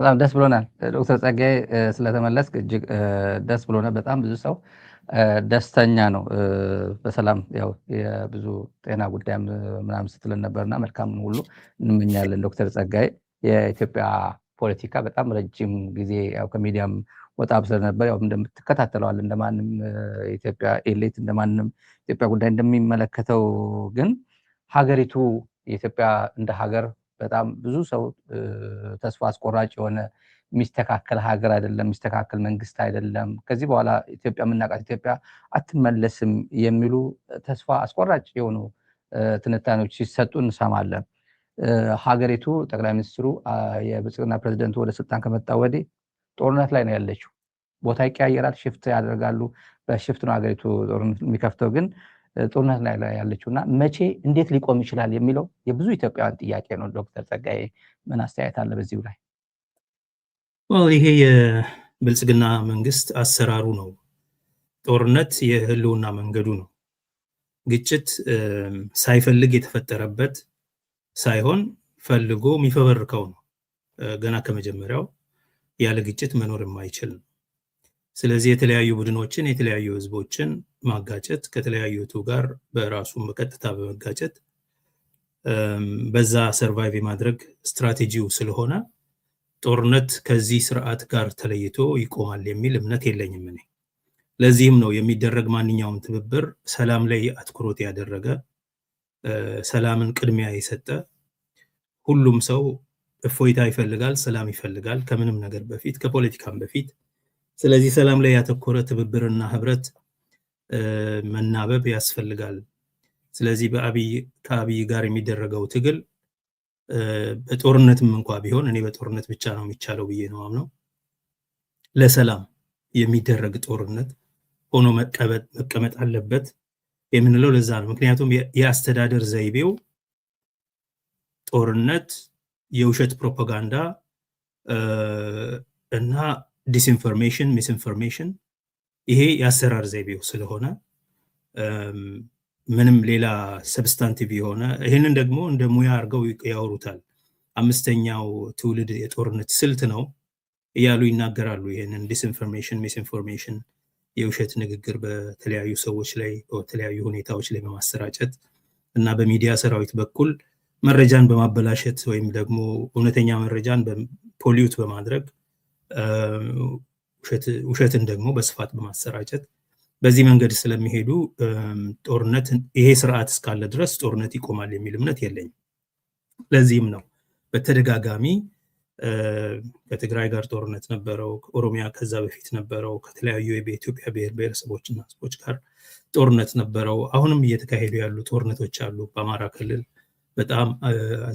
በጣም ደስ ብሎናል ዶክተር ጸጋዬ ስለተመለስክ እጅግ ደስ ብሎናል። በጣም ብዙ ሰው ደስተኛ ነው። በሰላም ያው የብዙ ጤና ጉዳይም ምናምን ስትልን ነበርና መልካም ሁሉ እንመኛለን። ዶክተር ጸጋዬ የኢትዮጵያ ፖለቲካ በጣም ረጅም ጊዜ ያው ከሚዲያም ወጣ ስለነበር ያው እንደምትከታተለዋል እንደማንም ኢትዮጵያ ኤሊት እንደማንም ኢትዮጵያ ጉዳይ እንደሚመለከተው ግን ሀገሪቱ የኢትዮጵያ እንደ ሀገር በጣም ብዙ ሰው ተስፋ አስቆራጭ የሆነ የሚስተካከል ሀገር አይደለም፣ የሚስተካከል መንግስት አይደለም፣ ከዚህ በኋላ ኢትዮጵያ የምናውቃት ኢትዮጵያ አትመለስም የሚሉ ተስፋ አስቆራጭ የሆኑ ትንታኔዎች ሲሰጡ እንሰማለን። ሀገሪቱ ጠቅላይ ሚኒስትሩ የብልጽግና ፕሬዝደንቱ ወደ ስልጣን ከመጣ ወዲህ ጦርነት ላይ ነው ያለችው። ቦታ ይቀያየራል፣ ሽፍት ያደርጋሉ። በሽፍት ነው ሀገሪቱ ጦርነት የሚከፍተው ግን ጦርነት ላይ ያለችውና መቼ እንዴት ሊቆም ይችላል የሚለው የብዙ ኢትዮጵያውያን ጥያቄ ነው። ዶክተር ጸጋዬ ምን አስተያየት አለ በዚሁ ላይ? ይሄ የብልጽግና መንግስት አሰራሩ ነው። ጦርነት የህልውና መንገዱ ነው። ግጭት ሳይፈልግ የተፈጠረበት ሳይሆን ፈልጎ የሚፈበርከው ነው። ገና ከመጀመሪያው ያለ ግጭት መኖር የማይችል ነው። ስለዚህ የተለያዩ ቡድኖችን የተለያዩ ህዝቦችን ማጋጨት ከተለያዩቱ ጋር በራሱ በቀጥታ በመጋጨት በዛ ሰርቫይቭ የማድረግ ስትራቴጂው ስለሆነ ጦርነት ከዚህ ስርዓት ጋር ተለይቶ ይቆማል የሚል እምነት የለኝም እኔ። ለዚህም ነው የሚደረግ ማንኛውም ትብብር ሰላም ላይ አትኩሮት ያደረገ፣ ሰላምን ቅድሚያ የሰጠ፣ ሁሉም ሰው እፎይታ ይፈልጋል፣ ሰላም ይፈልጋል ከምንም ነገር በፊት ከፖለቲካም በፊት። ስለዚህ ሰላም ላይ ያተኮረ ትብብርና ህብረት መናበብ ያስፈልጋል። ስለዚህ ከአብይ ጋር የሚደረገው ትግል በጦርነትም እንኳ ቢሆን እኔ በጦርነት ብቻ ነው የሚቻለው ብዬ ነው አምነው። ለሰላም የሚደረግ ጦርነት ሆኖ መቀመጥ አለበት የምንለው ለዛ ነው። ምክንያቱም የአስተዳደር ዘይቤው ጦርነት፣ የውሸት ፕሮፓጋንዳ እና ዲስኢንፎርሜሽን፣ ሚስኢንፎርሜሽን ይሄ የአሰራር ዘይቤው ስለሆነ ምንም ሌላ ሰብስታንቲቭ የሆነ ይሄንን ደግሞ እንደ ሙያ አድርገው ያወሩታል። አምስተኛው ትውልድ የጦርነት ስልት ነው እያሉ ይናገራሉ። ይሄንን ዲስኢንፎርሜሽን፣ ሚስኢንፎርሜሽን የውሸት ንግግር በተለያዩ ሰዎች ላይ በተለያዩ ሁኔታዎች ላይ በማሰራጨት እና በሚዲያ ሰራዊት በኩል መረጃን በማበላሸት ወይም ደግሞ እውነተኛ መረጃን ፖሊዩት በማድረግ ውሸትን ደግሞ በስፋት በማሰራጨት በዚህ መንገድ ስለሚሄዱ ጦርነት ይሄ ስርዓት እስካለ ድረስ ጦርነት ይቆማል የሚል እምነት የለኝም። ለዚህም ነው በተደጋጋሚ ከትግራይ ጋር ጦርነት ነበረው፣ ከኦሮሚያ ከዛ በፊት ነበረው፣ ከተለያዩ የኢትዮጵያ ብሔር ብሔረሰቦችና ህዝቦች ጋር ጦርነት ነበረው። አሁንም እየተካሄዱ ያሉ ጦርነቶች አሉ። በአማራ ክልል በጣም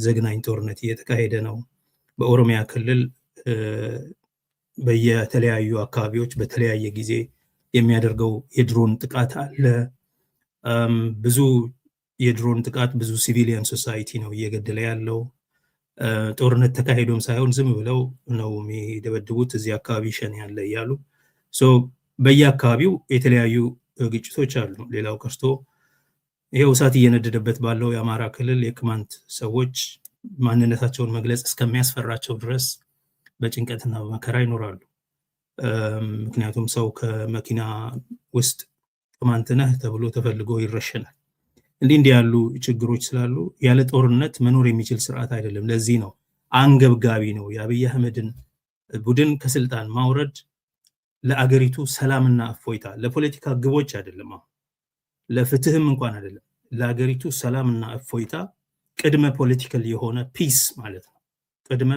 ዘግናኝ ጦርነት እየተካሄደ ነው። በኦሮሚያ ክልል በየተለያዩ አካባቢዎች በተለያየ ጊዜ የሚያደርገው የድሮን ጥቃት አለ። ብዙ የድሮን ጥቃት ብዙ ሲቪሊያን ሶሳይቲ ነው እየገደለ ያለው። ጦርነት ተካሂዶም ሳይሆን ዝም ብለው ነው የሚደበድቡት። እዚህ አካባቢ ሸኔ ያለ እያሉ በየአካባቢው የተለያዩ ግጭቶች አሉ። ሌላው ቀርቶ ይሄው እሳት እየነደደበት ባለው የአማራ ክልል የቅማንት ሰዎች ማንነታቸውን መግለጽ እስከሚያስፈራቸው ድረስ በጭንቀትና በመከራ ይኖራሉ። ምክንያቱም ሰው ከመኪና ውስጥ ቅማንት ነህ ተብሎ ተፈልጎ ይረሸናል። እንዲህ ያሉ ችግሮች ስላሉ ያለ ጦርነት መኖር የሚችል ስርዓት አይደለም። ለዚህ ነው አንገብጋቢ ነው የአብይ አህመድን ቡድን ከስልጣን ማውረድ ለአገሪቱ ሰላምና እፎይታ፣ ለፖለቲካ ግቦች አይደለም፣ ለፍትህም እንኳን አይደለም፣ ለአገሪቱ ሰላምና እፎይታ ቅድመ ፖለቲካል የሆነ ፒስ ማለት ነው። ቅድመ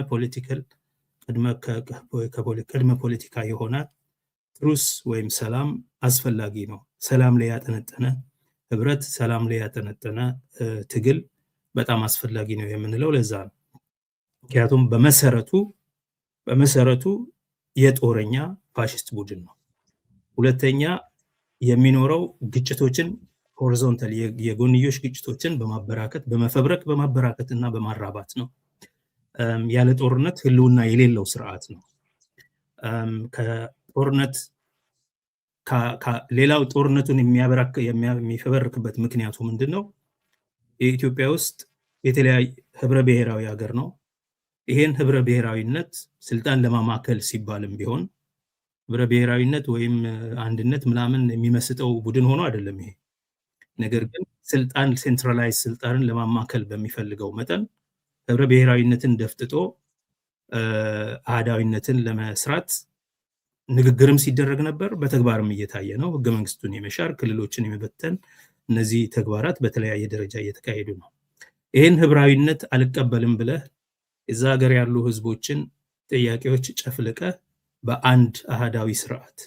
ፖለቲካ የሆነ ትሩስ ወይም ሰላም አስፈላጊ ነው። ሰላም ላይ ያጠነጠነ ህብረት፣ ሰላም ላይ ያጠነጠነ ትግል በጣም አስፈላጊ ነው የምንለው ለዛ ነው። ምክንያቱም በመሰረቱ የጦረኛ ፋሽስት ቡድን ነው። ሁለተኛ የሚኖረው ግጭቶችን ሆሪዞንታል የጎንዮሽ ግጭቶችን በማበራከት በመፈብረክ በማበራከት እና በማራባት ነው። ያለ ጦርነት ህልውና የሌለው ስርዓት ነው። ከጦርነት ሌላው ጦርነቱን የሚፈበርክበት ምክንያቱ ምንድነው? የኢትዮጵያ ውስጥ የተለያየ ህብረ ብሔራዊ ሀገር ነው። ይሄን ህብረ ብሔራዊነት ስልጣን ለማማከል ሲባልም ቢሆን ህብረ ብሔራዊነት ወይም አንድነት ምናምን የሚመስጠው ቡድን ሆኖ አይደለም ይሄ። ነገር ግን ስልጣን ሴንትራላይዝ ስልጣንን ለማማከል በሚፈልገው መጠን ህብረ ብሔራዊነትን ደፍጥጦ አህዳዊነትን ለመስራት ንግግርም ሲደረግ ነበር፣ በተግባርም እየታየ ነው። ህገ መንግስቱን የመሻር ክልሎችን የመበተን እነዚህ ተግባራት በተለያየ ደረጃ እየተካሄዱ ነው። ይህን ህብራዊነት አልቀበልም ብለህ እዛ ሀገር ያሉ ህዝቦችን ጥያቄዎች ጨፍልቀህ በአንድ አህዳዊ ስርዓት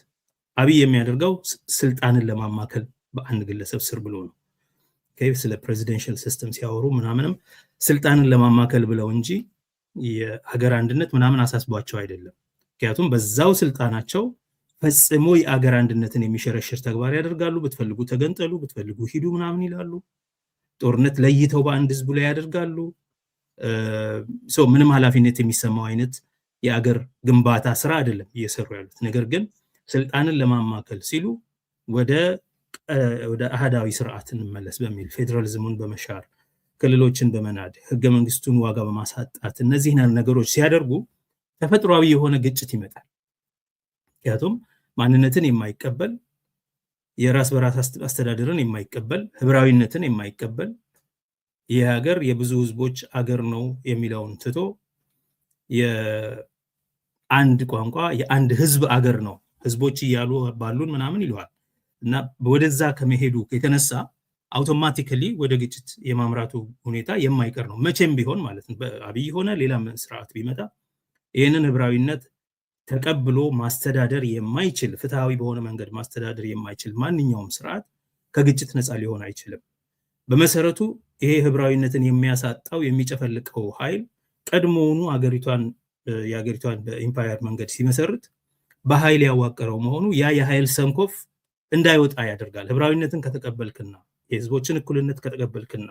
አብይ የሚያደርገው ስልጣንን ለማማከል በአንድ ግለሰብ ስር ብሎ ነው። ስለ ፕሬዚደንሻል ሲስተም ሲያወሩ ምናምንም ስልጣንን ለማማከል ብለው እንጂ የሀገር አንድነት ምናምን አሳስቧቸው አይደለም። ምክንያቱም በዛው ስልጣናቸው ፈጽሞ የአገር አንድነትን የሚሸረሽር ተግባር ያደርጋሉ። ብትፈልጉ ተገንጠሉ፣ ብትፈልጉ ሂዱ ምናምን ይላሉ። ጦርነት ለይተው በአንድ ህዝቡ ላይ ያደርጋሉ። ምንም ኃላፊነት የሚሰማው አይነት የአገር ግንባታ ስራ አይደለም እየሰሩ ያሉት። ነገር ግን ስልጣንን ለማማከል ሲሉ ወደ አህዳዊ ስርዓት እንመለስ በሚል ፌዴራሊዝሙን በመሻር ክልሎችን በመናድ ህገ መንግስቱን ዋጋ በማሳጣት እነዚህን ነገሮች ሲያደርጉ ተፈጥሯዊ የሆነ ግጭት ይመጣል። ምክንያቱም ማንነትን የማይቀበል የራስ በራስ አስተዳደርን የማይቀበል ህብራዊነትን የማይቀበል ይህ ሀገር የብዙ ህዝቦች አገር ነው የሚለውን ትቶ የአንድ ቋንቋ የአንድ ህዝብ አገር ነው ህዝቦች እያሉ ባሉን ምናምን ይለዋል እና ወደዛ ከመሄዱ የተነሳ አውቶማቲካሊ ወደ ግጭት የማምራቱ ሁኔታ የማይቀር ነው መቼም ቢሆን ማለት ነው። በአብይ ሆነ ሌላ ስርዓት ቢመጣ ይህንን ህብራዊነት ተቀብሎ ማስተዳደር የማይችል ፍትሃዊ በሆነ መንገድ ማስተዳደር የማይችል ማንኛውም ስርዓት ከግጭት ነፃ ሊሆን አይችልም። በመሰረቱ ይሄ ህብራዊነትን የሚያሳጣው የሚጨፈልቀው ኃይል ቀድሞውኑ የሀገሪቷን በኢምፓየር መንገድ ሲመሰርት በኃይል ያዋቀረው መሆኑ ያ የኃይል ሰንኮፍ እንዳይወጣ ያደርጋል። ህብራዊነትን ከተቀበልክና የህዝቦችን እኩልነት ከተቀበልክና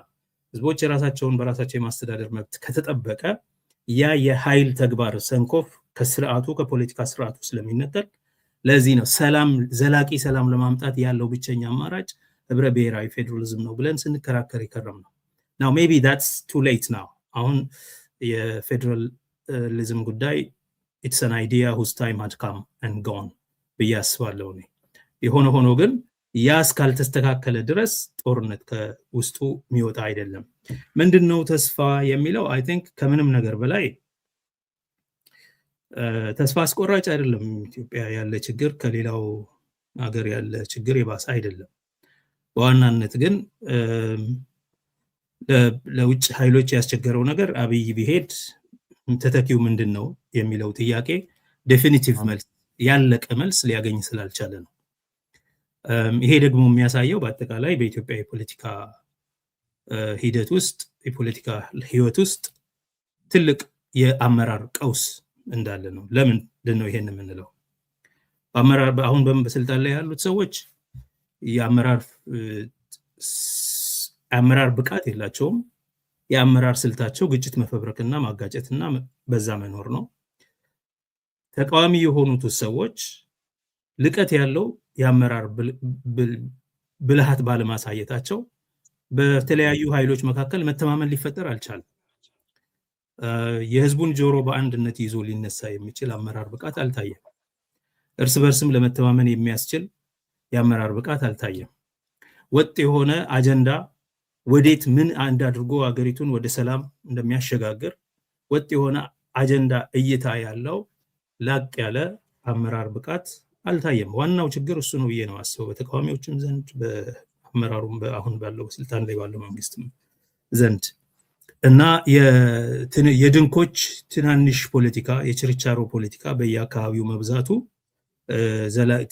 ህዝቦች የራሳቸውን በራሳቸው የማስተዳደር መብት ከተጠበቀ ያ የኃይል ተግባር ሰንኮፍ ከስርዓቱ ከፖለቲካ ስርዓቱ ስለሚነጠል ለዚህ ነው ዘላቂ ሰላም ለማምጣት ያለው ብቸኛ አማራጭ ህብረ ብሔራዊ ፌዴራሊዝም ነው ብለን ስንከራከር የከረም ነው። ናው ሜቢ that's too late now። አሁን የፌዴራሊዝም ጉዳይ it's an idea whose time had come and gone ብዬ አስባለሁ። የሆነ ሆኖ ግን ያ እስካልተስተካከለ ድረስ ጦርነት ከውስጡ የሚወጣ አይደለም። ምንድነው ተስፋ የሚለው አይ ቲንክ ከምንም ነገር በላይ ተስፋ አስቆራጭ አይደለም። ኢትዮጵያ ያለ ችግር ከሌላው ሀገር ያለ ችግር የባሰ አይደለም። በዋናነት ግን ለውጭ ኃይሎች ያስቸገረው ነገር አብይ ቢሄድ ተተኪው ምንድነው የሚለው ጥያቄ ዴፊኒቲቭ መልስ ያለቀ መልስ ሊያገኝ ስላልቻለ ነው። ይሄ ደግሞ የሚያሳየው በአጠቃላይ በኢትዮጵያ የፖለቲካ ሂደት ውስጥ የፖለቲካ ህይወት ውስጥ ትልቅ የአመራር ቀውስ እንዳለ ነው። ለምንድን ነው ይሄን የምንለው? አሁን በስልጣን ላይ ያሉት ሰዎች የአመራር ብቃት የላቸውም። የአመራር ስልታቸው ግጭት መፈብረክና ማጋጨትና በዛ መኖር ነው። ተቃዋሚ የሆኑት ሰዎች ልቀት ያለው የአመራር ብልሃት ባለማሳየታቸው በተለያዩ ኃይሎች መካከል መተማመን ሊፈጠር አልቻለም። የህዝቡን ጆሮ በአንድነት ይዞ ሊነሳ የሚችል አመራር ብቃት አልታየም። እርስ በርስም ለመተማመን የሚያስችል የአመራር ብቃት አልታየም። ወጥ የሆነ አጀንዳ ወዴት ምን አንድ አድርጎ ሀገሪቱን ወደ ሰላም እንደሚያሸጋግር ወጥ የሆነ አጀንዳ እይታ ያለው ላቅ ያለ አመራር ብቃት አልታየም። ዋናው ችግር እሱ ነው ብዬ ነው አስበው፣ በተቃዋሚዎችም ዘንድ በአመራሩም አሁን ባለው ስልጣን ላይ ባለው መንግስትም ዘንድ እና የድንኮች ትናንሽ ፖለቲካ የችርቻሮ ፖለቲካ በየአካባቢው መብዛቱ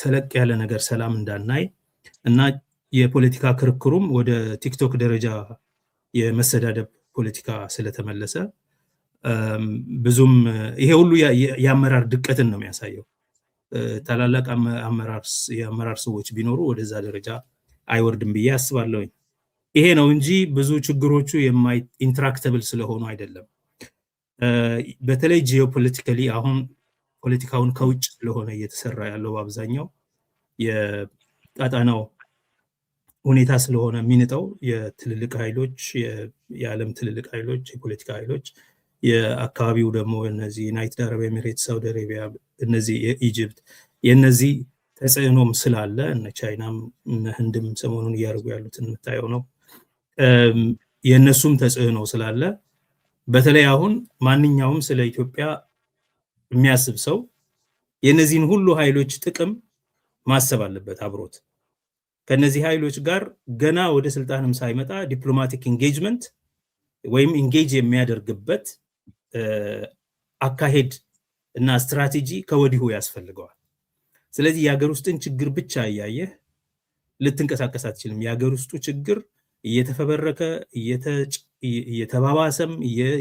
ተለቅ ያለ ነገር ሰላም እንዳናይ እና የፖለቲካ ክርክሩም ወደ ቲክቶክ ደረጃ የመሰዳደብ ፖለቲካ ስለተመለሰ ብዙም ይሄ ሁሉ የአመራር ድቀትን ነው የሚያሳየው። ታላላቅ የአመራር ሰዎች ቢኖሩ ወደዛ ደረጃ አይወርድም ብዬ አስባለሁ። ይሄ ነው እንጂ ብዙ ችግሮቹ ኢንትራክተብል ስለሆኑ አይደለም። በተለይ ጂኦፖለቲካሊ አሁን ፖለቲካውን ከውጭ ስለሆነ እየተሰራ ያለው አብዛኛው የቀጣናው ሁኔታ ስለሆነ የሚንጠው የትልልቅ ኃይሎች የዓለም ትልልቅ ኃይሎች የፖለቲካ ኃይሎች የአካባቢው ደግሞ እነዚህ ዩናይትድ አረብ ኤሚሬትስ፣ ሳውዲ አረቢያ፣ እነዚህ የኢጅፕት የነዚህ ተጽዕኖም ስላለ እነ ቻይናም እነ ህንድም ሰሞኑን እያደረጉ ያሉትን የምታየው ነው። የእነሱም ተጽዕኖ ስላለ በተለይ አሁን ማንኛውም ስለ ኢትዮጵያ የሚያስብ ሰው የነዚህን ሁሉ ኃይሎች ጥቅም ማሰብ አለበት አብሮት። ከነዚህ ኃይሎች ጋር ገና ወደ ስልጣንም ሳይመጣ ዲፕሎማቲክ ኢንጌጅመንት ወይም ኢንጌጅ የሚያደርግበት አካሄድ እና ስትራቴጂ ከወዲሁ ያስፈልገዋል። ስለዚህ የሀገር ውስጥን ችግር ብቻ እያየህ ልትንቀሳቀስ አትችልም። የሀገር ውስጡ ችግር እየተፈበረከ እየተባባሰም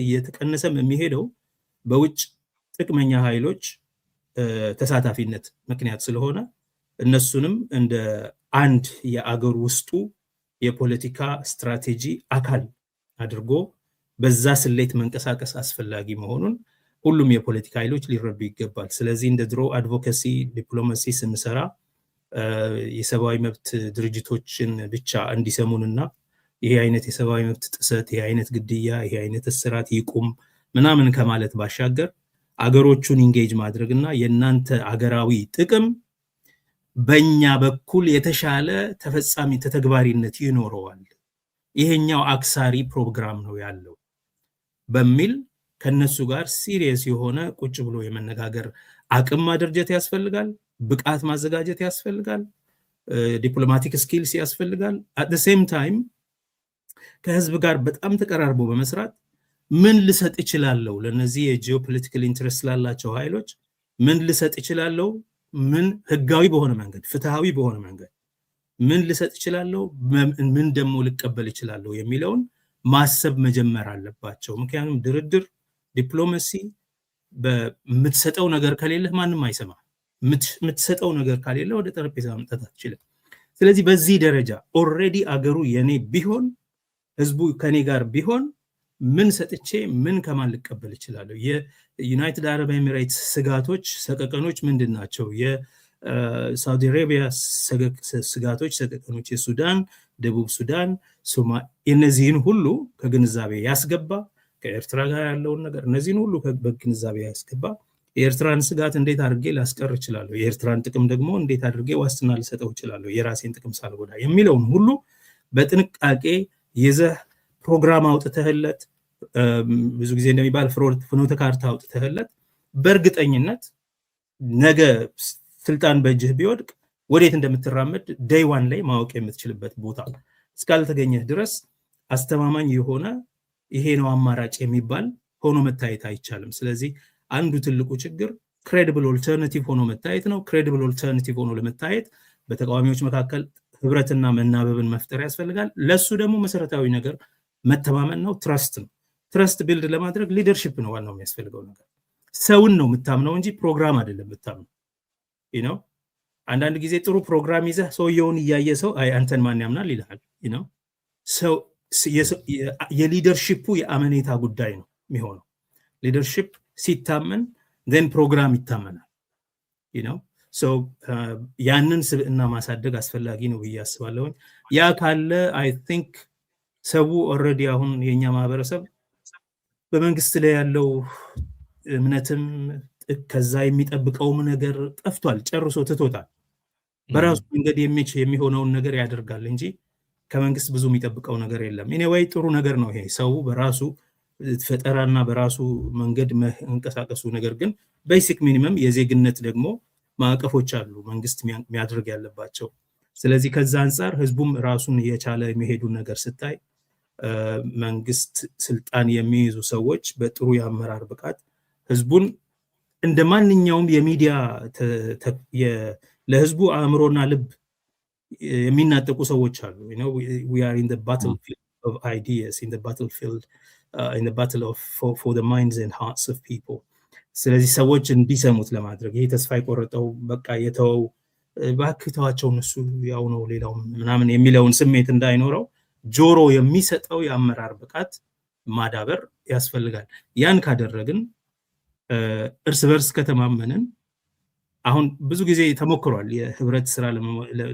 እየተቀነሰም የሚሄደው በውጭ ጥቅመኛ ኃይሎች ተሳታፊነት ምክንያት ስለሆነ እነሱንም እንደ አንድ የአገር ውስጡ የፖለቲካ ስትራቴጂ አካል አድርጎ በዛ ስሌት መንቀሳቀስ አስፈላጊ መሆኑን ሁሉም የፖለቲካ ኃይሎች ሊረዱ ይገባል። ስለዚህ እንደ ድሮ አድቮኬሲ ዲፕሎማሲ ስንሰራ የሰብአዊ መብት ድርጅቶችን ብቻ እንዲሰሙንና ይሄ አይነት የሰብአዊ መብት ጥሰት፣ ይሄ አይነት ግድያ፣ ይሄ አይነት እስራት ይቁም ምናምን ከማለት ባሻገር አገሮቹን ኢንጌጅ ማድረግና የእናንተ አገራዊ ጥቅም በእኛ በኩል የተሻለ ተፈጻሚ ተተግባሪነት ይኖረዋል፣ ይሄኛው አክሳሪ ፕሮግራም ነው ያለው በሚል ከነሱ ጋር ሲሪየስ የሆነ ቁጭ ብሎ የመነጋገር አቅም ማደራጀት ያስፈልጋል፣ ብቃት ማዘጋጀት ያስፈልጋል፣ ዲፕሎማቲክ ስኪልስ ያስፈልጋል። አት ዘ ሴም ታይም ከህዝብ ጋር በጣም ተቀራርቦ በመስራት ምን ልሰጥ እችላለሁ ለነዚህ የጂኦፖለቲካል ኢንትረስት ላላቸው ኃይሎች ምን ልሰጥ እችላለሁ፣ ምን ህጋዊ በሆነ መንገድ ፍትሃዊ በሆነ መንገድ ምን ልሰጥ እችላለሁ፣ ምን ደግሞ ልቀበል እችላለሁ የሚለውን ማሰብ መጀመር አለባቸው። ምክንያቱም ድርድር ዲፕሎማሲ በምትሰጠው ነገር ከሌለህ ማንም አይሰማ። የምትሰጠው ነገር ከሌለ ወደ ጠረጴዛ መምጣት አትችልም። ስለዚህ በዚህ ደረጃ ኦልሬዲ አገሩ የኔ ቢሆን ህዝቡ ከኔ ጋር ቢሆን ምን ሰጥቼ ምን ከማን ልቀበል እችላለሁ? የዩናይትድ አረብ ኤሚሬትስ ስጋቶች ሰቀቀኖች ምንድን ናቸው? የሳውዲ አረቢያ ስጋቶች ሰቀቀኖች፣ የሱዳን ደቡብ ሱዳን እነዚህን ሁሉ ከግንዛቤ ያስገባ፣ ከኤርትራ ጋር ያለውን ነገር እነዚህን ሁሉ በግንዛቤ ያስገባ። የኤርትራን ስጋት እንዴት አድርጌ ላስቀር እችላለሁ? የኤርትራን ጥቅም ደግሞ እንዴት አድርጌ ዋስትና ልሰጠው እችላለሁ? የራሴን ጥቅም ሳልጎዳ የሚለውን ሁሉ በጥንቃቄ ይዘህ ፕሮግራም አውጥተህለት ብዙ ጊዜ እንደሚባል ፍኖተ ካርታ አውጥተህለት በእርግጠኝነት ነገ ስልጣን በእጅህ ቢወድቅ ወዴት እንደምትራመድ ዴይ ዋን ላይ ማወቅ የምትችልበት ቦታ እስካልተገኘህ ድረስ አስተማማኝ የሆነ ይሄ ነው አማራጭ የሚባል ሆኖ መታየት አይቻልም። ስለዚህ አንዱ ትልቁ ችግር ክሬዲብል ኦልተርናቲቭ ሆኖ መታየት ነው። ክሬዲብል ኦልተርናቲቭ ሆኖ ለመታየት በተቃዋሚዎች መካከል ህብረትና መናበብን መፍጠር ያስፈልጋል። ለሱ ደግሞ መሰረታዊ ነገር መተማመን ነው፣ ትረስት ነው። ትረስት ቢልድ ለማድረግ ሊደርሺፕ ነው ዋናው የሚያስፈልገው ነገር። ሰውን ነው የምታምነው እንጂ ፕሮግራም አይደለም የምታምነው። ነው አንዳንድ ጊዜ ጥሩ ፕሮግራም ይዘህ ሰውየውን እያየ ሰው አይ አንተን ማን ያምናል ይልሃል። ነው ሰው የሊደርሺፑ የአመኔታ ጉዳይ ነው የሚሆነው። ሊደርሺፕ ሲታመን then ፕሮግራም ይታመናል። ነው ያንን ስብዕና ማሳደግ አስፈላጊ ነው ብዬ አስባለሁ። ያ ካለ አይ ቲንክ ሰው ኦልሬዲ አሁን የኛ ማህበረሰብ በመንግስት ላይ ያለው እምነትም ከዛ የሚጠብቀውም ነገር ጠፍቷል፣ ጨርሶ ትቶታል። በራሱ መንገድ የሚሆነውን ነገር ያደርጋል እንጂ ከመንግስት ብዙ የሚጠብቀው ነገር የለም። ኤኒዌይ ጥሩ ነገር ነው ይሄ ሰው በራሱ ፈጠራና በራሱ መንገድ መንቀሳቀሱ። ነገር ግን ቤሲክ ሚኒመም የዜግነት ደግሞ ማዕቀፎች አሉ መንግስት የሚያደርግ ያለባቸው። ስለዚህ ከዛ አንፃር ህዝቡም ራሱን የቻለ የሚሄዱ ነገር ስታይ መንግስት ስልጣን የሚይዙ ሰዎች በጥሩ የአመራር ብቃት ህዝቡን እንደ ማንኛውም የሚዲያ ለህዝቡ አእምሮና ልብ የሚናጠቁ ሰዎች አሉ። we are in the battlefield of ideas, in the battlefield in the battle of for the minds and hearts of people. ስለዚህ ሰዎች እንዲሰሙት ለማድረግ ይሄ ተስፋ የቆረጠው በቃ የተወው ባክተዋቸው እነሱ ያው ነው ሌላው ምናምን የሚለውን ስሜት እንዳይኖረው ጆሮ የሚሰጠው የአመራር ብቃት ማዳበር ያስፈልጋል። ያን ካደረግን እርስ በርስ ከተማመንን አሁን ብዙ ጊዜ ተሞክሯል። የህብረት ስራ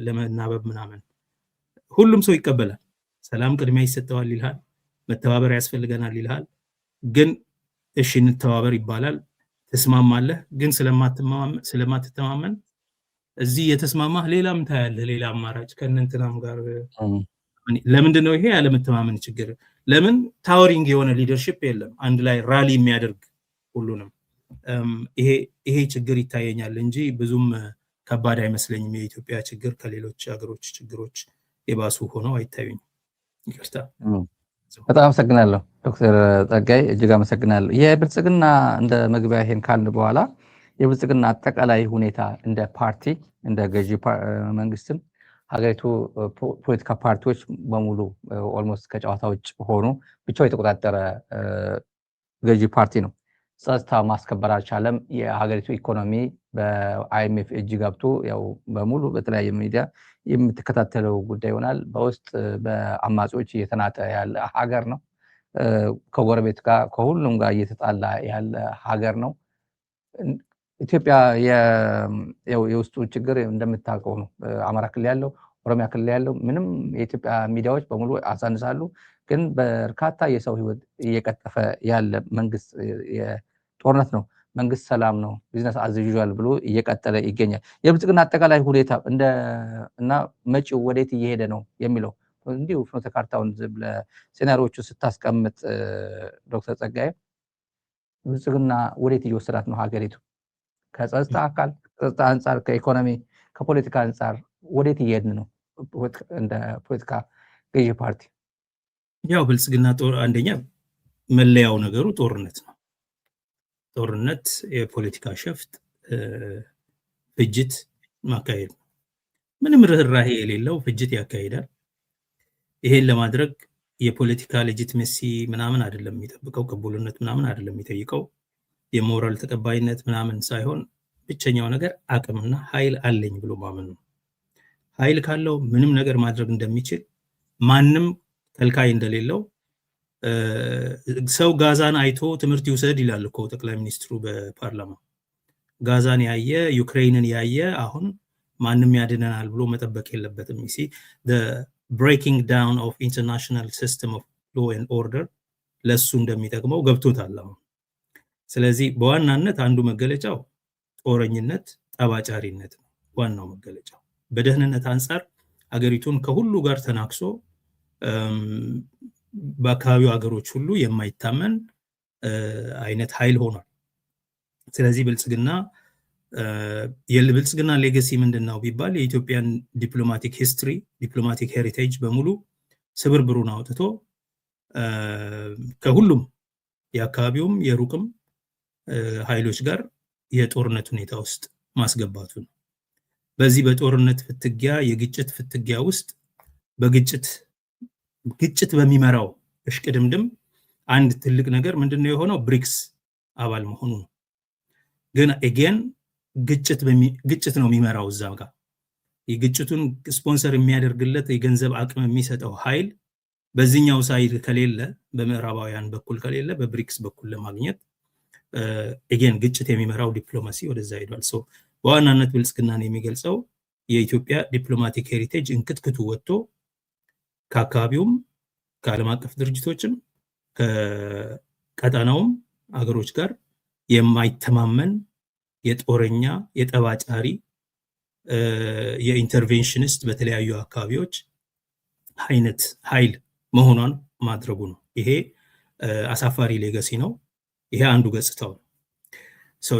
ለመናበብ ምናምን ሁሉም ሰው ይቀበላል። ሰላም ቅድሚያ ይሰጠዋል ይልሃል፣ መተባበር ያስፈልገናል ይልሃል። ግን እሺ እንተባበር ይባላል። ተስማማለህ፣ ግን ስለማትተማመን እዚህ የተስማማህ ሌላም ታያለህ፣ ሌላ አማራጭ ከእነንትናም ጋር ለምንድነው ይሄ ያለመተማመን ችግር? ለምን ታወሪንግ የሆነ ሊደርሺፕ የለም አንድ ላይ ራሊ የሚያደርግ ሁሉንም። ይሄ ችግር ይታየኛል እንጂ ብዙም ከባድ አይመስለኝም። የኢትዮጵያ ችግር ከሌሎች ሀገሮች ችግሮች የባሱ ሆነው አይታዩኝም። ይቅርታ። በጣም አመሰግናለሁ ዶክተር ጸጋይ፣ እጅግ አመሰግናለሁ። የብልጽግና እንደ መግቢያ ይሄን ካልን በኋላ የብልጽግና አጠቃላይ ሁኔታ እንደ ፓርቲ እንደ ገዢ መንግስትም ሀገሪቱ ፖለቲካ ፓርቲዎች በሙሉ ኦልሞስት ከጨዋታ ውጭ ሆኑ ብቻው የተቆጣጠረ ገዢ ፓርቲ ነው። ጸጥታ ማስከበር አልቻለም። የሀገሪቱ ኢኮኖሚ በአይኤምኤፍ እጅ ገብቶ ያው በሙሉ በተለያየ ሚዲያ የምትከታተለው ጉዳይ ይሆናል። በውስጥ በአማጺዎች እየተናጠ ያለ ሀገር ነው። ከጎረቤት ጋር ከሁሉም ጋር እየተጣላ ያለ ሀገር ነው። ኢትዮጵያ የውስጡ ችግር እንደምታውቀው ነው። አማራ ክልል ያለው፣ ኦሮሚያ ክልል ያለው ምንም የኢትዮጵያ ሚዲያዎች በሙሉ አሳንሳሉ። ግን በርካታ የሰው ህይወት እየቀጠፈ ያለ መንግስት ጦርነት ነው። መንግስት ሰላም ነው፣ ቢዝነስ አዝ ዩዥዋል ብሎ እየቀጠለ ይገኛል። የብልጽግና አጠቃላይ ሁኔታ እና መጪው ወዴት እየሄደ ነው የሚለው እንዲሁ ፍኖተ ካርታውን ለሴናሪዎቹ ስታስቀምጥ ዶክተር ጸጋዬ ብልጽግና ወዴት እየወሰዳት ነው ሀገሪቱ? ከጸጥታ አካል ከጸጥታ አንጻር፣ ከኢኮኖሚ ከፖለቲካ አንጻር ወዴት እየሄድን ነው እንደ ፖለቲካ ገዢ ፓርቲ? ያው ብልጽግና አንደኛ መለያው ነገሩ ጦርነት ነው። ጦርነት፣ የፖለቲካ ሸፍጥ፣ ፍጅት ማካሄድ ነው። ምንም ርህራሄ የሌለው ፍጅት ያካሂዳል። ይሄን ለማድረግ የፖለቲካ ሌጂቲሜሲ ምናምን አይደለም የሚጠብቀው፣ ቅቡልነት ምናምን አይደለም የሚጠይቀው፣ የሞራል ተቀባይነት ምናምን ሳይሆን ብቸኛው ነገር አቅምና ኃይል አለኝ ብሎ ማመን ነው። ኃይል ካለው ምንም ነገር ማድረግ እንደሚችል፣ ማንም ከልካይ እንደሌለው ሰው ጋዛን አይቶ ትምህርት ይውሰድ ይላል እኮ ጠቅላይ ሚኒስትሩ በፓርላማ። ጋዛን ያየ ዩክሬንን ያየ አሁን ማንም ያድነናል ብሎ መጠበቅ የለበትም። the breaking down of international system of law and order ለሱ እንደሚጠቅመው ገብቶታል አሁን። ስለዚህ በዋናነት አንዱ መገለጫው ጦረኝነት፣ ጠባጫሪነት ነው ዋናው መገለጫው። በደህንነት አንጻር ሀገሪቱን ከሁሉ ጋር ተናክሶ በአካባቢው ሀገሮች ሁሉ የማይታመን አይነት ኃይል ሆኗል። ስለዚህ የብልጽግና ሌጋሲ ምንድነው ቢባል የኢትዮጵያን ዲፕሎማቲክ ሂስትሪ፣ ዲፕሎማቲክ ሄሪቴጅ በሙሉ ስብርብሩን አውጥቶ ከሁሉም የአካባቢውም የሩቅም ኃይሎች ጋር የጦርነት ሁኔታ ውስጥ ማስገባቱ ነው። በዚህ በጦርነት ፍትጊያ፣ የግጭት ፍትጊያ ውስጥ ግጭት በሚመራው እሽቅድምድም አንድ ትልቅ ነገር ምንድነው የሆነው? ብሪክስ አባል መሆኑ ነው። ግን አገን ግጭት ነው የሚመራው እዛ ጋር የግጭቱን ስፖንሰር የሚያደርግለት የገንዘብ አቅም የሚሰጠው ኃይል በዚህኛው ሳይድ ከሌለ፣ በምዕራባውያን በኩል ከሌለ፣ በብሪክስ በኩል ለማግኘት አገን ግጭት የሚመራው ዲፕሎማሲ ወደዛ ሄዷል። በዋናነት ብልጽግናን የሚገልጸው የኢትዮጵያ ዲፕሎማቲክ ሄሪቴጅ እንክትክቱ ወጥቶ ከአካባቢውም ከዓለም አቀፍ ድርጅቶችም ከቀጠናውም አገሮች ጋር የማይተማመን የጦረኛ የጠባጫሪ የኢንተርቬንሽኒስት በተለያዩ አካባቢዎች አይነት ኃይል መሆኗን ማድረጉ ነው። ይሄ አሳፋሪ ሌጋሲ ነው። ይሄ አንዱ ገጽታው ነው።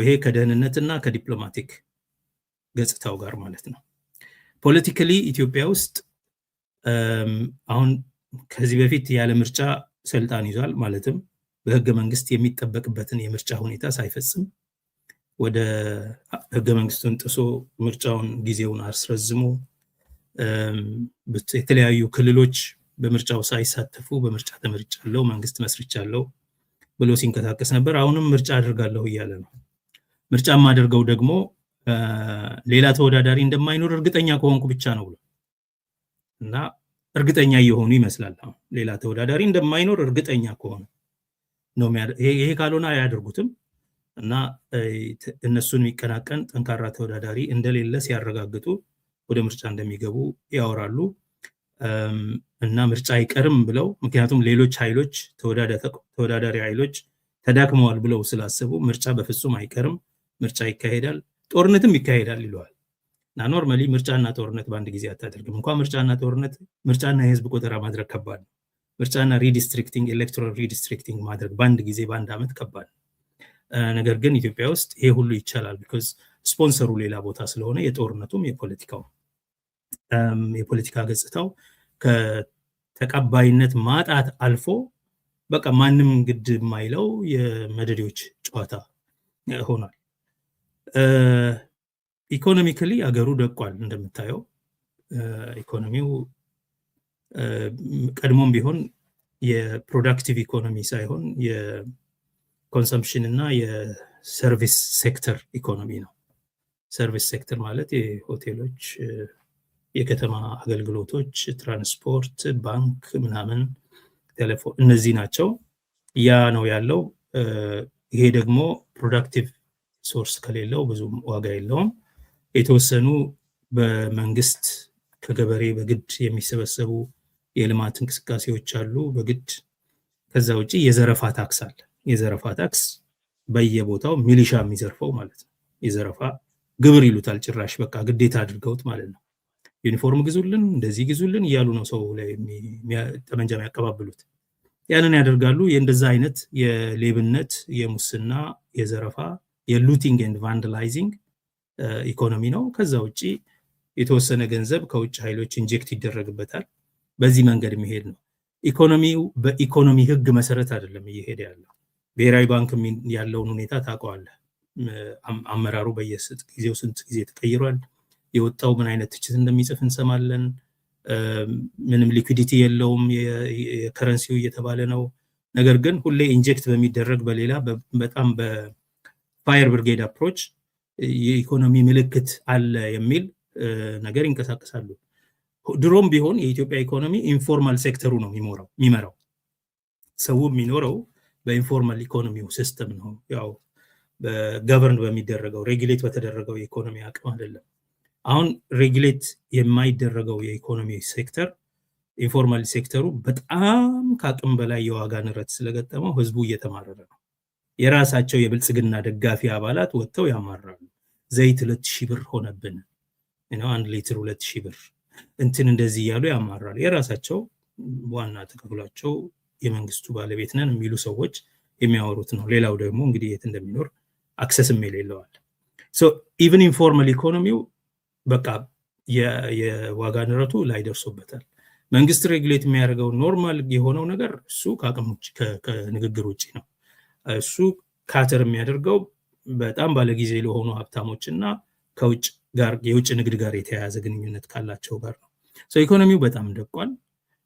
ይሄ ከደህንነትና ከዲፕሎማቲክ ገጽታው ጋር ማለት ነው። ፖለቲካሊ ኢትዮጵያ ውስጥ አሁን ከዚህ በፊት ያለ ምርጫ ስልጣን ይዟል። ማለትም በህገ መንግስት የሚጠበቅበትን የምርጫ ሁኔታ ሳይፈጽም ወደ ህገ መንግስቱን ጥሶ ምርጫውን ጊዜውን አስረዝሞ የተለያዩ ክልሎች በምርጫው ሳይሳተፉ በምርጫ ተመርጫለሁ፣ መንግስት መስርቻለሁ ብሎ ሲንቀሳቀስ ነበር። አሁንም ምርጫ አድርጋለሁ እያለ ነው። ምርጫ ማድርገው ደግሞ ሌላ ተወዳዳሪ እንደማይኖር እርግጠኛ ከሆንኩ ብቻ ነው ብሎ እና እርግጠኛ እየሆኑ ይመስላል። አሁን ሌላ ተወዳዳሪ እንደማይኖር እርግጠኛ ከሆነ ነው። ይሄ ካልሆነ አያደርጉትም እና እነሱን የሚቀናቀን ጠንካራ ተወዳዳሪ እንደሌለ ሲያረጋግጡ ወደ ምርጫ እንደሚገቡ ያወራሉ። እና ምርጫ አይቀርም ብለው፣ ምክንያቱም ሌሎች ኃይሎች ተወዳዳሪ ኃይሎች ተዳክመዋል ብለው ስላሰቡ ምርጫ በፍጹም አይቀርም፣ ምርጫ ይካሄዳል፣ ጦርነትም ይካሄዳል ይለዋል። እና ኖርማሊ ምርጫና ጦርነት በአንድ ጊዜ አታደርግም። እንኳን ምርጫና ጦርነት፣ ምርጫና የህዝብ ቆጠራ ማድረግ ከባድ ነው። ምርጫና ሪዲስትሪክቲንግ ኤሌክቶራል ሪዲስትሪክቲንግ ማድረግ በአንድ ጊዜ በአንድ ዓመት ከባድ ነው። ነገር ግን ኢትዮጵያ ውስጥ ይሄ ሁሉ ይቻላል። ቢኮዝ ስፖንሰሩ ሌላ ቦታ ስለሆነ የጦርነቱም የፖለቲካ ገጽታው ከተቀባይነት ማጣት አልፎ በቃ ማንም ግድ የማይለው የመደዴዎች ጨዋታ ሆኗል። ኢኮኖሚካሊ አገሩ ደቋል። እንደምታየው ኢኮኖሚው ቀድሞም ቢሆን የፕሮዳክቲቭ ኢኮኖሚ ሳይሆን የኮንሰምፕሽን እና የሰርቪስ ሴክተር ኢኮኖሚ ነው። ሰርቪስ ሴክተር ማለት የሆቴሎች፣ የከተማ አገልግሎቶች፣ ትራንስፖርት፣ ባንክ ምናምን፣ ቴሌፎን፣ እነዚህ ናቸው። ያ ነው ያለው። ይሄ ደግሞ ፕሮዳክቲቭ ሶርስ ከሌለው ብዙም ዋጋ የለውም። የተወሰኑ በመንግስት ከገበሬ በግድ የሚሰበሰቡ የልማት እንቅስቃሴዎች አሉ በግድ። ከዛ ውጪ የዘረፋ ታክስ አለ። የዘረፋ ታክስ በየቦታው ሚሊሻ የሚዘርፈው ማለት ነው። የዘረፋ ግብር ይሉታል ጭራሽ፣ በቃ ግዴታ አድርገውት ማለት ነው። ዩኒፎርም ግዙልን፣ እንደዚህ ግዙልን እያሉ ነው ሰው ላይ ጠመንጃ የሚያቀባብሉት። ያንን ያደርጋሉ። የእንደዛ አይነት የሌብነት፣ የሙስና፣ የዘረፋ፣ የሉቲንግ ኤንድ ቫንዳላይዚንግ ኢኮኖሚ ነው። ከዛ ውጪ የተወሰነ ገንዘብ ከውጭ ኃይሎች ኢንጀክት ይደረግበታል። በዚህ መንገድ የሚሄድ ነው። ኢኮኖሚው በኢኮኖሚ ህግ መሰረት አይደለም እየሄደ ያለው። ብሔራዊ ባንክ ያለውን ሁኔታ ታውቀዋለህ። አመራሩ በየጊዜው ስንት ጊዜ ተቀይሯል። የወጣው ምን አይነት ትችት እንደሚጽፍ እንሰማለን። ምንም ሊኩዊዲቲ የለውም የከረንሲው እየተባለ ነው። ነገር ግን ሁሌ ኢንጀክት በሚደረግ በሌላ በጣም በፋየር ብርጌድ አፕሮች የኢኮኖሚ ምልክት አለ የሚል ነገር ይንቀሳቀሳሉ። ድሮም ቢሆን የኢትዮጵያ ኢኮኖሚ ኢንፎርማል ሴክተሩ ነው የሚመራው። ሰው የሚኖረው በኢንፎርማል ኢኮኖሚው ሲስተም ነው። ያው በገቨርን በሚደረገው ሬጉሌት በተደረገው የኢኮኖሚ አቅም አይደለም። አሁን ሬጉሌት የማይደረገው የኢኮኖሚ ሴክተር ኢንፎርማል ሴክተሩ በጣም ከአቅም በላይ የዋጋ ንረት ስለገጠመው ህዝቡ እየተማረረ ነው። የራሳቸው የብልጽግና ደጋፊ አባላት ወጥተው ያማራሉ። ዘይት 2000 ብር ሆነብን፣ 1 ሊትር 2000 ብር እንትን እንደዚህ እያሉ ያማራሉ። የራሳቸው ዋና ተከፍሏቸው የመንግስቱ ባለቤት ነን የሚሉ ሰዎች የሚያወሩት ነው። ሌላው ደግሞ እንግዲህ የት እንደሚኖር አክሰስም የሌለዋል። ሶ ኢቭን ኢንፎርማል ኢኮኖሚው በቃ የዋጋ ንረቱ ላይ ደርሶበታል። መንግስት ሬጉሌት የሚያደርገው ኖርማል የሆነው ነገር እሱ ከአቅም ውጭ ከንግግር ውጭ ነው። እሱ ካተር የሚያደርገው በጣም ባለጊዜ ለሆኑ ሀብታሞች እና ከውጭ ጋር የውጭ ንግድ ጋር የተያያዘ ግንኙነት ካላቸው ጋር ነው። ኢኮኖሚው በጣም ደቋል።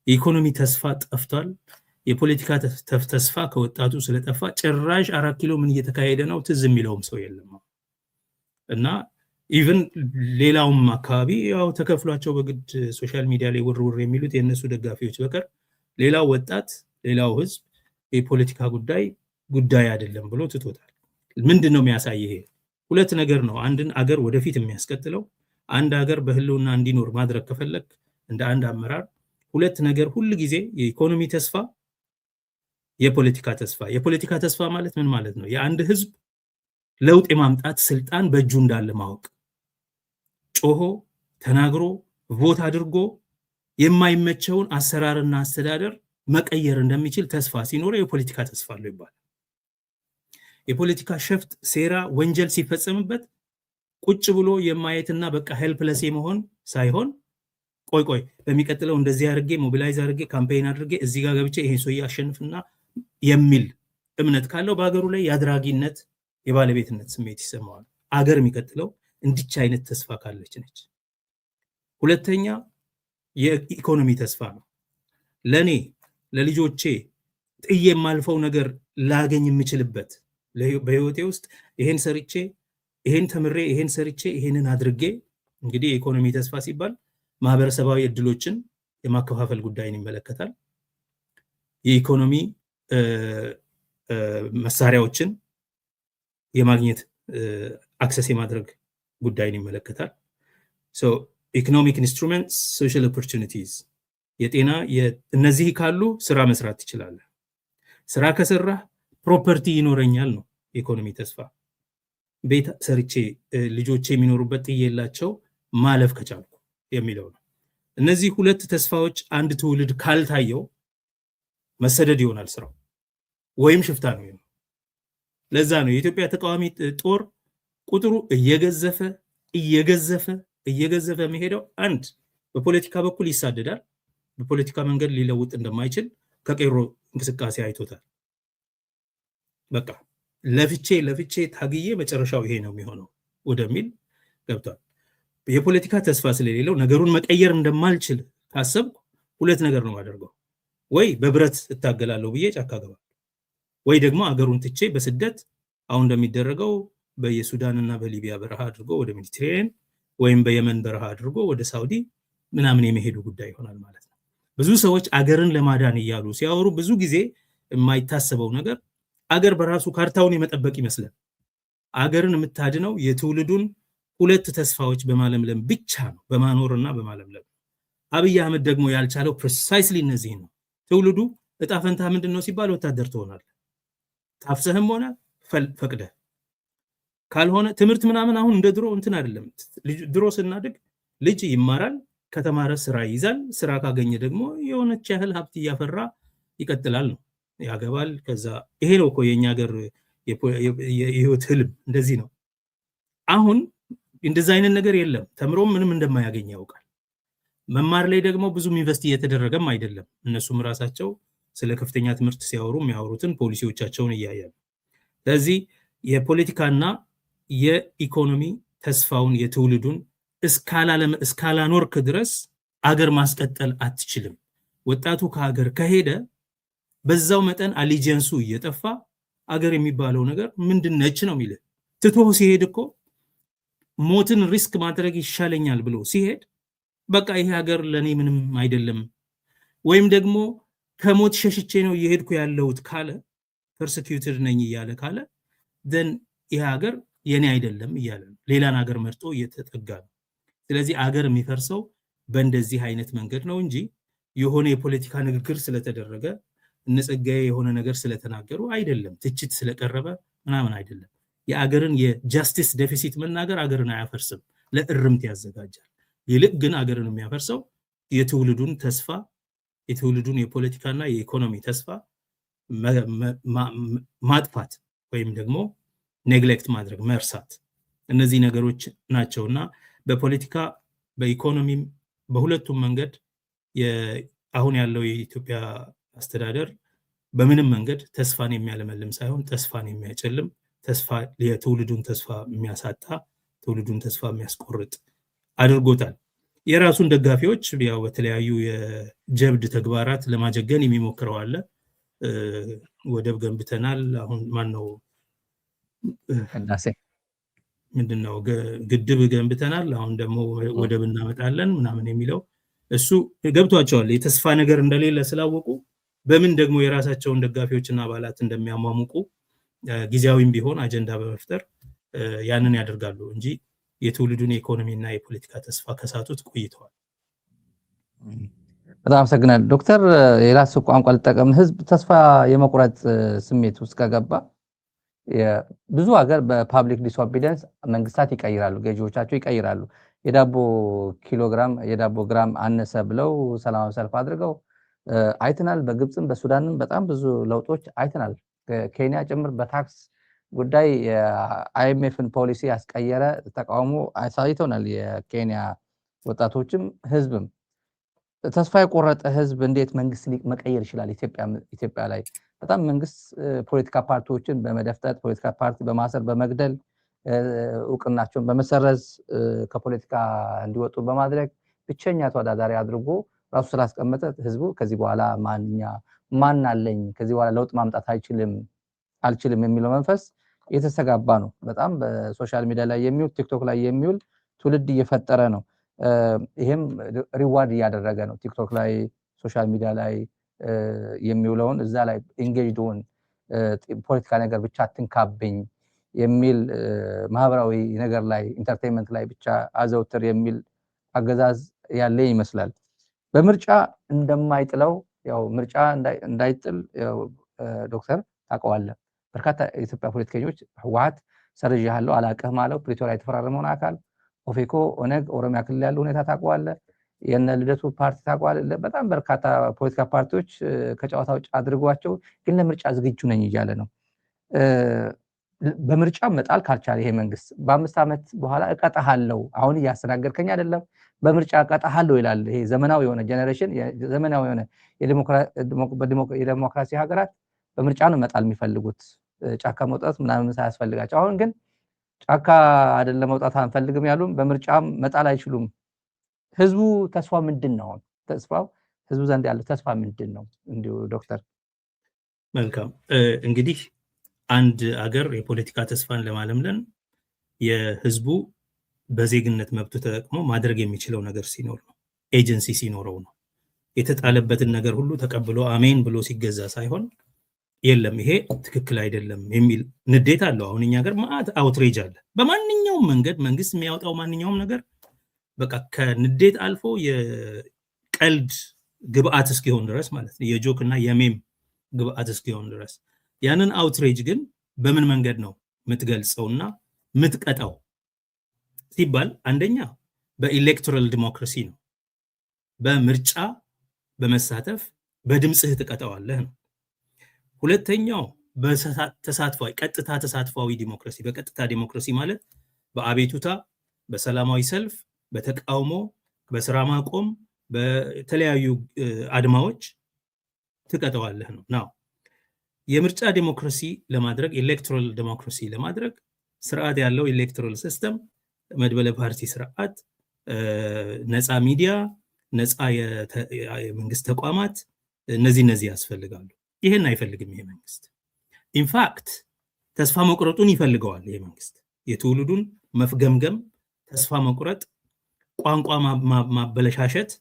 የኢኮኖሚ ተስፋ ጠፍቷል። የፖለቲካ ተስፋ ከወጣቱ ስለጠፋ ጭራሽ 4 ኪሎ ምን እየተካሄደ ነው ትዝ የሚለውም ሰው የለም። እና ኢቭን ሌላውም አካባቢ ያው ተከፍሏቸው በግድ ሶሻል ሚዲያ ላይ ውርውር የሚሉት የነሱ ደጋፊዎች በቀር ሌላው ወጣት፣ ሌላው ህዝብ የፖለቲካ ጉዳይ አይደለም ብሎ ትቶታል። ምንድነው የሚያሳይ? ይሄ ሁለት ነገር ነው አንድን አገር ወደፊት የሚያስቀጥለው። አንድ አገር በህልውና እንዲኖር ማድረግ ከፈለክ እንደ አንድ አመራር ሁለት ነገር ሁሉ ጊዜ የኢኮኖሚ ተስፋ፣ የፖለቲካ ተስፋ። የፖለቲካ ተስፋ ማለት ምን ማለት ነው? የአንድ ህዝብ ለውጥ የማምጣት ስልጣን በእጁ እንዳለ ማወቅ፣ ጮሆ ተናግሮ ቮት አድርጎ የማይመቸውን አሰራርና አስተዳደር መቀየር እንደሚችል ተስፋ ሲኖረው የፖለቲካ ተስፋ አለው ይባላል። የፖለቲካ ሸፍጥ፣ ሴራ፣ ወንጀል ሲፈጸምበት ቁጭ ብሎ የማየትና በቃ ሄልፕለስ መሆን ሳይሆን ቆይ በሚቀጥለው እንደዚህ አድርጌ ሞቢላይዝ አድርጌ ካምፔይን አድርጌ እዚህ ጋር ገብቼ ይሄን ሰው ያሸንፍና የሚል እምነት ካለው በአገሩ ላይ የአድራጊነት የባለቤትነት ስሜት ይሰማዋል። አገር የሚቀጥለው እንዲች አይነት ተስፋ ካለች ነች። ሁለተኛ የኢኮኖሚ ተስፋ ነው። ለኔ ለልጆቼ ጥዬ የማልፈው ነገር ላገኝ የምችልበት በህይወቴ ውስጥ ይሄን ሰርቼ ይሄን ተምሬ ይሄን ሰርቼ ይሄንን አድርጌ እንግዲህ የኢኮኖሚ ተስፋ ሲባል ማህበረሰባዊ እድሎችን የማከፋፈል ጉዳይን ይመለከታል። የኢኮኖሚ መሳሪያዎችን የማግኘት አክሰስ የማድረግ ጉዳይን ይመለከታል። ኢኮኖሚክ ኢንስትሩመንትስ፣ ሶሻል ኦፖርቹኒቲስ፣ የጤና እነዚህ ካሉ ስራ መስራት ትችላለህ። ስራ ከሰራህ ፕሮፐርቲ ይኖረኛል ነው የኢኮኖሚ ተስፋ። ቤት ሰርቼ ልጆቼ የሚኖሩበት ጥዬላቸው ማለፍ ከቻልኩ የሚለው ነው። እነዚህ ሁለት ተስፋዎች አንድ ትውልድ ካልታየው መሰደድ ይሆናል ስራው፣ ወይም ሽፍታ ነው። ለዛ ነው የኢትዮጵያ ተቃዋሚ ጦር ቁጥሩ እየገዘፈ እየገዘፈ እየገዘፈ መሄደው። አንድ በፖለቲካ በኩል ይሳደዳል። በፖለቲካ መንገድ ሊለውጥ እንደማይችል ከቄሮ እንቅስቃሴ አይቶታል። በቃ ለፍቼ ታግዬ መጨረሻው ይሄ ነው የሚሆነው ወደሚል ገብቷል። የፖለቲካ ተስፋ ስለሌለው ነገሩን መቀየር እንደማልችል ካሰብኩ ሁለት ነገር ነው ማደርገው። ወይ በብረት እታገላለሁ ብዬ ጫካ ገባለሁ፣ ወይ ደግሞ አገሩን ትቼ በስደት አሁን እንደሚደረገው በየሱዳንና በሊቢያ በረሃ አድርጎ ወደ ሜዲትሬኒያን ወይም በየመን በረሃ አድርጎ ወደ ሳውዲ ምናምን የመሄዱ ጉዳይ ይሆናል ማለት ነው። ብዙ ሰዎች አገርን ለማዳን እያሉ ሲያወሩ ብዙ ጊዜ የማይታሰበው ነገር አገር በራሱ ካርታውን የመጠበቅ ይመስላል። አገርን የምታድነው የትውልዱን ሁለት ተስፋዎች በማለምለም ብቻ ነው፣ በማኖርና በማለምለም። አብይ አህመድ ደግሞ ያልቻለው ፕሪሳይስሊ እነዚህ ነው። ትውልዱ እጣ ፈንታ ምንድነው ሲባል ወታደር ትሆናለህ፣ ታፍሰህም ሆነ ፈቅደህ ካልሆነ ትምህርት ምናምን አሁን እንደ ድሮ እንትን አይደለም። ድሮ ስናድግ ልጅ ይማራል፣ ከተማረ ስራ ይይዛል፣ ስራ ካገኘ ደግሞ የሆነች ያህል ሀብት እያፈራ ይቀጥላል ነው፣ ያገባል። ከዛ ይሄ ነው እኮ የኛ ሀገር የህይወት ህልም፣ እንደዚህ ነው። አሁን እንደዛ አይነት ነገር የለም። ተምሮም ምንም እንደማያገኝ ያውቃል። መማር ላይ ደግሞ ብዙም ኢንቨስት እየተደረገም አይደለም። እነሱም ራሳቸው ስለ ከፍተኛ ትምህርት ሲያወሩ የሚያወሩትን ፖሊሲዎቻቸውን እያያሉ። ስለዚህ የፖለቲካና የኢኮኖሚ ተስፋውን የትውልዱን እስካላኖርክ ድረስ አገር ማስቀጠል አትችልም። ወጣቱ ከሀገር ከሄደ በዛው መጠን አሊጀንሱ እየጠፋ አገር የሚባለው ነገር ምንድነች ነው የሚል ትቶ ሲሄድ እኮ ሞትን ሪስክ ማድረግ ይሻለኛል ብሎ ሲሄድ በቃ ይሄ ሀገር ለኔ ምንም አይደለም፣ ወይም ደግሞ ከሞት ሸሽቼ ነው እየሄድኩ ያለሁት ካለ፣ ፐርሰኪዩትድ ነኝ እያለ ካለ ደን ይሄ ሀገር የኔ አይደለም እያለ ነው፣ ሌላን ሀገር መርጦ እየተጠጋ ነው። ስለዚህ አገር የሚፈርሰው በእንደዚህ አይነት መንገድ ነው እንጂ የሆነ የፖለቲካ ንግግር ስለተደረገ እነጸጋዬ የሆነ ነገር ስለተናገሩ አይደለም፣ ትችት ስለቀረበ ምናምን አይደለም። የአገርን የጃስቲስ ዴፊሲት መናገር አገርን አያፈርስም፣ ለእርምት ያዘጋጃል። ይልቅ ግን አገርን የሚያፈርሰው የትውልዱን ተስፋ፣ የትውልዱን የፖለቲካና የኢኮኖሚ ተስፋ ማጥፋት ወይም ደግሞ ኔግሌክት ማድረግ፣ መርሳት፣ እነዚህ ነገሮች ናቸውና በፖለቲካ በኢኮኖሚም በሁለቱም መንገድ አሁን ያለው የኢትዮጵያ አስተዳደር በምንም መንገድ ተስፋን የሚያለመልም ሳይሆን ተስፋን የሚያጨልም፣ የትውልዱን ተስፋ የሚያሳጣ፣ ትውልዱን ተስፋ የሚያስቆርጥ አድርጎታል። የራሱን ደጋፊዎች ያው በተለያዩ የጀብድ ተግባራት ለማጀገን የሚሞክረው አለ። ወደብ ገንብተናል፣ አሁን ማነው ምንድነው ግድብ ገንብተናል፣ አሁን ደግሞ ወደብ እናመጣለን ምናምን የሚለው እሱ ገብቷቸዋል። የተስፋ ነገር እንደሌለ ስላወቁ በምን ደግሞ የራሳቸውን ደጋፊዎችና አባላት እንደሚያሟሙቁ ጊዜያዊም ቢሆን አጀንዳ በመፍጠር ያንን ያደርጋሉ እንጂ የትውልዱን የኢኮኖሚና የፖለቲካ ተስፋ ከሳቱት ቆይተዋል። በጣም አመሰግናለሁ ዶክተር። የራሱ ቋንቋ ልጠቀም። ህዝብ ተስፋ የመቁረጥ ስሜት ውስጥ ከገባ ብዙ ሀገር በፓብሊክ ዲስኦቢዲየንስ መንግስታት ይቀይራሉ፣ ገዢዎቻቸው ይቀይራሉ። የዳቦ ኪሎግራም የዳቦ ግራም አነሰ ብለው ሰላማዊ ሰልፍ አድርገው አይተናል። በግብፅም በሱዳንም በጣም ብዙ ለውጦች አይተናል። ኬንያ ጭምር በታክስ ጉዳይ የአይኤምኤፍን ፖሊሲ ያስቀየረ ተቃውሞ አሳይተውናል። የኬንያ ወጣቶችም ህዝብም ተስፋ የቆረጠ ህዝብ እንዴት መንግስት መቀየር ይችላል? ኢትዮጵያ ላይ በጣም መንግስት ፖለቲካ ፓርቲዎችን በመደፍጠጥ ፖለቲካ ፓርቲ በማሰር በመግደል እውቅናቸውን በመሰረዝ ከፖለቲካ እንዲወጡ በማድረግ ብቸኛ ተወዳዳሪ አድርጎ ራሱ ስላስቀመጠ ህዝቡ ከዚህ በኋላ ማን አለኝ ከዚህ በኋላ ለውጥ ማምጣት አልችልም የሚለው መንፈስ የተሰጋባ ነው። በጣም በሶሻል ሚዲያ ላይ የሚውል ቲክቶክ ላይ የሚውል ትውልድ እየፈጠረ ነው። ይሄም ሪዋርድ እያደረገ ነው። ቲክቶክ ላይ ሶሻል ሚዲያ ላይ የሚውለውን እዛ ላይ ኢንጌጅድውን ፖለቲካ ነገር ብቻ አትንካብኝ የሚል ማህበራዊ ነገር ላይ ኢንተርቴይንመንት ላይ ብቻ አዘውትር የሚል አገዛዝ ያለ ይመስላል። በምርጫ እንደማይጥለው ያው ምርጫ እንዳይጥል ዶክተር ታውቀዋለህ። በርካታ የኢትዮጵያ ፖለቲከኞች ህወሓት ሰርዣለሁ አላቀህም አለው። ፕሪቶሪያ የተፈራረመውን አካል ኦፌኮ፣ ኦነግ፣ ኦሮሚያ ክልል ያለው ሁኔታ ታውቀዋለህ። የነ ልደቱ ፓርቲ ታውቀዋለህ። በጣም በርካታ ፖለቲካ ፓርቲዎች ከጨዋታ ውጭ አድርጓቸው ግን ለምርጫ ዝግጁ ነኝ እያለ ነው። በምርጫ መጣል ካልቻለ ይሄ መንግስት በ5 ዓመት በኋላ እቀጣሃለሁ፣ አሁን እያስተናገድከኝ አይደለም፣ በምርጫ እቀጣሃለሁ ይላል። ይሄ ዘመናዊ የሆነ ጀነሬሽን፣ ዘመናዊ የሆነ የዲሞክራሲ ሀገራት በምርጫ ነው መጣል የሚፈልጉት፣ ጫካ መውጣት ምናምን ሳያስፈልጋቸው። አሁን ግን ጫካ አይደለም መውጣት አንፈልግም ያሉም በምርጫም መጣል አይችሉም። ህዝቡ ተስፋ ምንድን ነው? ተስፋው ህዝቡ ዘንድ ያለው ተስፋ ምንድን ነው? እንዲሁ ዶክተር። መልካም እንግዲህ አንድ አገር የፖለቲካ ተስፋን ለማለምለን የህዝቡ በዜግነት መብቱ ተጠቅሞ ማድረግ የሚችለው ነገር ሲኖር ነው፣ ኤጀንሲ ሲኖረው ነው። የተጣለበትን ነገር ሁሉ ተቀብሎ አሜን ብሎ ሲገዛ ሳይሆን የለም ይሄ ትክክል አይደለም የሚል ንዴት አለው። አሁን እኛ ሀገር ማአት አውትሬጅ አለ። በማንኛውም መንገድ መንግስት የሚያወጣው ማንኛውም ነገር በቃ ከንዴት አልፎ የቀልድ ግብአት እስኪሆን ድረስ ማለት ነው፣ የጆክ እና የሜም ግብአት እስኪሆን ድረስ። ያንን አውትሬጅ ግን በምን መንገድ ነው የምትገልጸውና የምትቀጣው ሲባል አንደኛ በኤሌክቶራል ዲሞክራሲ ነው። በምርጫ በመሳተፍ በድምጽህ ትቀጣዋለህ ነው። ሁለተኛው በተሳትፏዊ ቀጥታ ተሳትፏዊ ዲሞክራሲ። በቀጥታ ዲሞክራሲ ማለት በአቤቱታ፣ በሰላማዊ ሰልፍ፣ በተቃውሞ፣ በስራ ማቆም፣ በተለያዩ አድማዎች ትቀጣዋለህ ነው። ናው የምርጫ ዲሞክራሲ ለማድረግ ኤሌክቶራል ዲሞክራሲ ለማድረግ ስርዓት ያለው ኤሌክቶራል ሲስተም፣ መድበለ ፓርቲ ስርዓት፣ ነፃ ሚዲያ፣ ነፃ የመንግስት ተቋማት፣ እነዚህ ያስፈልጋሉ። ይሄን አይፈልግም ይሄ መንግስት። ኢንፋክት ተስፋ መቁረጡን ይፈልገዋል ይሄ መንግስት። የትውልዱን መፍገምገም፣ ተስፋ መቁረጥ፣ ቋንቋ ማበለሻሸት፣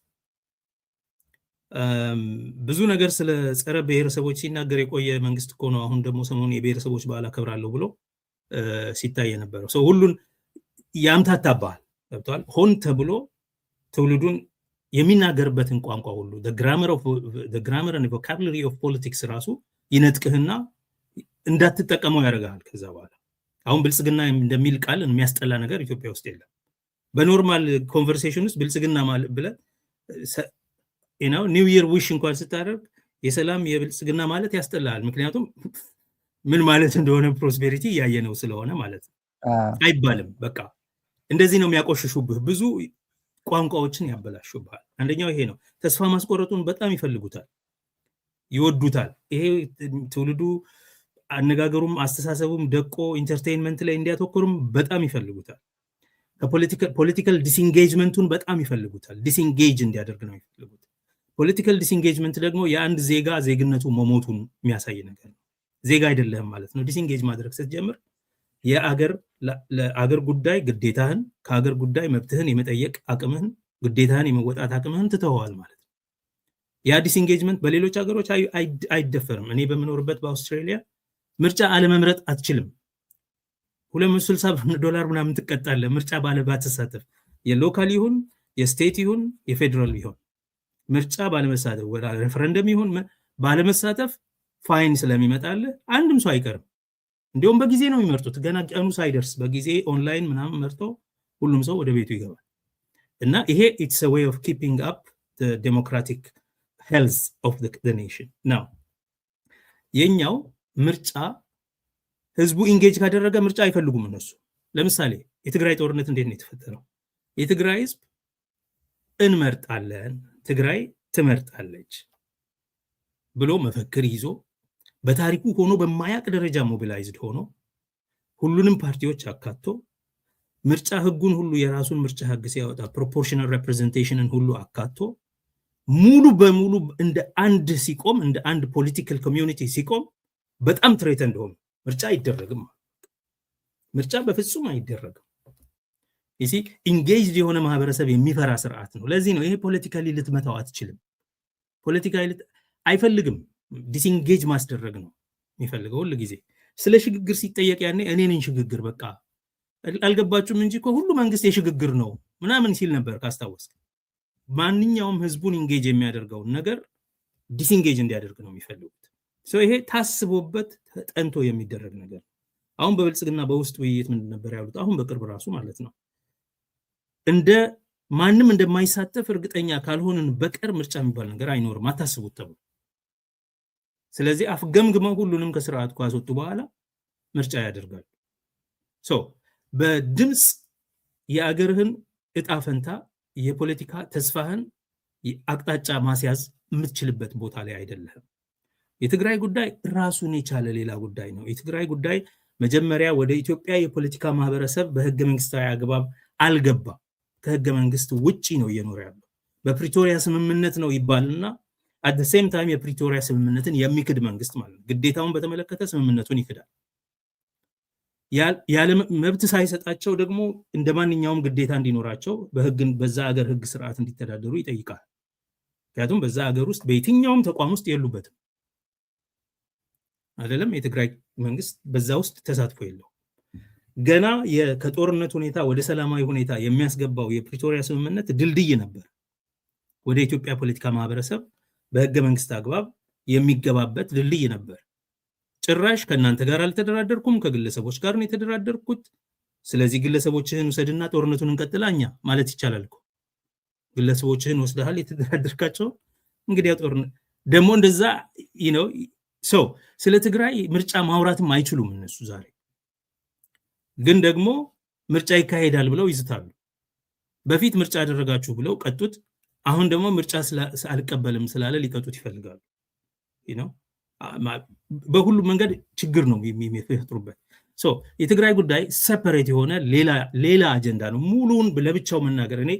ብዙ ነገር ስለ ጸረ ብሔረሰቦች ሲናገር የቆየ መንግስት እኮ ነው። አሁን ደግሞ ሰሞኑን የብሔረሰቦች በዓል አከብራለሁ ብሎ ሲታይ የነበረው ሰው ሁሉን ያምታታባል። ገብቷል። ሆን ተብሎ ትውልዱን የሚናገርበትን ቋንቋ ሁሉ the grammar and vocabulary of politics ራሱ ይነጥቅህና እንዳትጠቀመው ያደርጋል። ከዛ በኋላ አሁን ብልጽግና እንደሚል ቃል የሚያስጠላ ነገር ኢትዮጵያ ውስጥ የለም። በኖርማል ኮንቨርሴሽን ውስጥ ብልጽግና ማለት ብለህ ኒው ይር ዊሽ እንኳን ስታደርግ የሰላም የብልጽግና ማለት ያስጠላል። ምክንያቱም ምን ማለት እንደሆነ ፕሮስፔሪቲ እያየነው ስለሆነ ማለት ነው። አይባልም። በቃ እንደዚህ ነው የሚያቆሽሹብህ። ብዙ ቋንቋዎችን ያበላሹብሃል። አንደኛው ይሄ ነው። ተስፋ ማስቆረጡን በጣም ይፈልጉታል፣ ይወዱታል። ይሄ ትውልዱ አነጋገሩም አስተሳሰቡም ደቆ ኢንተርቴይንመንት ላይ እንዲያተኩርም በጣም ይፈልጉታል። ከፖለቲካል ዲስኢንጌጅመንቱን በጣም ይፈልጉታል። ዲስኢንጌጅ እንዲያደርግ ነው የሚፈልጉት። ፖለቲካል ዲስኢንጌጅመንት ደግሞ የአንድ ዜጋ ዜግነቱ መሞቱን የሚያሳይ ነገር ነው። ዜጋ አይደለህም ማለት ነው። ዲስኢንጌጅ ማድረግ ስትጀምር ለአገር ጉዳይ ግዴታህን፣ ከአገር ጉዳይ መብትህን የመጠየቅ አቅምህን፣ ግዴታህን የመወጣት አቅምህን ትተዋል ማለት ነው። ያ ዲስኢንጌጅመንት በሌሎች ሀገሮች አይደፈርም። እኔ በምኖርበት በአውስትራሊያ ምርጫ አለመምረጥ አትችልም። $260 ምናምን ትቀጣለህ ምርጫ ባለመሳተፍ። የሎካል ይሁን የስቴት ይሁን የፌደራል ይሁን ምርጫ ባለመሳተፍ፣ ወደ ሬፈረንደም ይሁን ባለመሳተፍ ፋይን ስለሚመጣልህ አንድም ሰው አይቀርም። እንዲሁም በጊዜ ነው የሚመርጡት። ገና ቀኑ ሳይደርስ በጊዜ ኦንላይን ምናምን መርጦ ሁሉም ሰው ወደ ቤቱ ይገባል። እና ይሄ it's a way of keeping up the democratic health of the nation. now የኛው ምርጫ ህዝቡ ኢንጌጅ ካደረገ ምርጫ አይፈልጉም እነሱ። ለምሳሌ የትግራይ ጦርነት እንዴት ነው የተፈጠረው? የትግራይ ህዝብ እንመርጣለን፣ ትግራይ ትመርጣለች ብሎ መፈክር ይዞ በታሪኩ ሆኖ በማያቅ ደረጃ ሞቢላይዝድ ሆኖ ሁሉንም ፓርቲዎች አካቶ ምርጫ ህጉን ሁሉ የራሱን ምርጫ ህግ ሲያወጣ ፕሮፖርሽናል ሪፕሬዘንቴሽንን ሁሉ አካቶ ሙሉ በሙሉ እንደ አንድ ሲቆም፣ እንደ አንድ ፖለቲካል ኮሚዩኒቲ ሲቆም በጣም ትሬት እንደሆነ ምርጫ አይደረግም። ምርጫ በፍጹም አይደረግም። ይሲ ኢንጌጅድ የሆነ ማህበረሰብ የሚፈራ ስርዓት ነው። ለዚህ ነው ይሄ ፖለቲካሊ ልትመታው አትችልም። ፖለቲካሊ አይፈልግም። ዲስኢንጌጅ ማስደረግ ነው የሚፈልገው። ሁሉ ጊዜ ስለ ሽግግር ሲጠየቅ ያኔ እኔ ነኝ ሽግግር በቃ አልገባችሁም እንጂ እኮ ሁሉ መንግስት የሽግግር ነው ምናምን ሲል ነበር ካስታወስክ። ማንኛውም ህዝቡን ኢንጌጅ የሚያደርገውን ነገር ዲስኢንጌጅ እንዲያደርግ ነው የሚፈልጉት። ይሄ ታስቦበት ተጠንቶ የሚደረግ ነገር። አሁን በብልጽግና በውስጥ ውይይት ምን ነበር ያሉት? አሁን በቅርብ ራሱ ማለት ነው እንደ ማንም እንደማይሳተፍ እርግጠኛ ካልሆንን በቀር ምርጫ የሚባል ነገር አይኖርም፣ አታስቡት ተብሎ። ስለዚህ አፍገምግመው ሁሉንም ከስርዓት ካስወጡ በኋላ ምርጫ ያደርጋሉ። በድምፅ የአገርህን እጣ ፈንታ የፖለቲካ ተስፋህን አቅጣጫ ማስያዝ የምትችልበት ቦታ ላይ አይደለም። የትግራይ ጉዳይ ራሱን የቻለ ሌላ ጉዳይ ነው። የትግራይ ጉዳይ መጀመሪያ ወደ ኢትዮጵያ የፖለቲካ ማህበረሰብ በህገ መንግስታዊ አግባብ አልገባም። ከህገ መንግስት ውጪ ነው እየኖረ ያለው። በፕሪቶሪያ ስምምነት ነው ይባልና አት ሴም ታይም የፕሪቶሪያ ስምምነትን የሚክድ መንግስት ማለት ነው። ግዴታውን በተመለከተ ስምምነቱን ይክዳል። ያለ መብት ሳይሰጣቸው ደግሞ እንደ ማንኛውም ግዴታ እንዲኖራቸው በዛ ሀገር ህግ ስርዓት እንዲተዳደሩ ይጠይቃል። ምክንያቱም በዛ ሀገር ውስጥ በየትኛውም ተቋም ውስጥ የሉበትም አይደለም። የትግራይ መንግስት በዛ ውስጥ ተሳትፎ የለው። ገና ከጦርነት ሁኔታ ወደ ሰላማዊ ሁኔታ የሚያስገባው የፕሪቶሪያ ስምምነት ድልድይ ነበር። ወደ ኢትዮጵያ ፖለቲካ ማህበረሰብ በህገ መንግስት አግባብ የሚገባበት ድልድይ ነበር። ጭራሽ ከእናንተ ጋር አልተደራደርኩም፣ ከግለሰቦች ጋር ነው የተደራደርኩት። ስለዚህ ግለሰቦችህን ውሰድና ጦርነቱን እንቀጥላኛ ማለት ይቻላል እኮ። ግለሰቦችህን ወስደሃል የተደራደርካቸው። እንግዲህ ጦርነት ደግሞ እንደዛ ስለ ትግራይ ምርጫ ማውራትም አይችሉም እነሱ። ዛሬ ግን ደግሞ ምርጫ ይካሄዳል ብለው ይዝታሉ። በፊት ምርጫ ያደረጋችሁ ብለው ቀጡት። አሁን ደግሞ ምርጫ አልቀበልም ስላለ ሊቀጡት ይፈልጋሉ። በሁሉ መንገድ ችግር ነው የሚፈጥሩበት። የትግራይ ጉዳይ ሰፐሬት የሆነ ሌላ አጀንዳ ነው። ሙሉውን ለብቻው መናገር እኔ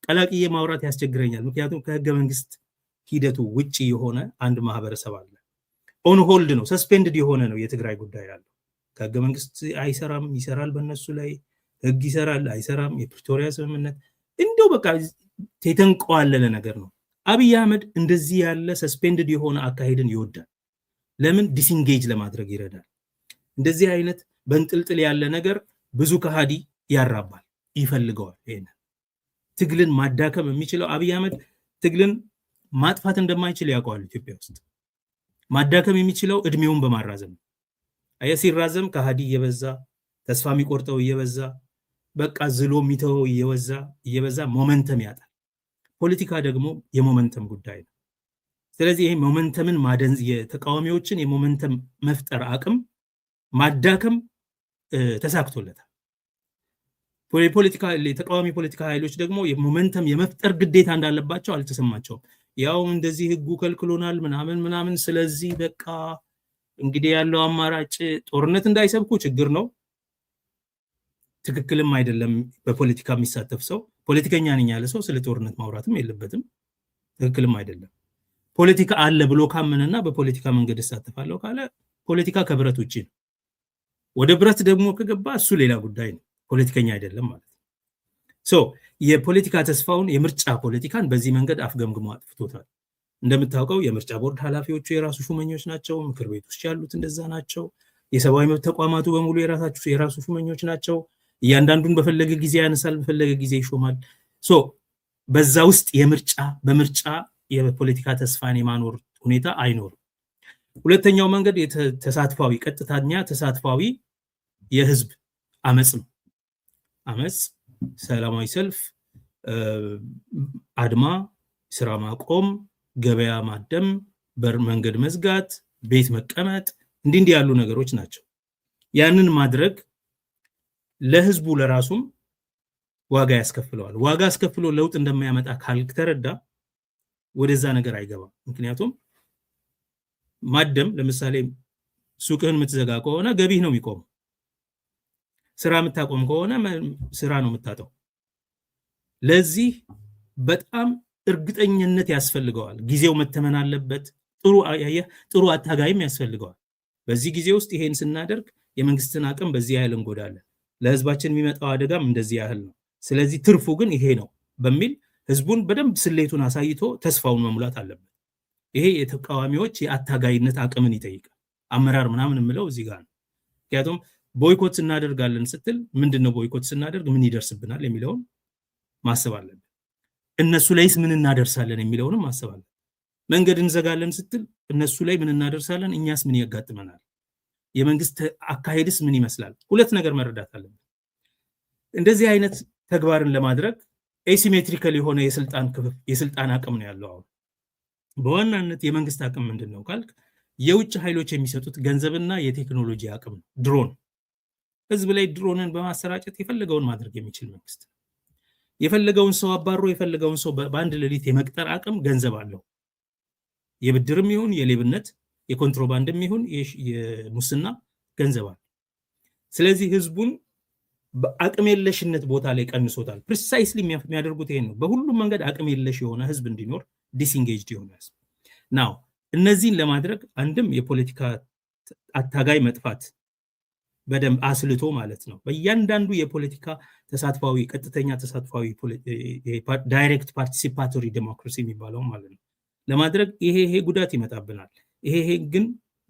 ቀላቅዬ ማውራት ያስቸግረኛል። ምክንያቱም ከህገ መንግስት ሂደቱ ውጪ የሆነ አንድ ማህበረሰብ አለ። ኦን ሆልድ ነው፣ ሰስፔንድድ የሆነ ነው የትግራይ ጉዳይ ያለው። ከህገ መንግስት አይሰራም፣ ይሰራል፣ በእነሱ ላይ ህግ ይሰራል፣ አይሰራም። የፕሪቶሪያ ስምምነት እንደው በቃ የተንቀዋለለ ነገር ነው። አብይ አህመድ እንደዚህ ያለ ሰስፔንድድ የሆነ አካሄድን ይወዳል። ለምን? ዲስንጌጅ ለማድረግ ይረዳል። እንደዚህ አይነት በንጥልጥል ያለ ነገር ብዙ ከሃዲ ያራባል፣ ይፈልገዋል። ይሄንን ትግልን ማዳከም የሚችለው አብይ አህመድ ትግልን ማጥፋት እንደማይችል ያውቀዋል። ኢትዮጵያ ውስጥ ማዳከም የሚችለው እድሜውን በማራዘም ነው። ሲራዘም ከሃዲ እየበዛ ተስፋ የሚቆርጠው እየበዛ በቃ ዝሎ የሚተወው እየበዛ ሞመንተም ያጣል። ፖለቲካ ደግሞ የሞመንተም ጉዳይ ነው። ስለዚህ ይሄ ሞመንተምን የተቃዋሚዎችን የሞመንተም መፍጠር አቅም ማዳከም ተሳክቶለታል። የተቃዋሚ ፖለቲካ ኃይሎች ደግሞ የሞመንተም የመፍጠር ግዴታ እንዳለባቸው አልተሰማቸውም። ያው እንደዚህ ህጉ ከልክሎናል ምናምን። ስለዚህ በቃ እንግዲህ ያለው አማራጭ ጦርነት እንዳይሰብኩ ችግር ነው፣ ትክክልም አይደለም። በፖለቲካ የሚሳተፍ ሰው ፖለቲከኛ ነኝ ያለ ሰው ስለ ጦርነት ማውራትም የለበትም፣ ትክክልም አይደለም። ፖለቲካ አለ ብሎ ካመነና በፖለቲካ መንገድ እሳተፋለሁ ካለ ፖለቲካ ከብረት ውጪ ነው። ወደ ብረት ደግሞ ከገባ እሱ ሌላ ጉዳይ ነው፣ ፖለቲከኛ አይደለም ማለት ነው። የፖለቲካ ተስፋውን የምርጫ ፖለቲካን በዚህ መንገድ አፍገምግሞ አጥፍቶታል። እንደምታውቀው የምርጫ ቦርድ ኃላፊዎቹ የራሱ ሹመኞች ናቸው። ምክር ቤት ውስጥ ያሉት እንደዛ ናቸው። የሰብአዊ መብት ተቋማቱ በሙሉ የራሱ ሹመኞች ናቸው። እያንዳንዱን በፈለገ ጊዜ ያነሳል፣ በፈለገ ጊዜ ይሾማል። በዛ ውስጥ በምርጫ የፖለቲካ ተስፋን የማኖር ሁኔታ አይኖርም። ሁለተኛው መንገድ ተሳትፏዊ ቀጥታኛ ተሳትፏዊ የህዝብ አመጽ ነው። አመጽ፣ ሰላማዊ ሰልፍ፣ አድማ፣ ስራ ማቆም፣ ገበያ ማደም፣ መንገድ መዝጋት፣ ቤት መቀመጥ፣ እንዲህ ያሉ ነገሮች ናቸው። ያንን ማድረግ ለህዝቡ ለራሱም ዋጋ ያስከፍለዋል። ዋጋ አስከፍሎ ለውጥ እንደማያመጣ ካልተረዳ ወደዛ ነገር አይገባም። ምክንያቱም ማደም ለምሳሌ ሱቅህን የምትዘጋ ከሆነ ገቢህ ነው የሚቆመው። ስራ የምታቆም ከሆነ ስራ ነው የምታጣው። ለዚህ በጣም እርግጠኝነት ያስፈልገዋል። ጊዜው መተመን አለበት። ጥሩ አታጋይም ያስፈልገዋል። በዚህ ጊዜ ውስጥ ይሄን ስናደርግ የመንግስትን አቅም በዚህ ያህል እንጎዳለን፣ ለህዝባችን የሚመጣው አደጋም እንደዚህ ያህል ነው፣ ስለዚህ ትርፉ ግን ይሄ ነው በሚል ህዝቡን በደንብ ስሌቱን አሳይቶ ተስፋውን መሙላት አለበት። ይሄ የተቃዋሚዎች የአታጋይነት አቅምን ይጠይቃል። አመራር ምናምን የምለው እዚህ ጋር ነው። ምክንያቱም ቦይኮት እናደርጋለን ስትል ምንድነው ቦይኮት ስናደርግ ምን ይደርስብናል የሚለውን ማሰብ አለብን። እነሱ ላይስ ምን እናደርሳለን የሚለውንም ማሰብ አለብን። መንገድ እንዘጋለን ስትል እነሱ ላይ ምን እናደርሳለን? እኛስ ምን ያጋጥመናል? የመንግስት አካሄድስ ምን ይመስላል? ሁለት ነገር መረዳት አለብን። እንደዚህ አይነት ተግባርን ለማድረግ ኤሲሜትሪካል የሆነ የስልጣን አቅም ነው ያለው። አሁን በዋናነት የመንግስት አቅም ምንድን ነው ካልክ የውጭ ኃይሎች የሚሰጡት ገንዘብና የቴክኖሎጂ አቅም ነው። ድሮን ህዝብ ላይ ድሮንን በማሰራጨት የፈለገውን ማድረግ የሚችል መንግስት፣ የፈለገውን ሰው አባሮ የፈለገውን ሰው በአንድ ሌሊት የመቅጠር አቅም ገንዘብ አለው። የብድርም ይሁን የሌብነት የኮንትሮባንድም ይሁን የሙስና ገንዘብ አለው። ስለዚህ ህዝቡን በአቅም የለሽነት ቦታ ላይ ቀንሶታል። ፕሪሳይስሊ የሚያደርጉት ይሄን ነው። በሁሉም መንገድ አቅም የለሽ የሆነ ህዝብ እንዲኖር ዲስኢንጌጅድ የሆነ ህዝብ ናው። እነዚህን ለማድረግ አንድም የፖለቲካ አታጋይ መጥፋት በደንብ አስልቶ ማለት ነው። በእያንዳንዱ የፖለቲካ ተሳትፋዊ ቀጥተኛ ተሳትፋዊ ዳይሬክት ፓርቲሲፓቶሪ ዴሞክራሲ የሚባለው ማለት ነው ለማድረግ ይሄ ጉዳት ይመጣብናል። ይሄ ግን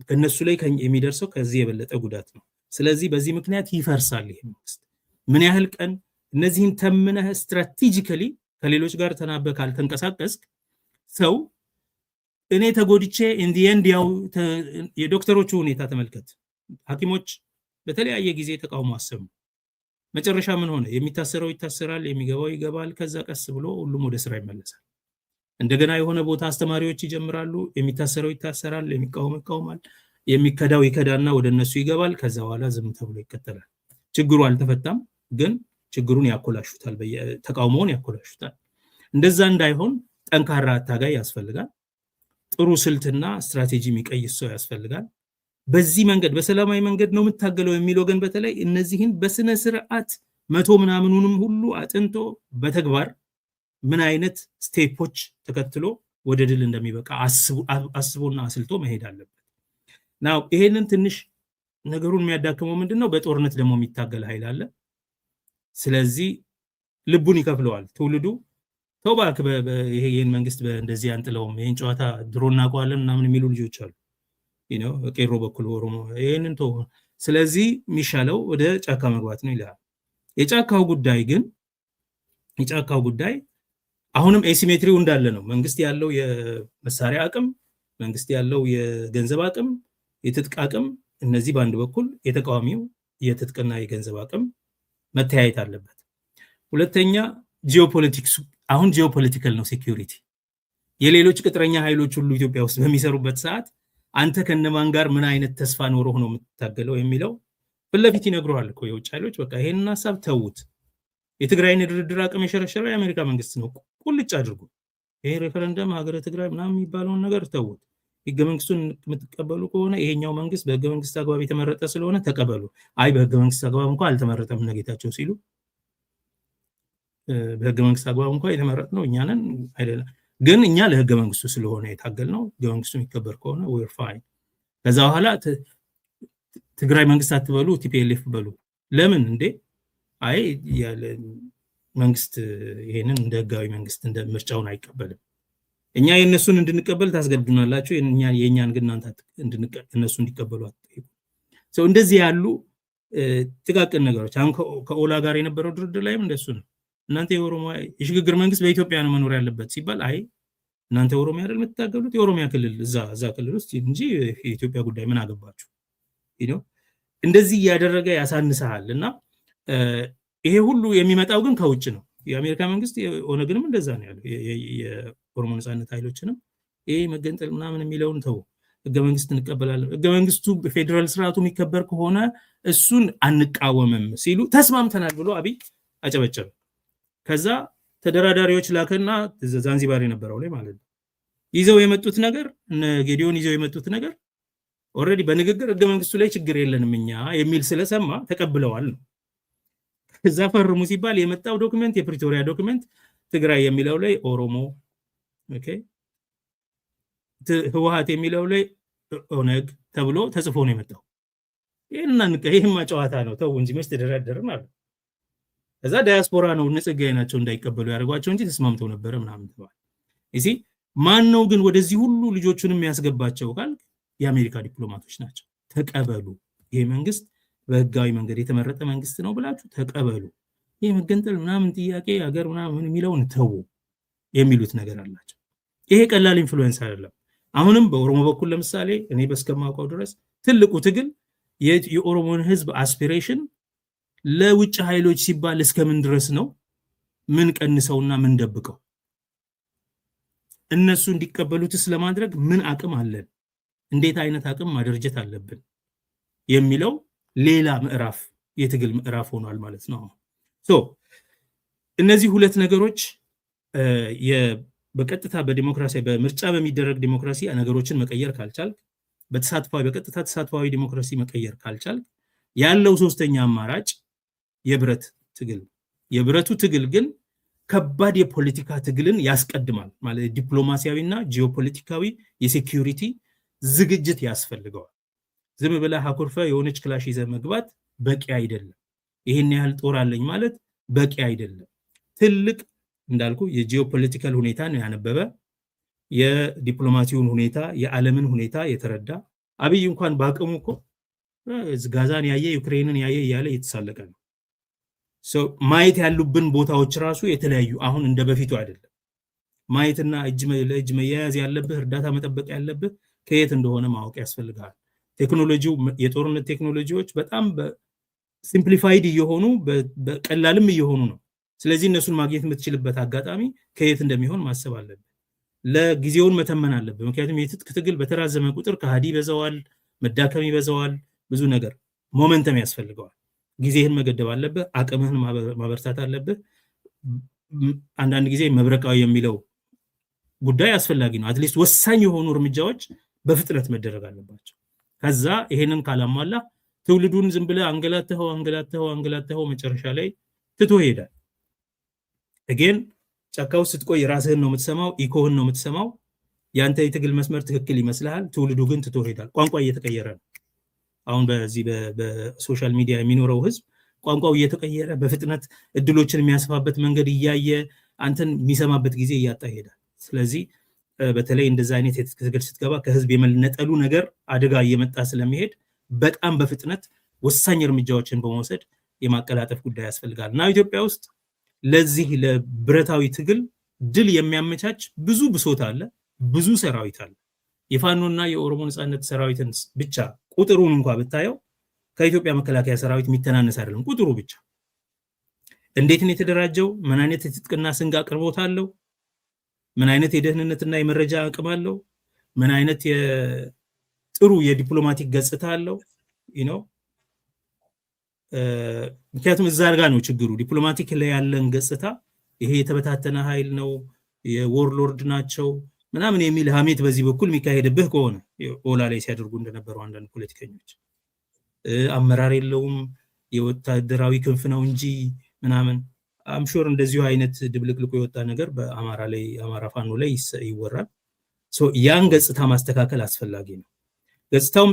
ከነሱ ላይ የሚደርሰው ከዚህ የበለጠ ጉዳት ነው። ስለዚህ በዚህ ምክንያት ይፈርሳል ይሄ መንግስት። ምን ያህል ቀን እነዚህን ተምነህ ስትራቴጂካሊ ከሌሎች ጋር ተናበህ ካልተንቀሳቀስክ ሰው እኔ ተጎድቼ ኢን ዲ ኤንድ ያው የዶክተሮቹ ሁኔታ ተመልከት። ሐኪሞች በተለያየ ጊዜ ተቃውሞ አሰሙ። መጨረሻ ምን ሆነ? የሚታሰረው ይታሰራል፣ የሚገባው ይገባል። ከዛ ቀስ ብሎ ሁሉም ወደ ስራ ይመለሳል። እንደገና የሆነ ቦታ አስተማሪዎች ይጀምራሉ። የሚታሰረው ይታሰራል፣ የሚቃወም ይቃወማል፣ የሚከዳው ይከዳና ወደ እነሱ ይገባል። ከዛ በኋላ ዝም ተብሎ ይከተላል። ችግሩ አልተፈታም፣ ግን ችግሩን ያኮላሹታል፣ ተቃውሞውን ያኮላሹታል። እንደዛ እንዳይሆን ጠንካራ አታጋይ ያስፈልጋል። ጥሩ ስልትና ስትራቴጂ የሚቀይስ ሰው ያስፈልጋል። በዚህ መንገድ በሰላማዊ መንገድ ነው የምታገለው የሚል ወገን በተለይ እነዚህን በስነ ስርዓት 100 ምናምኑንም ሁሉ አጥንቶ በተግባር ምን አይነት ስቴፖች ተከትሎ ወደ ድል እንደሚበቃ አስቦና አስልቶ መሄድ አለበት። ናው ይሄንን ትንሽ ነገሩን የሚያዳክመው ምንድነው? በጦርነት ደግሞ የሚታገል ኃይል አለ። ስለዚህ ልቡን ይከፍለዋል ትውልዱ። ተው እባክህ ይሄን መንግስት እንደዚህ አንጥለውም፣ ይሄን ጨዋታ ድሮ እናውቀዋለን ምናምን የሚሉ ልጆች አሉ። ቄሮ በኩል ኦሮሞ ይሄንን ተው፣ ስለዚህ የሚሻለው ወደ ጫካ መግባት ነው ይላል። የጫካው ጉዳይ አሁንም ኤሲሜትሪው እንዳለ ነው። መንግስት ያለው የመሳሪያ አቅም፣ መንግስት ያለው የገንዘብ አቅም፣ የትጥቅ አቅም፣ እነዚህ በአንድ በኩል የተቃዋሚው የትጥቅና የገንዘብ አቅም መተያየት አለበት። ሁለተኛ ጂኦፖለቲክሱ አሁን ጂኦፖለቲካል ነው ሴኩሪቲ። የሌሎች ቅጥረኛ ኃይሎች ሁሉ ኢትዮጵያ ውስጥ በሚሰሩበት ሰዓት አንተ ከነማን ጋር ምን አይነት ተስፋ ኖሮህ ነው የምትታገለው የሚለው ፊት ለፊት ይነግሩሃል እኮ የውጭ ኃይሎች። በቃ ይሄንን ሐሳብ ተውት። የትግራይን ድርድር አቅም የሸረሸረው የአሜሪካ መንግስት ነው። ቁልጭ አድርጉ። ይሄ ሬፈረንደም ሀገረ ትግራይ ምናምን የሚባለውን ነገር ተውት። ህገ መንግስቱን የምትቀበሉ ከሆነ ይሄኛው መንግስት በህገ መንግስት አግባብ የተመረጠ ስለሆነ ተቀበሉ። አይ በህገ መንግስት አግባብ እንኳን አልተመረጠም ነጌታቸው ሲሉ በህገ መንግስት አግባብ እንኳን የተመረጥነው እኛ ነን አይደለም፣ ግን እኛ ለህገ መንግስቱ ስለሆነ የታገልነው ህገ መንግስቱ የሚከበር ከሆነ we're fine። ከዛ በኋላ ትግራይ መንግስት አትበሉ ቲፒኤልኤፍ በሉ። ለምን እንዴ? አይ ያለ መንግስት ይሄንን እንደ ህጋዊ መንግስት እንደ ምርጫውን አይቀበልም። እኛ የነሱን እንድንቀበል ታስገድዱናላችሁ፣ የኛን ግን እነሱ እንዲቀበሉ አትጠይቁ። ሰው እንደዚህ ያሉ ጥቃቅን ነገሮች አሁን ከኦላ ጋር የነበረው ድርድር ላይም እንደሱ ነው። እናንተ የሽግግር መንግስት በኢትዮጵያ ነው መኖር ያለበት ሲባል አይ እናንተ ኦሮሚያ አይደል የምትታገሉት፣ የኦሮሚያ ክልል እዛ ክልል ውስጥ እንጂ የኢትዮጵያ ጉዳይ ምን አገባችሁ? እንደዚህ ያደረገ ያሳንሳል። እና ይሄ ሁሉ የሚመጣው ግን ከውጭ ነው። የአሜሪካ መንግስት ኦነግንም እንደዛ ነው ያለው። የኦሮሞ ነጻነት ኃይሎችንም ይሄ መገንጠል ምናምን የሚለውን ተው፣ ህገ መንግስት እንቀበላለን፣ ህገ መንግስቱ ፌደራል ስርዓቱ የሚከበር ከሆነ እሱን አንቃወምም ሲሉ ተስማምተናል ብሎ አብይ አጨበጨበ። ከዛ ተደራዳሪዎች ላከና ዛንዚባር የነበረው ላይ ማለት ነው ይዘው የመጡት ነገር ጌዲዮን ይዘው የመጡት ነገር ኦሬዲ በንግግር ህገ መንግስቱ ላይ ችግር የለንም እኛ የሚል ስለሰማ ተቀብለዋል ነው። ከዛ ፈርሙ ሲባል የመጣው ዶክመንት የፕሪቶሪያ ዶክመንት ትግራይ የሚለው ላይ ኦሮሞ፣ ኦኬ፣ ህወሓት የሚለው ላይ ኦነግ ተብሎ ተጽፎ ነው የመጣው። ይሄማ ጨዋታ ነው ተው እንጂ መች ተደራደርን አሉ። ከዛ ዳያስፖራ ነው ንጽጋይ ናቸው እንዳይቀበሉ ያደርጓቸው እንጂ ተስማምተው ነበር ምናምን ተባለ። እዚህ ማን ነው ግን ወደዚህ ሁሉ ልጆቹን የሚያስገባቸው ካል የአሜሪካ ዲፕሎማቶች ናቸው። ተቀበሉ፣ ይሄ መንግስት በህጋዊ መንገድ የተመረጠ መንግስት ነው ብላችሁ ተቀበሉ፣ ይሄ መገንጠል ምናምን ጥያቄ ሀገር ምናምን የሚለውን ተው የሚሉት ነገር አላቸው። ይሄ ቀላል ኢንፍሉዌንስ አይደለም። አሁንም በኦሮሞ በኩል ለምሳሌ እኔ በስከማውቀው ድረስ ትልቁ ትግል የኦሮሞን ህዝብ አስፒሬሽን ለውጭ ኃይሎች ሲባል እስከምን ድረስ ነው ምን ቀንሰውና ምን ደብቀው እነሱ እንዲቀበሉትስ ለማድረግ ምን አቅም አለን፣ እንዴት አይነት አቅም ማደረጀት አለብን የሚለው ሌላ ምዕራፍ የትግል ምዕራፍ ሆኗል ማለት ነው። እነዚህ ሁለት ነገሮች በቀጥታ በዲሞክራሲ በምርጫ በሚደረግ ዲሞክራሲ ነገሮችን መቀየር ካልቻል፣ በቀጥታ ተሳትፏዊ ዲሞክራሲ መቀየር ካልቻል ያለው ሶስተኛ አማራጭ የብረት ትግል። የብረቱ ትግል ግን ከባድ የፖለቲካ ትግልን ያስቀድማል ማለት ዲፕሎማሲያዊና ጂኦፖለቲካዊ የሴኩሪቲ ዝግጅት ያስፈልገዋል። ዝም ብለህ አኩርፈ የሆነች ክላሽ ይዘህ መግባት በቂ አይደለም። ይሄን ያህል ጦር አለኝ ማለት በቂ አይደለም። ትልቅ እንዳልኩ የጂኦፖለቲካል ሁኔታን ያነበበ የዲፕሎማሲውን ሁኔታ የዓለምን ሁኔታ የተረዳ አብይ እንኳን ባቅሙ እኮ ጋዛን ያየ ዩክሬንን ያየ እያለ እየተሳለቀ ነው። ማየት ያሉብን ቦታዎች ራሱ የተለያዩ አሁን እንደ በፊቱ አይደለም። ማየትና ለእጅ መያያዝ ያለብህ እርዳታ መጠበቅ ያለብህ ከየት እንደሆነ ማወቅ ያስፈልጋል። ቴክኖሎጂው የጦርነት ቴክኖሎጂዎች በጣም ሲምፕሊፋይድ እየሆኑ በቀላልም እየሆኑ ነው። ስለዚህ እነሱን ማግኘት የምትችልበት አጋጣሚ ከየት እንደሚሆን ማሰብ አለብህ። ለጊዜውን መተመን አለብህ። ምክንያቱም የትጥቅ ትግል በተራዘመ ቁጥር ከሃዲ ይበዛዋል፣ መዳከም ይበዛዋል፣ ብዙ ነገር ሞመንተም ያስፈልገዋል። ጊዜህን መገደብ አለብህ፣ አቅምህን ማበርታት አለብህ። አንዳንድ ጊዜ መብረቃዊ የሚለው ጉዳይ አስፈላጊ ነው። አትሊስት ወሳኝ የሆኑ እርምጃዎች በፍጥነት መደረግ አለባቸው። ከዛ ይሄንን ካላሟላ ትውልዱን ዝም ብለህ አንገላተኸው መጨረሻ ላይ ትቶ ይሄዳል። again ጫካው ስትቆይ ራስህን ነው የምትሰማው፣ ኢኮህን ነው የምትሰማው። ያንተ የትግል መስመር ትክክል ይመስልሃል፣ ትውልዱ ግን ትቶ ይሄዳል። ቋንቋ እየተቀየረ ነው። አሁን በዚህ በሶሻል ሚዲያ የሚኖረው ህዝብ ቋንቋው እየተቀየረ በፍጥነት እድሎችን የሚያስፋበት መንገድ እያየ አንተን የሚሰማበት ጊዜ እያጣ ይሄዳል። ስለዚህ በተለይ እንደዛ አይነት የትግል ስትገባ ከህዝብ የመነጠሉ ነገር አደጋ እየመጣ ስለሚሄድ በጣም በፍጥነት ወሳኝ እርምጃዎችን በመውሰድ የማቀላጠፍ ጉዳይ ያስፈልጋል እና ኢትዮጵያ ውስጥ ለዚህ ለብረታዊ ትግል ድል የሚያመቻች ብዙ ብሶት አለ፣ ብዙ ሰራዊት አለ። የፋኖና የኦሮሞ ነጻነት ሰራዊትን ብቻ ቁጥሩን እንኳን ብታየው ከኢትዮጵያ መከላከያ ሰራዊት የሚተናነስ አይደለም። ቁጥሩ ብቻ እንዴት ነው የተደራጀው? ምን አይነት የትጥቅና ስንቅ አቅርቦት አለው? ምን አይነት የደህንነትና የመረጃ አቅም አለው? ምን አይነት ጥሩ የዲፕሎማቲክ ገጽታ አለው? ምክንያቱም እዛ ጋር ነው ችግሩ። ዲፕሎማቲክ ላይ ያለን ገጽታ ይሄ የተበታተነ ኃይል ነው፣ የዎርሎርድ ናቸው ምናምን የሚል ሀሜት በዚህ በኩል የሚካሄድብህ ከሆነ ኦላ ላይ ሲያደርጉ እንደነበሩ አንዳንድ ፖለቲከኞች አመራር የለውም የወታደራዊ ክንፍ ነው እንጂ ምናምን አምሹር እንደዚሁ አይነት ድብልቅልቁ የወጣ ነገር በአማራ ፋኖ ላይ ይወራል። ያን ገጽታ ማስተካከል አስፈላጊ ነው። ገጽታውም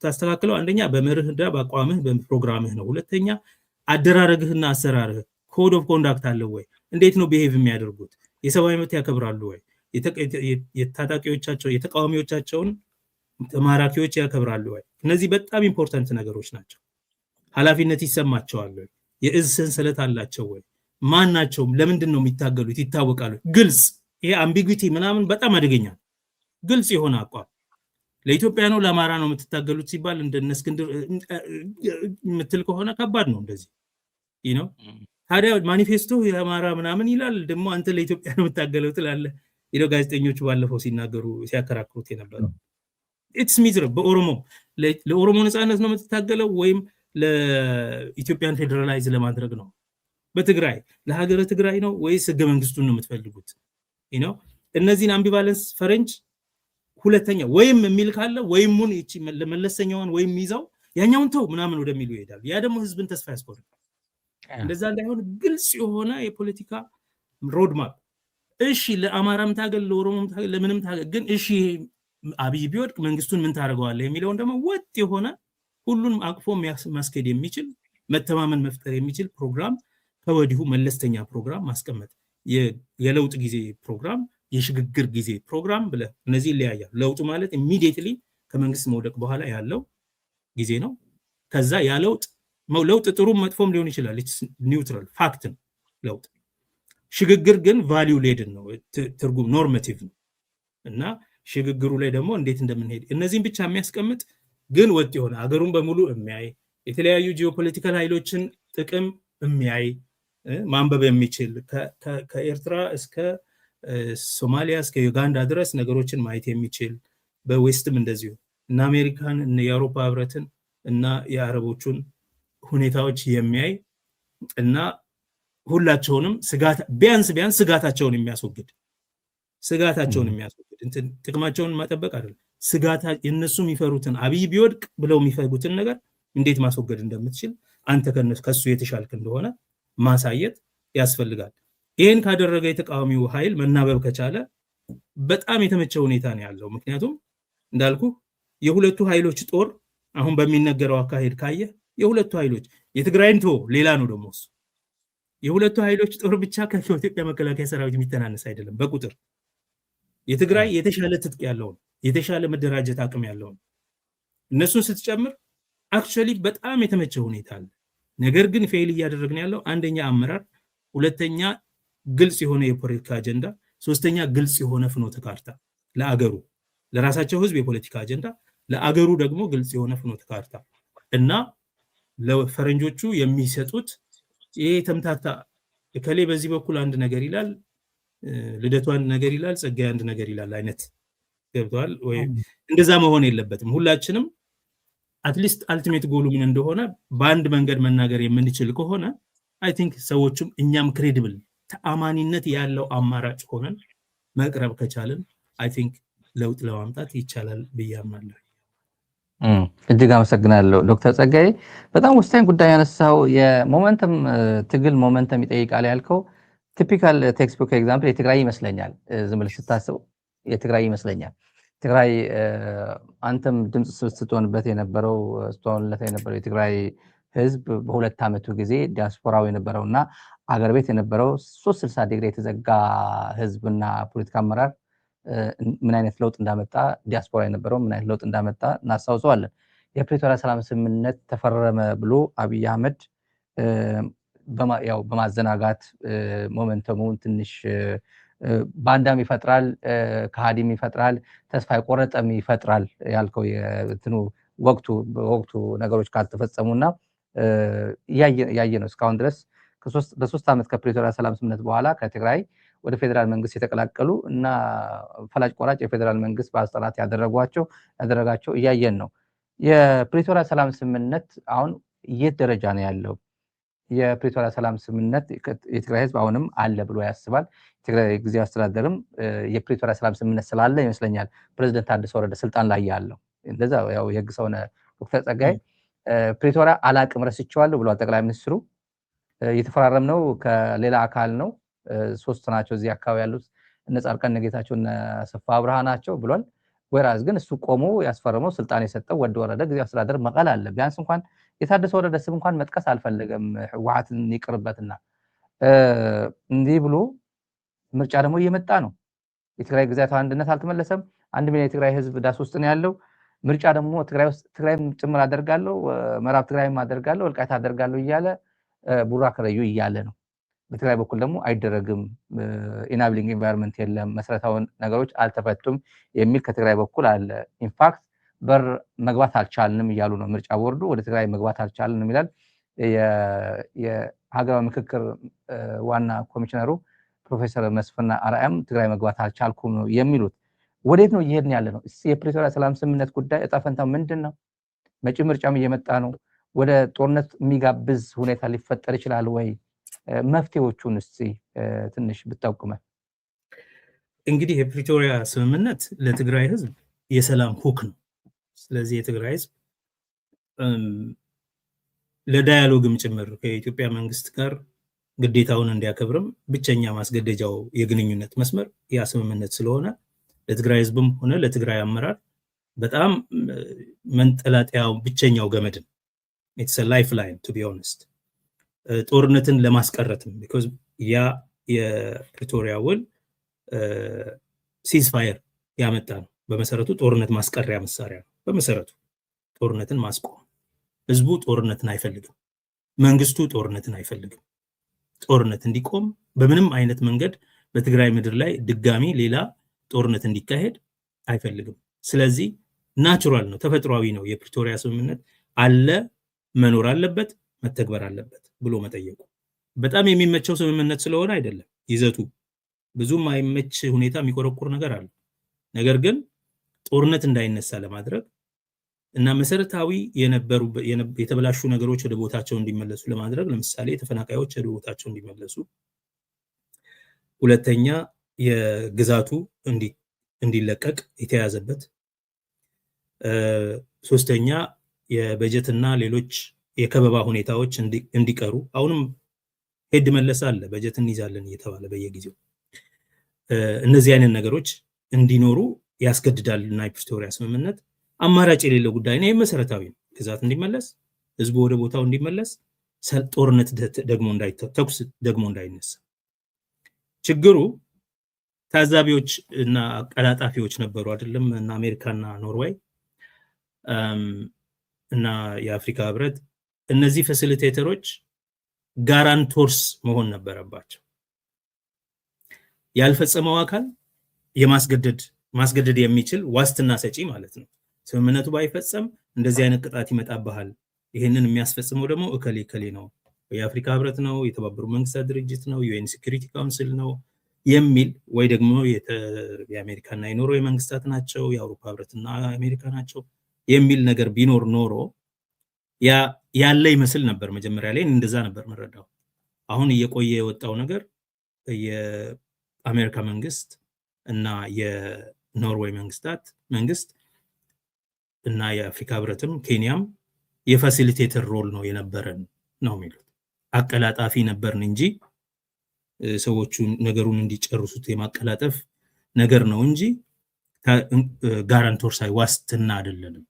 ታስተካክለው አንደኛ በመርህና በአቋምህ በፕሮግራምህ ነው። ሁለተኛ አደራረግህና አሰራርህ ኮድ ኦፍ ኮንዳክት አለው ወይ? እንዴት ነው ቢሄቭ የሚያደርጉት? የሰብአዊ መብት ያከብራሉ ወይ? የታጣቂዎቻቸው የተቃዋሚዎቻቸውን ተማራኪዎች ያከብራሉ ወይ? እነዚህ በጣም ኢምፖርታንት ነገሮች ናቸው። ኃላፊነት ይሰማቸዋል ወይ? የእዝ ሰንሰለት አላቸው ወይ? ማን ናቸው? ለምንድን ነው የሚታገሉት? ይታወቃሉ? ግልጽ። ይሄ አምቢጉቲ ምናምን በጣም አደገኛ። ግልጽ የሆነ አቋም ለኢትዮጵያ ነው ለአማራ ነው የምትታገሉት ሲባል እንደነ እስክንድር የምትል ከሆነ ከባድ ነው። እንደዚህ ታዲያ ማኒፌስቶ የአማራ ምናምን ይላል፣ ደግሞ አንተ ለኢትዮጵያ ነው የምታገለው ትላለህ። ጋዜጠኞቹ ባለፈው ሲናገሩ ሲያከራክሩት የነበረው ኢትስ ሚዝር ለኦሮሞ ነጻነት ነው የምትታገለው ወይም ለኢትዮጵያን ፌደራላይዝ ለማድረግ ነው? በትግራይ ለሀገረ ትግራይ ነው ወይስ ህገ መንግስቱን ነው የምትፈልጉት? እነዚህን አምቢቫለንስ ፈረንጅ ሁለተኛ ወይም የሚል ካለ ወይሙን እቺ ለመለሰኛውን ወይም ይዛው ያኛውን ተው ምናምን ወደሚሉ ይሄዳሉ። ያ ደግሞ ህዝብን ተስፋ ያስቆርጣል። እንደዛ እንዳይሆን ግልጽ የሆነ የፖለቲካ ሮድማፕ። እሺ ለአማራም ታገል ለኦሮሞም ታገል ለምንም ታገል፣ ግን እሺ አብይ ቢወድቅ መንግስቱን ምን ታደርገዋለህ የሚለውን ደግሞ ወጥ የሆነ ሁሉንም አቅፎ ማስኬድ የሚችል መተማመን መፍጠር የሚችል ፕሮግራም ከወዲሁ መለስተኛ ፕሮግራም ማስቀመጥ፣ የለውጥ ጊዜ ፕሮግራም፣ የሽግግር ጊዜ ፕሮግራም ብለህ እነዚህ ይለያያል። ለውጡ ማለት ኢሚዲየትሊ ከመንግስት መውደቅ በኋላ ያለው ጊዜ ነው። ከዛ ያ ለውጥ ጥሩም መጥፎም ሊሆን ይችላል። ኒውትራል ፋክት ነው ለውጥ። ሽግግር ግን ቫሊዩ ሌድን ነው፣ ትርጉም ኖርማቲቭ ነው። እና ሽግግሩ ላይ ደግሞ እንዴት እንደምንሄድ እነዚህን ብቻ የሚያስቀምጥ ግን ወጥ የሆነ ሀገሩን በሙሉ የሚያይ የተለያዩ ጂኦፖለቲካል ኃይሎችን ጥቅም የሚያይ ማንበብ የሚችል ከኤርትራ እስከ ሶማሊያ እስከ ዩጋንዳ ድረስ ነገሮችን ማየት የሚችል በዌስትም እንደዚሁ እና አሜሪካን እና የአውሮፓ ህብረትን እና የአረቦቹን ሁኔታዎች የሚያይ እና ሁላቸውንም ቢያንስ ስጋታቸውን የሚያስወግድ ጥቅማቸውን ማጠበቅ አይደለም የነሱ የሚፈሩትን አብይ ቢወድቅ ብለው የሚፈጉትን ነገር እንዴት ማስወገድ እንደምትችል አንተ ከሱ የተሻልክ እንደሆነ ማሳየት ያስፈልጋል። ይህን ካደረገ የተቃዋሚው ኃይል መናበብ ከቻለ በጣም የተመቸ ሁኔታ ነው ያለው። ምክንያቱም እንዳልኩ የሁለቱ ኃይሎች ጦር አሁን በሚነገረው አካሄድ ካየ የሁለቱ ኃይሎች የትግራይን ሌላ ነው ደግሞ እሱ የሁለቱ ኃይሎች ጦር ብቻ ከኢትዮጵያ መከላከያ ሰራዊት የሚተናነስ አይደለም በቁጥር የትግራይ የተሻለ ትጥቅ ያለውን የተሻለ መደራጀት አቅም ያለውን እነሱን ስትጨምር አክቹዋሊ በጣም የተመቸ ሁኔታ አለ። ነገር ግን ፌል እያደረግን ያለው አንደኛ አመራር፣ ሁለተኛ ግልጽ የሆነ የፖለቲካ አጀንዳ፣ ሶስተኛ ግልጽ የሆነ ፍኖተ ካርታ ለአገሩ ለራሳቸው ህዝብ የፖለቲካ አጀንዳ፣ ለአገሩ ደግሞ ግልጽ የሆነ ፍኖተ ካርታ እና ለፈረንጆቹ የሚሰጡት ይሄ ተምታታ እከሌ በዚህ በኩል አንድ ነገር ይላል፣ ልደቱ አንድ ነገር ይላል፣ ጸጋይ አንድ ነገር ይላል አይነት ገብቷል ወይ? እንደዛ መሆን የለበትም። ሁላችንም አትሊስት አልቲሜት ጎሉ ምን እንደሆነ በአንድ መንገድ መናገር የምንችል ከሆነ አይ ቲንክ ሰዎችም እኛም ክሬዲብል ተአማኒነት ያለው አማራጭ ሆነን መቅረብ ከቻልን አይ ቲንክ ለውጥ ለማምጣት ይቻላል ብዬ አምናለሁ። እጅግ አመሰግናለሁ ዶክተር ጸጋይ። በጣም ወሳኝ ጉዳይ ያነሳው የሞመንተም ትግል ሞመንተም ይጠይቃል ያልከው ቲፒካል ቴክስትቡክ ኤግዛምፕል የትግራይ ይመስለኛል። ዝም ብለህ ስታስበው የትግራይ ይመስለኛል። ትግራይ አንተም ድምጽ ስትሆንበት የነበረው የትግራይ ህዝብ በሁለት ዓመቱ ጊዜ ዲያስፖራው የነበረውና አገር ቤት የነበረው 360 ዲግሪ የተዘጋ ህዝብና ፖለቲካ አመራር ምን አይነት ለውጥ እንዳመጣ ዲያስፖራ የነበረው ምን አይነት ለውጥ እንዳመጣ እናስታውሰዋለን። የፕሪቶሪያ ሰላም ስምምነት ተፈረመ ብሎ አብይ አህመድ በማዘናጋት ሞመንተሙን ትንሽ ባንዳም ይፈጥራል፣ ከሃዲም ይፈጥራል፣ ተስፋ የቆረጠም ይፈጥራል ያልከው ወቅቱ ነገሮች ካልተፈጸሙና ያየ ነው እስካሁን ድረስ በሶስት ዓመት ከፕሪቶሪያ ሰላም ስምምነት በኋላ ከትግራይ ወደ ፌደራል መንግስት የተቀላቀሉ እና ፈላጭ ቆራጭ የፌደራል መንግስት ባለስልጣናት ያደረጋቸው እያየን ነው። የፕሪቶሪያ ሰላም ስምምነት አሁን የት ደረጃ ነው ያለው? የፕሪቶሪያ ሰላም ስምምነት የትግራይ ህዝብ አሁንም አለ ብሎ ያስባል? ትግራይ ጊዜያዊ አስተዳደርም የፕሪቶሪያ ሰላም ስምምነት ስላለ ይመስለኛል ፕሬዝዳንት ታደሰ ወረደ ስልጣን ላይ ያለው። እንደዛ ያው የህግ ሰው ነህ ዶክተር ጸጋይ። ፕሪቶሪያ አላቅም ረስቼዋለሁ ብሏል ጠቅላይ ሚኒስትሩ። የተፈራረምነው ከሌላ አካል ነው፣ ሶስት ናቸው እዚህ አካባቢ ያሉት እነ ጻድቃን ጌታቸው እነ አሰፋ አብርሃ ናቸው ብሏል። ወራዝ ግን እሱ ቆሞ ያስፈረመው ስልጣን የሰጠው ወደ ወረደ ጊዜያዊ አስተዳደር መቀለ አለ። ቢያንስ እንኳን የታደሰ ወረደ ስም እንኳን መጥቀስ አልፈለገም ህወሓትን ይቅርበትና እንዲህ ብሎ ምርጫ ደግሞ እየመጣ ነው። የትግራይ ግዛት አንድነት አልተመለሰም። 1 ሚሊዮን የትግራይ ህዝብ ዳስ ውስጥ ነው ያለው። ምርጫ ደግሞ ትግራይም ጭምር አደርጋለሁ፣ ምዕራብ ትግራይም አደርጋለሁ፣ ወልቃይት አደርጋለሁ እያለ ቡራ ከረዩ እያለ ነው። በትግራይ በኩል ደግሞ አይደረግም፣ ኢናብሊንግ ኢንቫይሮንመንት የለም፣ መሰረታዊ ነገሮች አልተፈቱም የሚል ከትግራይ በኩል አለ። ኢንፋክት በር መግባት አልቻልንም እያሉ ነው። ምርጫ ቦርዱ ወደ ትግራይ መግባት አልቻልንም ይላል። የሀገራዊ ምክክር ዋና ኮሚሽነሩ ፕሮፌሰር መስፍን አርአያም ትግራይ መግባት አልቻልኩም ነው የሚሉት። ወዴት ነው እየሄድን ያለ ነው? የፕሪቶሪያ ሰላም ስምምነት ጉዳይ እጣ ፈንታው ምንድን ነው? መጪ ምርጫም እየመጣ ነው። ወደ ጦርነት የሚጋብዝ ሁኔታ ሊፈጠር ይችላል ወይ? መፍትሄዎቹን እስቲ ትንሽ ብታውቁመን። እንግዲህ የፕሪቶሪያ ስምምነት ለትግራይ ህዝብ የሰላም ሁክ ነው። ስለዚህ የትግራይ ህዝብ ለዳያሎግም ጭምር ከኢትዮጵያ መንግስት ጋር ግዴታውን እንዲያከብርም ብቸኛ ማስገደጃው የግንኙነት መስመር ያ ስምምነት ስለሆነ ለትግራይ ህዝብም ሆነ ለትግራይ አመራር በጣም መንጠላጠያው ብቸኛው ገመድ ነው። ኢትስ አ ላይፍ ላይን ቱ ቢ ኦነስት። ጦርነትን ለማስቀረትም ቢኮዝ ያ የፕሪቶሪያ ውል ሲዝፋየር ያመጣ ነው። በመሰረቱ ጦርነት ማስቀሪያ መሳሪያ ነው። በመሰረቱ ጦርነትን ማስቆም፣ ህዝቡ ጦርነትን አይፈልግም፣ መንግስቱ ጦርነትን አይፈልግም። ጦርነት እንዲቆም በምንም አይነት መንገድ በትግራይ ምድር ላይ ድጋሚ ሌላ ጦርነት እንዲካሄድ አይፈልግም። ስለዚህ ናቹራል ነው፣ ተፈጥሯዊ ነው። የፕሪቶሪያ ስምምነት አለ፣ መኖር አለበት፣ መተግበር አለበት ብሎ መጠየቁ በጣም የሚመቸው ስምምነት ስለሆነ አይደለም። ይዘቱ ብዙም አይመች ሁኔታ የሚቆረቁር ነገር አለ። ነገር ግን ጦርነት እንዳይነሳ ለማድረግ እና መሰረታዊ የነበሩ የተበላሹ ነገሮች ወደ ቦታቸው እንዲመለሱ ለማድረግ ለምሳሌ ተፈናቃዮች ወደ ቦታቸው እንዲመለሱ፣ ሁለተኛ የግዛቱ እንዲለቀቅ የተያዘበት፣ ሶስተኛ የበጀትና ሌሎች የከበባ ሁኔታዎች እንዲቀሩ አሁንም ሄድ መለስ አለ፣ በጀት እንይዛለን እየተባለ በየጊዜው እነዚህ አይነት ነገሮች እንዲኖሩ ያስገድዳል እና የፕሪቶሪያ ስምምነት አማራጭ የሌለው ጉዳይ ነው። መሰረታዊ ነው። ግዛት እንዲመለስ፣ ህዝቡ ወደ ቦታው እንዲመለስ፣ ጦርነት ደግሞ ተኩስ ደግሞ እንዳይነሳ። ችግሩ ታዛቢዎች እና አቀላጣፊዎች ነበሩ አይደለም እና አሜሪካና ኖርዌይ እና የአፍሪካ ህብረት እነዚህ ፋሲሊቴተሮች ጋራንቶርስ መሆን ነበረባቸው። ያልፈጸመው አካል ማስገደድ የሚችል ዋስትና ሰጪ ማለት ነው። ስምምነቱ ባይፈጸም እንደዚህ አይነት ቅጣት ይመጣብሃል፣ ይሄንን የሚያስፈጽመው ደግሞ እከሌ ነው፣ የአፍሪካ ህብረት ነው፣ የተባበሩት መንግስታት ድርጅት ነው፣ ዩኤን ሴኩሪቲ ካውንስል ነው የሚል ወይ ደግሞ የአሜሪካና የኖርዌይ መንግስታት ናቸው፣ የአውሮፓ ህብረትና አሜሪካ ናቸው የሚል ነገር ቢኖር ኖሮ ያለ ይመስል ነበር። መጀመሪያ ላይ እንደዛ ነበር መረዳው። አሁን እየቆየ የወጣው ነገር የአሜሪካ መንግስት እና የኖርዌይ መንግስት እና የአፍሪካ ህብረትም ኬንያም የፋሲሊቴተር ሮል ነው የነበረን ነው የሚሉት። አቀላጣፊ ነበርን እንጂ ሰዎቹ ነገሩን እንዲጨርሱት የማቀላጠፍ ነገር ነው እንጂ ጋራንቶር ዋስትና አይደለንም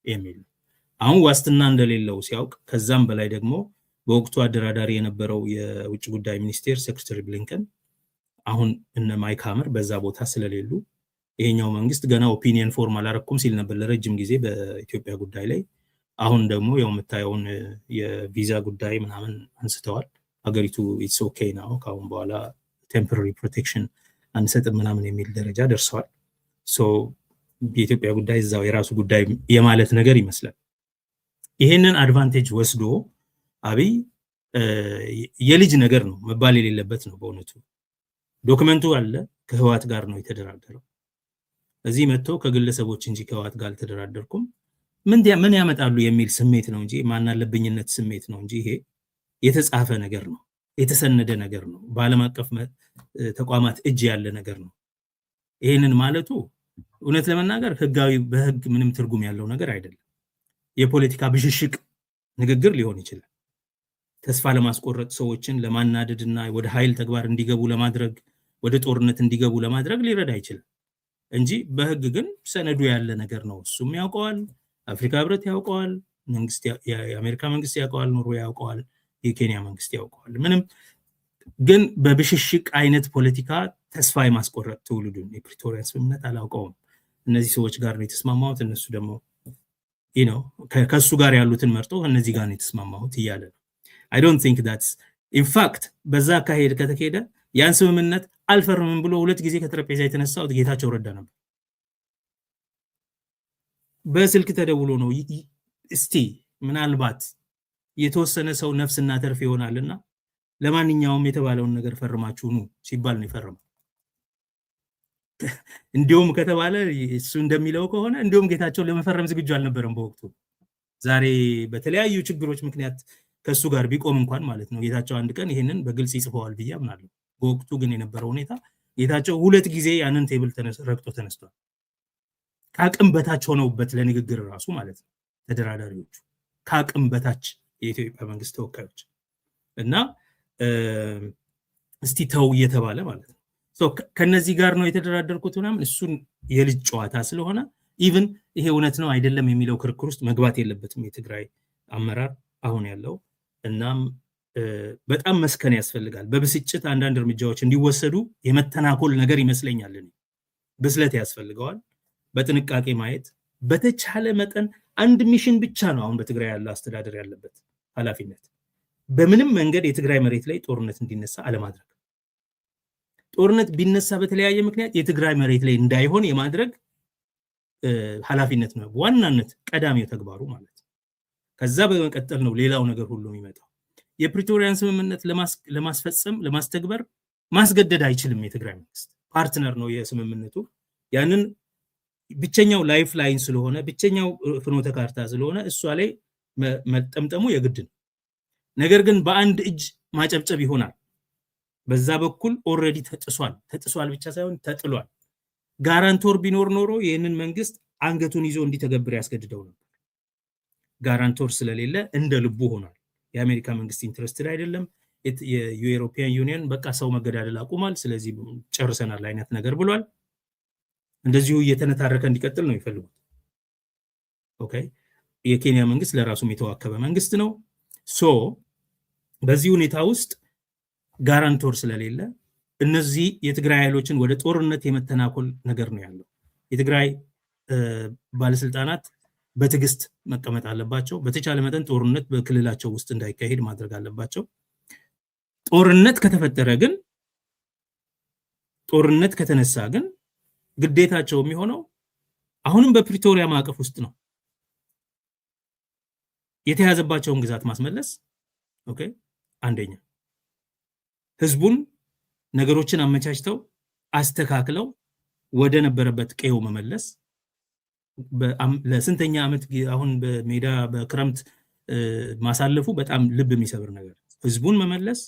የሚል። አሁን ዋስትና እንደሌለው ሲያውቅ ከዛም በላይ ደግሞ በወቅቱ አደራዳሪ የነበረው የውጭ ጉዳይ ሚኒስቴር ሴክሬታሪ ብሊንከን አሁን እነ ማይክ ሀመር በዛ ቦታ ስለሌሉ ይሄኛው መንግስት ገና ኦፒኒየን ፎርም አላረኩም ሲል ነበር ለረጅም ጊዜ በኢትዮጵያ ጉዳይ ላይ። አሁን ደግሞ የምታየውን የቪዛ ጉዳይ ምናምን አንስተዋል። ሀገሪቱ ኢትስ ኦኬ ነው፣ ካሁን በኋላ ቴምፖራሪ ፕሮቴክሽን አንሰጥም ምናምን የሚል ደረጃ ደርሰዋል። የኢትዮጵያ ጉዳይ እዛው የራሱ ጉዳይ የማለት ነገር ይመስላል። ይሄንን አድቫንቴጅ ወስዶ አብይ የልጅ ነገር ነው መባል የሌለበት ነው በእውነቱ። ዶክመንቱ አለ፣ ከህዋት ጋር ነው የተደራደረው። እዚህ መጥቶ ከግለሰቦች እንጂ ከህዋት ጋር አልተደራደርኩም ምን ያመጣሉ የሚል ስሜት ነው እንጂ ማናለብኝነት ስሜት ነው እንጂ ይሄ የተጻፈ ነገር ነው፣ የተሰነደ ነገር ነው፣ በዓለም አቀፍ ተቋማት እጅ ያለ ነገር ነው። ይሄንን ማለቱ እውነት ለመናገር ህጋዊ በህግ ምንም ትርጉም ያለው ነገር አይደለም። የፖለቲካ ብሽሽቅ ንግግር ሊሆን ይችላል። ተስፋ ለማስቆረጥ ሰዎችን ለማናደድና ወደ ኃይል ተግባር እንዲገቡ ለማድረግ ወደ ጦርነት እንዲገቡ ለማድረግ ሊረዳ ይችላል እንጂ በህግ ግን ሰነዱ ያለ ነገር ነው። እሱም ያውቀዋል፣ አፍሪካ ህብረት ያውቀዋል፣ የአሜሪካ መንግስት ያውቀዋል፣ ኖርዌይ ያውቀዋል፣ የኬንያ መንግስት ያውቀዋል። ምንም ግን በብሽሽቅ አይነት ፖለቲካ ተስፋ የማስቆረጥ ትውልዱን የፕሪቶሪያ ስምምነት አላውቀውም። እነዚህ ሰዎች ጋር ነው የተስማማሁት፣ እነሱ ደግሞ ከሱ ጋር ያሉትን መርጦ እነዚህ ጋር ነው የተስማማሁት እያለ ነው። I don't think that's in fact በዛ አካሄድ ከተካሄደ ያን ስምምነት አልፈርምም ብሎ 2 ጊዜ ከጠረጴዛ የተነሳው ጌታቸው ረዳ ነበር። በስልክ ተደውሎ ነው እስቲ ምናልባት የተወሰነ ሰው ነፍስና ተርፍ ይሆናልና ለማንኛውም የተባለውን ነገር ፈርማችሁ ነው ሲባል ነው የፈረመው። እንዲሁም ከተባለ እሱ እንደሚለው ከሆነ እንዲሁም ጌታቸው ለመፈረም ዝግጁ አልነበረም በወቅቱ። ዛሬ በተለያዩ ችግሮች ምክንያት ከሱ ጋር ቢቆም እንኳን ማለት ነው ጌታቸው አንድ ቀን ይሄንን በግልጽ ይጽፈዋል ብዬ አምናለሁ። በወቅቱ ግን የነበረው ሁኔታ ጌታቸው 2 ጊዜ ያንን ቴብል ረግጦ ተነስቷል። ከአቅም በታች ሆነውበት ለንግግር ራሱ ማለት ነው ተደራዳሪዎቹ ከአቅም በታች የኢትዮጵያ መንግስት ተወካዮች እና እስቲ ተው እየተባለ ማለት ነው። ከነዚህ ጋር ነው የተደራደርኩት ምናምን እሱን የልጅ ጨዋታ ስለሆነ ኢቭን ይሄ እውነት ነው አይደለም የሚለው ክርክር ውስጥ መግባት የለበትም የትግራይ አመራር አሁን ያለው። እናም በጣም መስከን ያስፈልጋል። በብስጭት አንዳንድ እርምጃዎች እንዲወሰዱ የመተናኮል ነገር ይመስለኛል። ብስለት ያስፈልገዋል። በጥንቃቄ ማየት በተቻለ መጠን አንድ ሚሽን ብቻ ነው አሁን በትግራይ ያለ አስተዳደር ያለበት ኃላፊነት፣ በምንም መንገድ የትግራይ መሬት ላይ ጦርነት እንዲነሳ አለማድረግ። ጦርነት ቢነሳ በተለያየ ምክንያት የትግራይ መሬት ላይ እንዳይሆን የማድረግ ኃላፊነት ነው ዋናነት ቀዳሚው ተግባሩ ማለት ነው። ከዛ በመቀጠል ነው ሌላው ነገር ሁሉ የሚመጣው። የፕሪቶሪያን ስምምነት ለማስፈጸም ለማስተግበር ማስገደድ አይችልም የትግራይ መንግስት። ፓርትነር ነው የስምምነቱ። ያንን ብቸኛው ላይፍ ላይን ስለሆነ ብቸኛው ፍኖተ ካርታ ስለሆነ እሷ ላይ መጠምጠሙ የግድ ነው። ነገር ግን በአንድ እጅ ማጨብጨብ ይሆናል። በዛ በኩል ኦልሬዲ ተጥሷል ብቻ ሳይሆን ተጥሏል። ጋራንቶር ቢኖር ኖሮ ይህንን መንግስት አንገቱን ይዞ እንዲተገብር ያስገድደው ነበር። ጋራንቶር ስለሌለ እንደ ልቡ ሆኗል። የአሜሪካ መንግስት ኢንትረስትድ አይደለም። የዩሮፒያን ዩኒየን በቃ ሰው መገዳደል አቁሟል፣ ስለዚህ ጨርሰናል አይነት ነገር ብሏል። እንደዚሁ እየተነታረከ እንዲቀጥል ነው የሚፈልጉት። ኦኬ፣ የኬንያ መንግስት ለራሱ የተዋከበ መንግስት ነው። ሶ በዚህ ሁኔታ ውስጥ ጋራንቶር ስለሌለ እነዚህ የትግራይ ኃይሎችን ወደ ጦርነት የመተናኮል ነገር ነው ያለው። የትግራይ ባለስልጣናት በትዕግስት መቀመጥ አለባቸው። በተቻለ መጠን ጦርነት በክልላቸው ውስጥ እንዳይካሄድ ማድረግ አለባቸው። ጦርነት ከተፈጠረ ግን ጦርነት ከተነሳ ግን ግዴታቸው የሚሆነው አሁንም በፕሪቶሪያ ማዕቀፍ ውስጥ ነው የተያዘባቸውን ግዛት ማስመለስ። ኦኬ፣ አንደኛ ህዝቡን ነገሮችን አመቻችተው አስተካክለው ወደ ነበረበት ቀዬው መመለስ። ለስንተኛ ዓመት አሁን በሜዳ በክረምት ማሳለፉ በጣም ልብ የሚሰብር ነገር። ህዝቡን መመለስ፣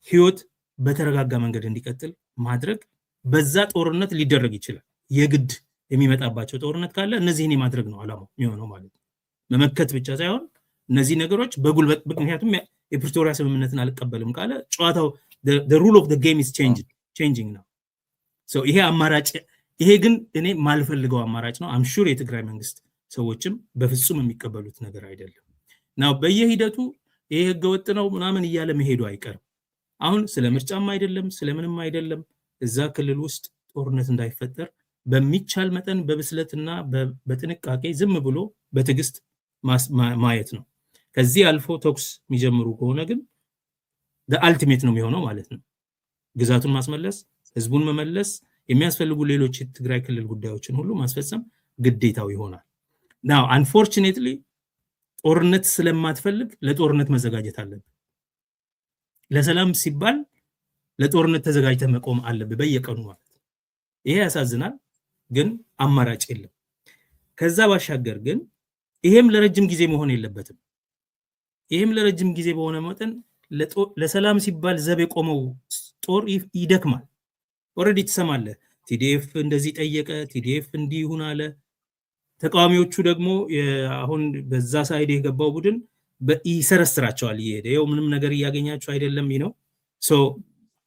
ህይወት በተረጋጋ መንገድ እንዲቀጥል ማድረግ። በዛ ጦርነት ሊደረግ ይችላል። የግድ የሚመጣባቸው ጦርነት ካለ እነዚህን የማድረግ ነው ዓላማው የሚሆነው ማለት ነው። መመከት ብቻ ሳይሆን እነዚህ ነገሮች በጉልበት፣ ምክንያቱም የፕሪቶሪያ ስምምነትን አልቀበልም ካለ ጨዋታው the rule of the game is changing now. so ይሄ አማራጭ፣ ይሄ ግን እኔ ማልፈልገው አማራጭ ነው። አም ሹር የትግራይ መንግስት ሰዎችም በፍጹም የሚቀበሉት ነገር አይደለም። ናው በየሂደቱ ይሄ ህገወጥ ነው ምናምን እያለ መሄዱ አይቀርም። አሁን ስለ ምርጫም አይደለም ስለምንም አይደለም። እዛ ክልል ውስጥ ጦርነት እንዳይፈጠር በሚቻል መጠን በብስለትና በጥንቃቄ ዝም ብሎ በትዕግስት ማየት ነው። ከዚህ አልፎ ተኩስ የሚጀምሩ ከሆነ ግን አልቲሜት ነው የሚሆነው ማለት ነው። ግዛቱን ማስመለስ፣ ህዝቡን መመለስ፣ የሚያስፈልጉ ሌሎች የትግራይ ክልል ጉዳዮችን ሁሉ ማስፈጸም ግዴታው ይሆናል። ናው አንፎርቹኔትሊ ጦርነት ስለማትፈልግ ለጦርነት መዘጋጀት አለብህ። ለሰላም ሲባል ለጦርነት ተዘጋጅተህ መቆም አለብህ በየቀኑ ማለት ነው። ይሄ ያሳዝናል፣ ግን አማራጭ የለም። ከዛ ባሻገር ግን ይሄም ለረጅም ጊዜ መሆን የለበትም። ይሄም ለረጅም ጊዜ በሆነ መጠን ለሰላም ሲባል ዘብ የቆመው ጦር ይደክማል። ኦልሬዲ ትሰማለህ፣ ቲዲኤፍ እንደዚህ ጠየቀ፣ ቲዲኤፍ እንዲህ ይሁን አለ። ተቃዋሚዎቹ ደግሞ አሁን በዛ ሳይድ የገባው ቡድን ይሰረስራቸዋል እየሄደ ይኸው ምንም ነገር እያገኛቸው አይደለም ነው። ሶ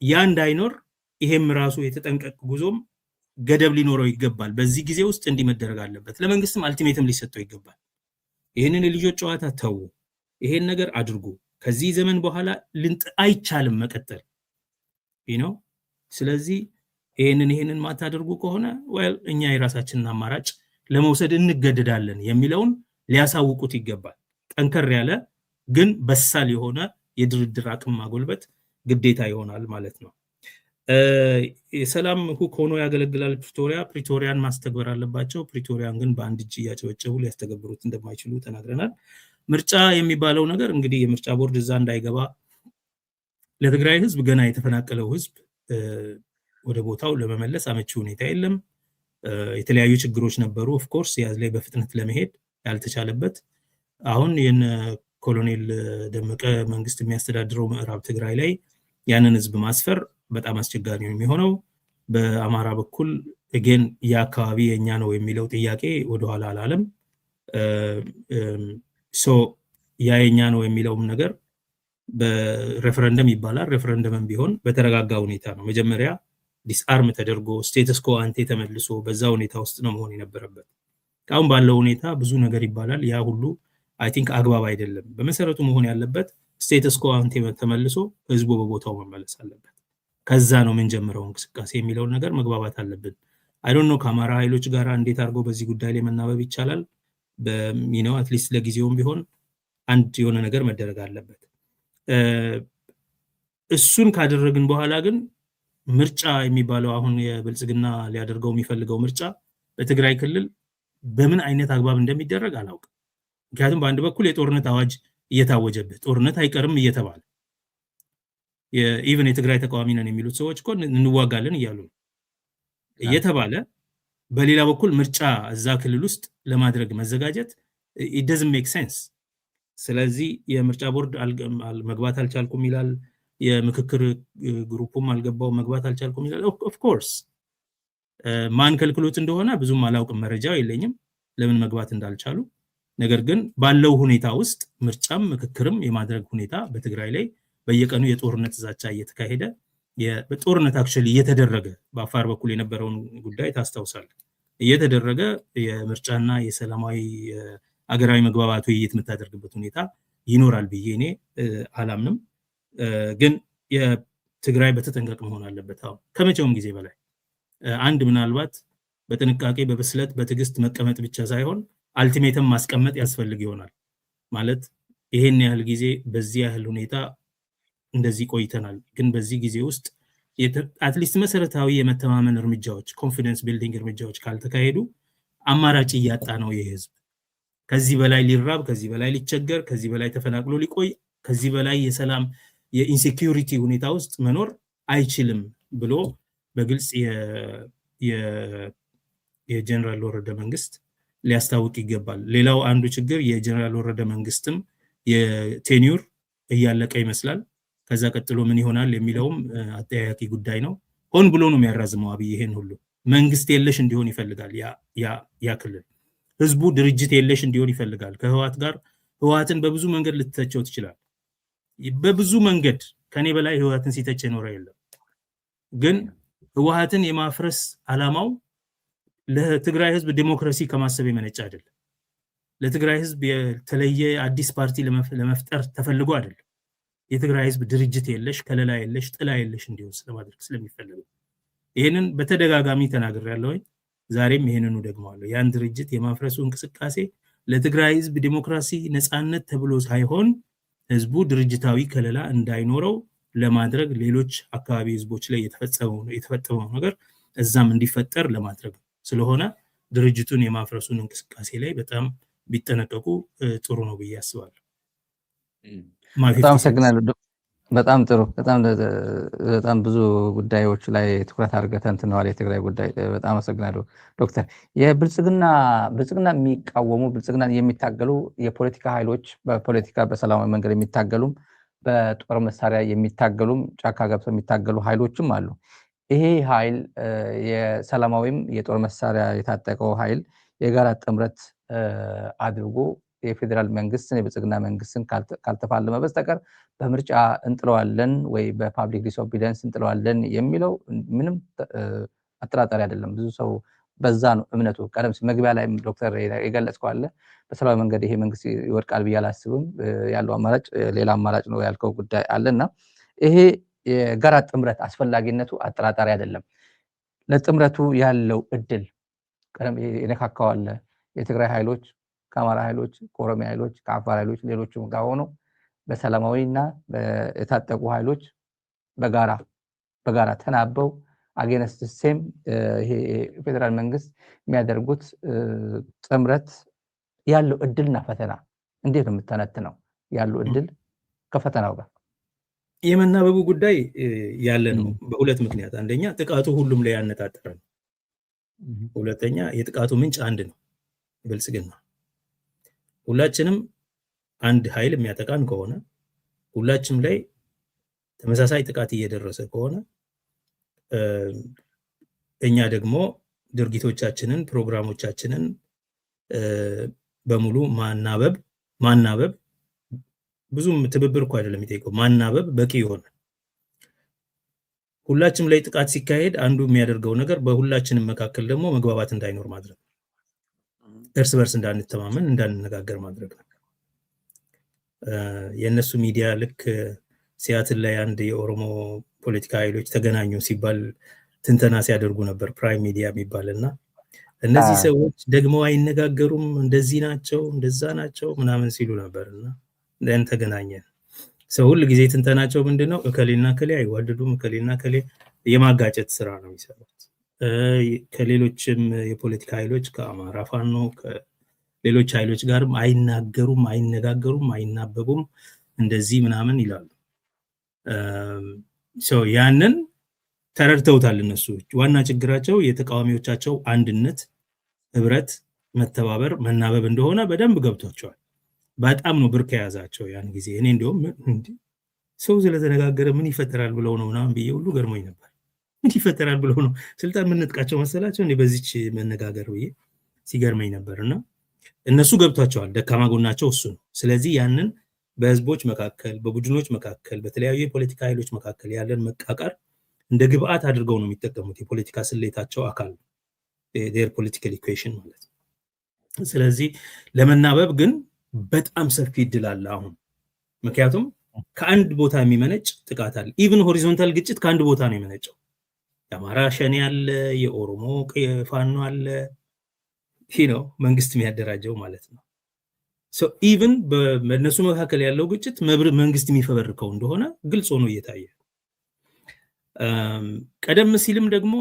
ያ እንዳይኖር ይሄም ራሱ የተጠንቀቅ ጉዞም ገደብ ሊኖረው ይገባል። በዚህ ጊዜ ውስጥ እንዲመደረግ አለበት። ለመንግስትም አልቲሜትም ሊሰጠው ይገባል። ይሄንን የልጆች ጨዋታ ተው፣ ይሄን ነገር አድርጉ። ከዚህ ዘመን በኋላ አይቻልም መቀጠል ነው። ስለዚህ ይሄንን ማታደርጉ ከሆነ እኛ የራሳችንን አማራጭ ለመውሰድ እንገደዳለን የሚለውን ሊያሳውቁት ይገባል። ጠንከር ያለ ግን በሳል የሆነ የድርድር አቅም ማጎልበት ግዴታ ይሆናል ማለት ነው። የሰላም ሁክ ሆኖ ያገለግላል ፕሪቶሪያን ማስተግበር አለባቸው። ፕሪቶሪያን ግን በአንድ እጅ እያጨበጨቡ ሊያስተገብሩት እንደማይችሉ ተናግረናል። ምርጫ የሚባለው ነገር እንግዲህ የምርጫ ቦርድ እዛ እንዳይገባ ለትግራይ ህዝብ ገና የተፈናቀለው ህዝብ ወደ ቦታው ለመመለስ አመቺ ሁኔታ የለም። የተለያዩ ችግሮች ነበሩ። ኦፍ ኮርስ ያዝ ላይ በፍጥነት ለመሄድ ያልተቻለበት አሁን የነ ኮሎኔል ደመቀ መንግስት የሚያስተዳድረው ምዕራብ ትግራይ ላይ ያንን ህዝብ ማስፈር በጣም አስቸጋሪ ነው የሚሆነው። በአማራ በኩል again የአካባቢ የኛ ነው የሚለው ጥያቄ ወደ ኋላ አላለም። ሶ የኛ ነው የሚለውም ነገር በሬፈረንደም ይባላል። ሬፈረንደምም ቢሆን በተረጋጋ ሁኔታ ነው መጀመሪያ ዲስአርም ተደርጎ ስቴተስ ኮ አንቴ ተመልሶ በዛ ሁኔታ ውስጥ ነው መሆን የነበረበት። አሁን ባለው ሁኔታ ብዙ ነገር ይባላል። ያ ሁሉ አይ ቲንክ አግባብ አይደለም። በመሰረቱ መሆን ያለበት ስቴተስ ኮ አንቴ ተመልሶ ህዝቡ በቦታው መመለስ አለበት። ከዛ ነው ምን ጀምረው እንቅስቃሴ የሚለው ነገር መግባባት አለብን። አይ ዶንት ኖ ከአማራ ኃይሎች ጋር እንዴት አድርገው በዚህ ጉዳይ ላይ መናበብ ይቻላል። በሚኖ አትሊስት ለጊዜውም ቢሆን አንድ የሆነ ነገር መደረግ አለበት። እሱን ካደረግን በኋላ ግን ምርጫ የሚባለው አሁን የብልጽግና ሊያደርገው የሚፈልገው ምርጫ በትግራይ ክልል በምን አይነት አግባብ እንደሚደረግ አላውቅም። ምክንያቱም በአንድ በኩል የጦርነት አዋጅ እየታወጀበት ጦርነት አይቀርም እየተባለ ኢቨን የትግራይ ተቃዋሚ ነን የሚሉት ሰዎች እኮ እንዋጋለን እያሉ ነው እየተባለ፣ በሌላ በኩል ምርጫ እዛ ክልል ውስጥ ለማድረግ መዘጋጀት it doesn't make sense። ስለዚህ የምርጫ ቦርድ መግባት አልቻልኩም ይላል፣ የምክክር ግሩፑም አልገባው መግባት አልቻልኩም ይላል። ኦፍ ኮርስ ማን ከልክሎት እንደሆነ ብዙም አላውቅም፣ መረጃው የለኝም ለምን መግባት እንዳልቻሉ። ነገር ግን ባለው ሁኔታ ውስጥ ምርጫም ምክክርም የማድረግ ሁኔታ በትግራይ ላይ በየቀኑ የጦርነት ዛቻ እየተካሄደ በጦርነት አክቹዋሊ እየተደረገ በአፋር በኩል የነበረውን ጉዳይ ታስታውሳለህ፣ እየተደረገ የምርጫና የሰላማዊ አገራዊ መግባባት ውይይት የምታደርግበት ሁኔታ ይኖራል ብዬ እኔ አላምንም። ግን የትግራይ በተጠንቀቅ መሆን አለበት። አሁን ከመቼውም ጊዜ በላይ አንድ ምናልባት በጥንቃቄ በብስለት በትዕግስት መቀመጥ ብቻ ሳይሆን አልቲሜተም ማስቀመጥ ያስፈልግ ይሆናል። ማለት ይሄን ያህል ጊዜ በዚህ ያህል ሁኔታ እንደዚህ ቆይተናል፣ ግን በዚህ ጊዜ ውስጥ አትሊስት መሰረታዊ የመተማመን እርምጃዎች ኮንፊደንስ ቢልዲንግ እርምጃዎች ካልተካሄዱ አማራጭ እያጣ ነው ይህ ህዝብ። ከዚህ በላይ ሊራብ፣ ከዚህ በላይ ሊቸገር፣ ከዚህ በላይ ተፈናቅሎ ሊቆይ፣ ከዚህ በላይ የሰላም የኢንሴኪዩሪቲ ሁኔታ ውስጥ መኖር አይችልም ብሎ በግልጽ የጀነራል ወረደ መንግስት ሊያስታውቅ ይገባል። ሌላው አንዱ ችግር የጀነራል ወረደ መንግስትም የቴኒዩር እያለቀ ይመስላል። ከዛ ቀጥሎ ምን ይሆናል የሚለውም አጠያያቂ ጉዳይ ነው። ሆን ብሎ ነው የሚያራዝመው አብይ ይሄን ሁሉ። መንግስት የለሽ እንዲሆን ይፈልጋል ያ ክልል። ህዝቡ ድርጅት የለሽ እንዲሆን ይፈልጋል። ከህወሓት ጋር ህወሓትን በብዙ መንገድ ልትተቸው ትችላል። በብዙ መንገድ ከኔ በላይ ህወሓትን ሲተች የኖረ የለም። ግን ህወሓትን የማፍረስ አላማው ለትግራይ ህዝብ ዲሞክራሲ ከማሰብ የመነጨ አይደለም። ለትግራይ ህዝብ የተለየ አዲስ ፓርቲ ለመፍጠር ተፈልጎ አይደለም። የትግራይ ህዝብ ድርጅት የለሽ፣ ከለላ የለሽ፣ ጥላ የለሽ እንዲሆን ስለማድረግ ስለሚፈልግ ይሄንን በተደጋጋሚ ተናግሬያለሁ። ዛሬም ይሄንኑ ደግመዋለሁ። ያን ድርጅት የማፍረሱ እንቅስቃሴ ለትግራይ ህዝብ ዲሞክራሲ ነፃነት ተብሎ ሳይሆን ህዝቡ ድርጅታዊ ከለላ እንዳይኖረው ለማድረግ ሌሎች አካባቢ ህዝቦች ላይ የተፈጸመው ነገር እዛም እንዲፈጠር ለማድረግ ስለሆነ ድርጅቱን የማፍረሱን እንቅስቃሴ ላይ በጣም ቢጠነቀቁ ጥሩ ነው ብዬ አስባለሁ። በጣም አመሰግናለሁ። በጣም ጥሩ። በጣም ብዙ ጉዳዮች ላይ ትኩረት አድርገህ ተንትነዋል። የትግራይ ጉዳይ በጣም አመሰግናለሁ ዶክተር። የብልጽግና የሚቃወሙ ብልጽግናን የሚታገሉ የፖለቲካ ኃይሎች በፖለቲካ በሰላማዊ መንገድ የሚታገሉም በጦር መሳሪያ የሚታገሉም ጫካ ገብተው የሚታገሉ ኃይሎችም አሉ። ይሄ ኃይል የሰላማዊም የጦር መሳሪያ የታጠቀው ኃይል የጋራ ጥምረት አድርጎ የፌደራል መንግስትን የብልጽግና መንግስትን ካልተፋለመ በስተቀር በምርጫ እንጥለዋለን ወይ በፓብሊክ ዲስኦቢዲየንስ እንጥለዋለን የሚለው ምንም አጠራጣሪ አይደለም። ብዙ ሰው በዛ ነው እምነቱ። ቀደም ሲል መግቢያ ላይ ዶክተር የገለጽከው አለ። በሰላማዊ መንገድ ይሄ መንግስት ይወድቃል ብዬ አላስብም። ያለው አማራጭ ሌላ አማራጭ ነው ያልከው ጉዳይ አለና ይሄ የጋራ ጥምረት አስፈላጊነቱ አጠራጣሪ አይደለም። ለጥምረቱ ያለው እድል ቀደም የነካካው አለ። የትግራይ ኃይሎች ከአማራ ኃይሎች፣ ከኦሮሚያ ኃይሎች፣ ከአፋር ኃይሎች ሌሎችም ጋር ሆነው በሰላማዊና የታጠቁ ኃይሎች በጋራ ተናበው አጌንስት ሴም ይሄ ፌደራል መንግስት የሚያደርጉት ጥምረት ያለው እድልና ፈተና እንዴት ነው የምትተነትነው? ያለው እድል ከፈተናው ጋር የመናበቡ ጉዳይ ያለ ነው በሁለት ምክንያት። አንደኛ ጥቃቱ ሁሉም ላይ ያነጣጠረ ነው። ሁለተኛ የጥቃቱ ምንጭ አንድ ነው፣ ብልጽግና። ሁላችንም አንድ ኃይል የሚያጠቃን ከሆነ ሁላችንም ላይ ተመሳሳይ ጥቃት እየደረሰ ከሆነ እኛ ደግሞ ድርጊቶቻችንን ፕሮግራሞቻችንን በሙሉ ማናበብ ብዙም ትብብር እኮ አይደለም የሚጠይቀው፣ ማናበብ በቂ ይሆናል። ሁላችንም ላይ ጥቃት ሲካሄድ አንዱ የሚያደርገው ነገር በሁላችንም መካከል ደግሞ መግባባት እንዳይኖር ማድረግ፣ እርስ በርስ እንዳንተማመን እንዳንነጋገር ማድረግ ነው። የነሱ ሚዲያ ልክ ሲያትል ላይ አንድ የኦሮሞ ፖለቲካ ኃይሎች ተገናኙ ሲባል ትንተና ሲያደርጉ ነበር፣ ፕራይም ሚዲያ የሚባልና እነዚህ ሰዎች ደግሞ አይነጋገሩም፣ እንደዚህ ናቸው እንደዛ ናቸው ምናምን ሲሉ ነበርና ደን ተገናኘን። ሰው ሁሉ ጊዜ ትንተናቸው ምንድነው? እከሌና እከሌ አይዋደዱም፣ እከሌና እከሌ የማጋጨት ስራ ነው የሚሰሩት። ከሌሎችም የፖለቲካ ኃይሎች ከአማራ ፋኖ ከሌሎች ኃይሎች ጋርም አይናገሩም፣ አይነጋገሩም፣ አይናበቡም እንደዚህ ምናምን ይላሉ። ያንን ተረድተውታል እነሱ። ዋና ችግራቸው የተቃዋሚዎቻቸው አንድነት፣ ህብረት፣ መተባበር፣ መናበብ እንደሆነ በደንብ ገብቷቸዋል። በጣም ነው ብርክ የያዛቸው ያን ጊዜ። እኔ እንዲሁም ሰው ስለተነጋገረ ምን ይፈጠራል ብለው ነው ምናምን ብዬ ሁሉ ገርሞኝ ነበር። ምን ይፈጠራል ብለው ነው ስልጣን ምንጥቃቸው መሰላቸው እንዴ በዚች መነጋገር ብዬ ሲገርመኝ ነበርና እነሱ ገብቷቸዋል። ደካማ ጎናቸው እሱ ነው። ስለዚህ ያንን በህዝቦች መካከል፣ በቡድኖች መካከል፣ በተለያዩ የፖለቲካ ኃይሎች መካከል ያለን መቃቃር እንደ ግብአት አድርገው ነው የሚጠቀሙት። የፖለቲካ ስሌታቸው አካል their political equation ማለት ነው። ስለዚህ ለመናበብ ግን በጣም ሰፊ እድል አለ አሁን። ምክንያቱም ከአንድ ቦታ የሚመነጭ ጥቃት አለ። ኢቭን ሆሪዞንታል ግጭት ከአንድ ቦታ ነው የመነጨው። የአማራ ሸኔ አለ፣ የኦሮሞ ፋኖ አለ፣ ነው መንግስት የሚያደራጀው ማለት ነው። ኢቭን በእነሱ መካከል ያለው ግጭት መንግስት የሚፈበርከው እንደሆነ ግልጽ ሆኖ እየታየ ቀደም ሲልም ደግሞ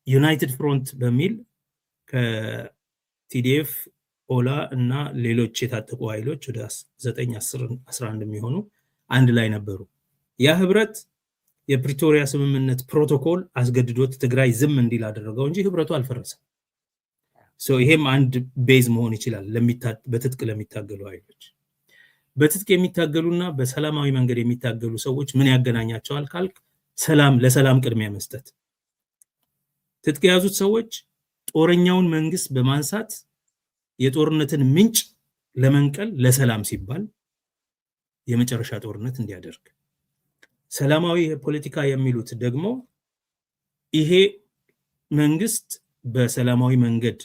ዩናይትድ ፍሮንት በሚል ከቲዲኤፍ ኦላ እና ሌሎች የታጠቁ ኃይሎች ወደ 9 10 11 የሚሆኑ አንድ ላይ ነበሩ። ያ ህብረት የፕሪቶሪያ ስምምነት ፕሮቶኮል አስገድዶት ትግራይ ዝም እንዲል አደረገው እንጂ ህብረቱ አልፈረሰም። ይሄም አንድ ቤዝ መሆን ይችላል በትጥቅ ለሚታገሉ ኃይሎች። በትጥቅ የሚታገሉና በሰላማዊ መንገድ የሚታገሉ ሰዎች ምን ያገናኛቸዋል ካልክ ለሰላም ቅድሚያ መስጠት። ትጥቅ የያዙት ሰዎች ጦረኛውን መንግስት በማንሳት የጦርነትን ምንጭ ለመንቀል ለሰላም ሲባል የመጨረሻ ጦርነት እንዲያደርግ፣ ሰላማዊ ፖለቲካ የሚሉት ደግሞ ይሄ መንግስት በሰላማዊ መንገድ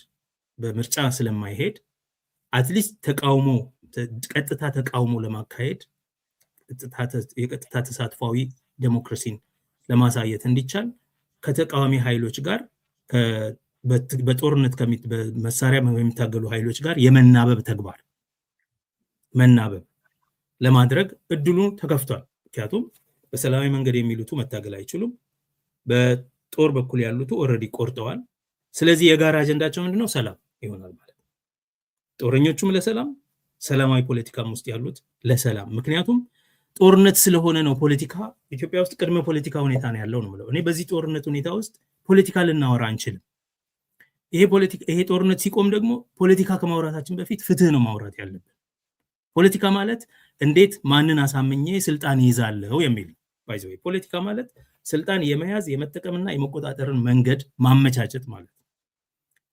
በምርጫ ስለማይሄድ አትሊስት ቀጥታ ተቃውሞ ለማካሄድ የቀጥታ ተሳትፏዊ ዴሞክራሲን ለማሳየት እንዲቻል ከተቃዋሚ ኃይሎች ጋር በጦርነት በመሳሪያ የሚታገሉ ኃይሎች ጋር የመናበብ ተግባር ለማድረግ እድሉ ተከፍቷል። ምክንያቱም በሰላማዊ መንገድ የሚሉት መታገል አይችሉም። በጦር በኩል ያሉት ኦልሬዲ ቆርጠዋል። ስለዚህ የጋራ አጀንዳቸው ምንድነው? ሰላም ይሆናል ማለት ነው። ጦረኞቹም ለሰላም፣ ሰላማዊ ፖለቲካም ውስጥ ያሉት ለሰላም። ምክንያቱም ጦርነት ስለሆነ ነው። ፖለቲካ ኢትዮጵያ ውስጥ ቅድመ ፖለቲካ ሁኔታ ነው ያለው ነው ማለት። እኔ በዚህ ጦርነት ሁኔታ ውስጥ ፖለቲካ ልናወራ አንችልም። ይሄ ጦርነት ሲቆም ደግሞ ፖለቲካ ከማውራታችን በፊት ፍትህ ነው ማውራት ያለብን። ፖለቲካ ማለት እንዴት ማንን አሳምኜ ስልጣን ይዛለው የሚል ባይዘው። ፖለቲካ ማለት ስልጣን የመያዝ የመጠቀምና የመቆጣጠርን መንገድ ማመቻቸት ማለት ነው።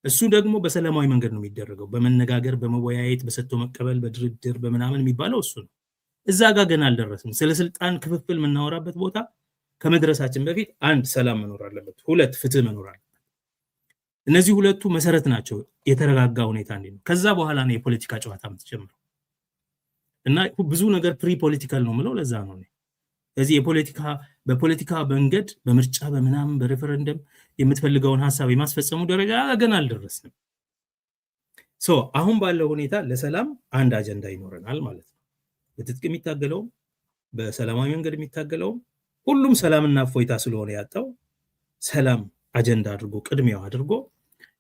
እሱ ደግሞ በሰላማዊ መንገድ ነው የሚደረገው። በመነጋገር፣ በመወያየት፣ በሰጥቶ መቀበል፣ በድርድር በምናምን የሚባለው እሱ ነው። እዛ ጋር ገና አልደረስንም። ስለ ስልጣን ክፍፍል የምናወራበት ቦታ ከመድረሳችን በፊት አንድ ሰላም መኖር አለበት፣ ሁለት ፍትህ መኖር አለበት። እነዚህ ሁለቱ መሰረት ናቸው የተረጋጋ ሁኔታ እንዲኖር። ከዛ በኋላ ነው የፖለቲካ ጨዋታ የምትጀምረው። እና ብዙ ነገር ፕሪ ፖለቲካል ነው ምለው ለዛ ነው። ስለዚህ በፖለቲካ መንገድ በምርጫ በምናምን በሬፈረንደም የምትፈልገውን ሐሳብ የማስፈጸሙ ደረጃ ገና አልደረስንም። አሁን ባለው ሁኔታ ለሰላም አንድ አጀንዳ ይኖረናል ማለት ነው። በትጥቅ የሚታገለው በሰላማዊ መንገድ የሚታገለው ሁሉም ሰላምና እፎይታ ስለሆነ ያጣው ሰላም አጀንዳ አድርጎ ቅድሚያው አድርጎ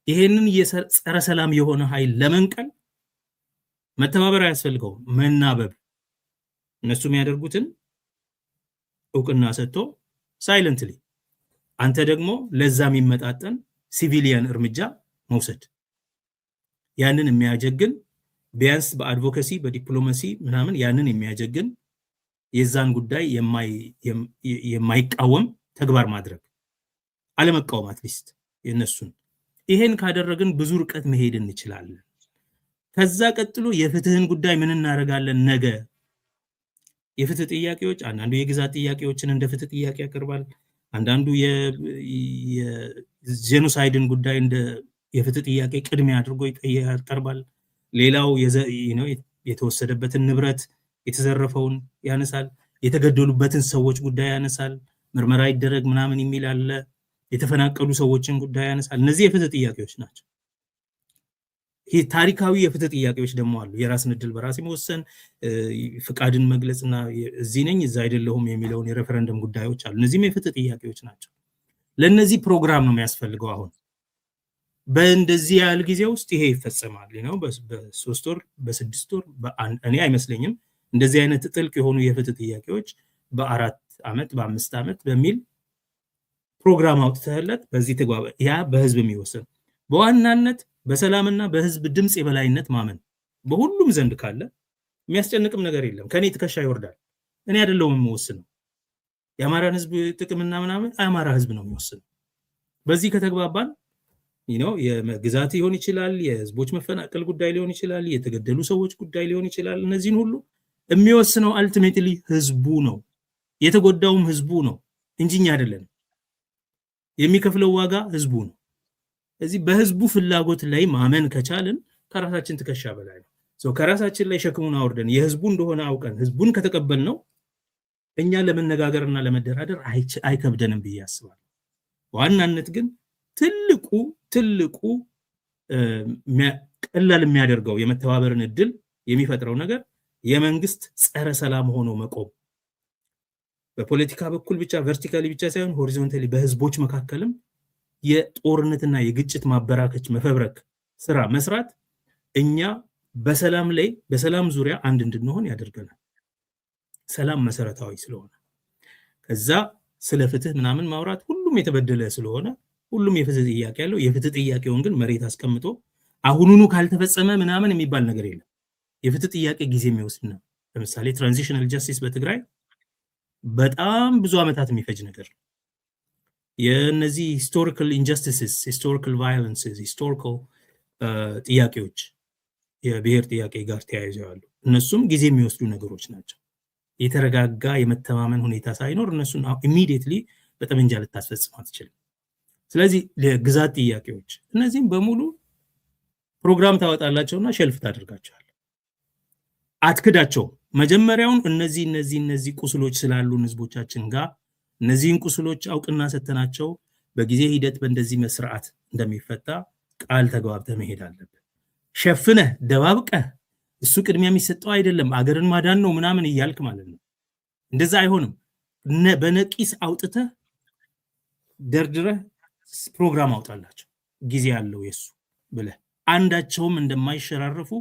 ይሄንን የጸረ ሰላም የሆነ ኃይል ለመንቀል መተባበር አያስፈልገውም፣ መናበብ። እነሱ የሚያደርጉትን እውቅና ሰጥቶ ሳይለንትሊ አንተ ደግሞ ለዛ የሚመጣጠን ሲቪሊያን እርምጃ መውሰድ። ያንን የሚያጀግን ቢያንስ በአድቮኬሲ በዲፕሎማሲ ምናምን ያንን የሚያጀግን የዛን ጉዳይ የማይቃወም ተግባር ማድረግ፣ አለመቃወም አትሊስት የነሱን። ይሄን ካደረግን ብዙ ርቀት መሄድ እንችላለን። ከዛ ቀጥሎ የፍትህን ጉዳይ ምን እናደርጋለን? ነገ የፍትህ ጥያቄዎች፣ አንዳንዱ የግዛት ጥያቄዎችን እንደ ፍትህ ጥያቄ ያቀርባል። አንዳንዱ የጄኖሳይድን ጉዳይ እንደ የፍትህ ጥያቄ ቅድሚያ አድርጎ ያቀርባል። ሌላው የተወሰደበትን ንብረት የተዘረፈውን ያነሳል። የተገደሉበትን ሰዎች ጉዳይ ያነሳል። ምርመራ ይደረግ ምናምን የሚል አለ። የተፈናቀሉ ሰዎችን ጉዳይ ያነሳል። እነዚህ የፍትህ ጥያቄዎች ናቸው። ታሪካዊ የፍትህ ጥያቄዎች ደግሞ አሉ። የራስን ዕድል በራስ መወሰን፣ ፍቃድን መግለጽና እዚህ ነኝ እዛ አይደለሁም የሚለውን የሬፈረንደም ጉዳዮች አሉ። እነዚህም የፍትህ ጥያቄዎች ናቸው። ለነዚህ ፕሮግራም ነው የሚያስፈልገው። አሁን በእንደዚህ ያህል ጊዜ ውስጥ ይሄ ይፈጸማል ነው በ3 ወር በ6 ወር እኔ አይመስለኝም እንደዚህ አይነት ጥልቅ የሆኑ የፍትህ ጥያቄዎች በ4 ዓመት በ5 ዓመት በሚል ፕሮግራም አውጥተህለት በዚህ ተግባባ ያ በህዝብ የሚወሰን በዋናነት በሰላምና በህዝብ ድምጽ የበላይነት ማመን በሁሉም ዘንድ ካለ የሚያስጨንቅም ነገር የለም። ከኔ ትከሻ ይወርዳል። እኔ አይደለሁም የምወስነው። የአማራን ህዝብ ጥቅምና ምናምን አማራ ህዝብ ነው የሚወስነው። በዚህ ከተግባባን የግዛት ሊሆን ይችላል፣ የህዝቦች መፈናቀል ጉዳይ ሊሆን ይችላል፣ የተገደሉ ሰዎች ጉዳይ ሊሆን ይችላል። እነዚህን ሁሉ የሚወስነው አልቲሜትሊ ህዝቡ ነው። የተጎዳውም ህዝቡ ነው እንጂ እኛ አይደለንም። የሚከፍለው ዋጋ ህዝቡ ነው። ስለዚህ በህዝቡ ፍላጎት ላይ ማመን ከቻልን ከራሳችን ትከሻ በላይ ነው። ከራሳችን ላይ ሸክሙን አውርደን የህዝቡ እንደሆነ አውቀን ህዝቡን ከተቀበልነው እኛ ለመነጋገርና ለመደራደር አይከብደንም ብዬ አስባለሁ። ዋናነት ግን ትልቁ ቀላል የሚያደርገው የመተባበርን እድል የሚፈጥረው ነገር የመንግስት ጸረ ሰላም ሆኖ መቆም በፖለቲካ በኩል ብቻ ቨርቲካሊ ብቻ ሳይሆን ሆሪዞንታሊ በህዝቦች መካከልም የጦርነትና የግጭት ማበራከች መፈብረክ ስራ መስራት እኛ በሰላም ላይ በሰላም ዙሪያ አንድ እንድንሆን ያደርገናል። ሰላም መሰረታዊ ስለሆነ ከዛ ስለ ፍትህ ምናምን ማውራት ሁሉም የተበደለ ስለሆነ ሁሉም የፍትህ ጥያቄ ያለው የፍትህ ጥያቄውን ግን መሬት አስቀምጦ አሁኑኑ ካልተፈጸመ ምናምን የሚባል ነገር የለም። የፍትህ ጥያቄ ጊዜ የሚወስድ ነው። ለምሳሌ ትራንዚሽናል ጀስቲስ በትግራይ በጣም ብዙ ዓመታት የሚፈጅ ነገር ነው። የነዚህ ሂስቶሪካል ኢንጀስቲስስ ሂስቶሪካል ቫዮለንስስ ሂስቶሪካል ጥያቄዎች የብሔር ጥያቄ ጋር ተያይዘው ያሉ እነሱም ጊዜ የሚወስዱ ነገሮች ናቸው። የተረጋጋ የመተማመን ሁኔታ ሳይኖር እነሱን ኢሚዲየትሊ በጠመንጃ ልታስፈጽም አትችልም። ስለዚህ ለግዛት ጥያቄዎች እነዚህም በሙሉ ፕሮግራም ታወጣላቸውና ሸልፍ ታደርጋቸዋል። አትክዳቸው። መጀመሪያውን እነዚህ ቁስሎች ስላሉን ህዝቦቻችን ጋር እነዚህን ቁስሎች አውቅና ሰተናቸው በጊዜ ሂደት በእንደዚህ መስርዓት እንደሚፈታ ቃል ተግባብተህ መሄድ አለብህ። ሸፍነህ ደባብቀህ እሱ ቅድሚያ የሚሰጠው አይደለም አገርን ማዳን ነው ምናምን እያልክ ማለት ነው። እንደዛ አይሆንም። በነቂስ አውጥተህ ደርድረህ ፕሮግራም አውጣላቸው። ጊዜ ያለው የሱ ብለህ አንዳቸውም እንደማይሸራረፉ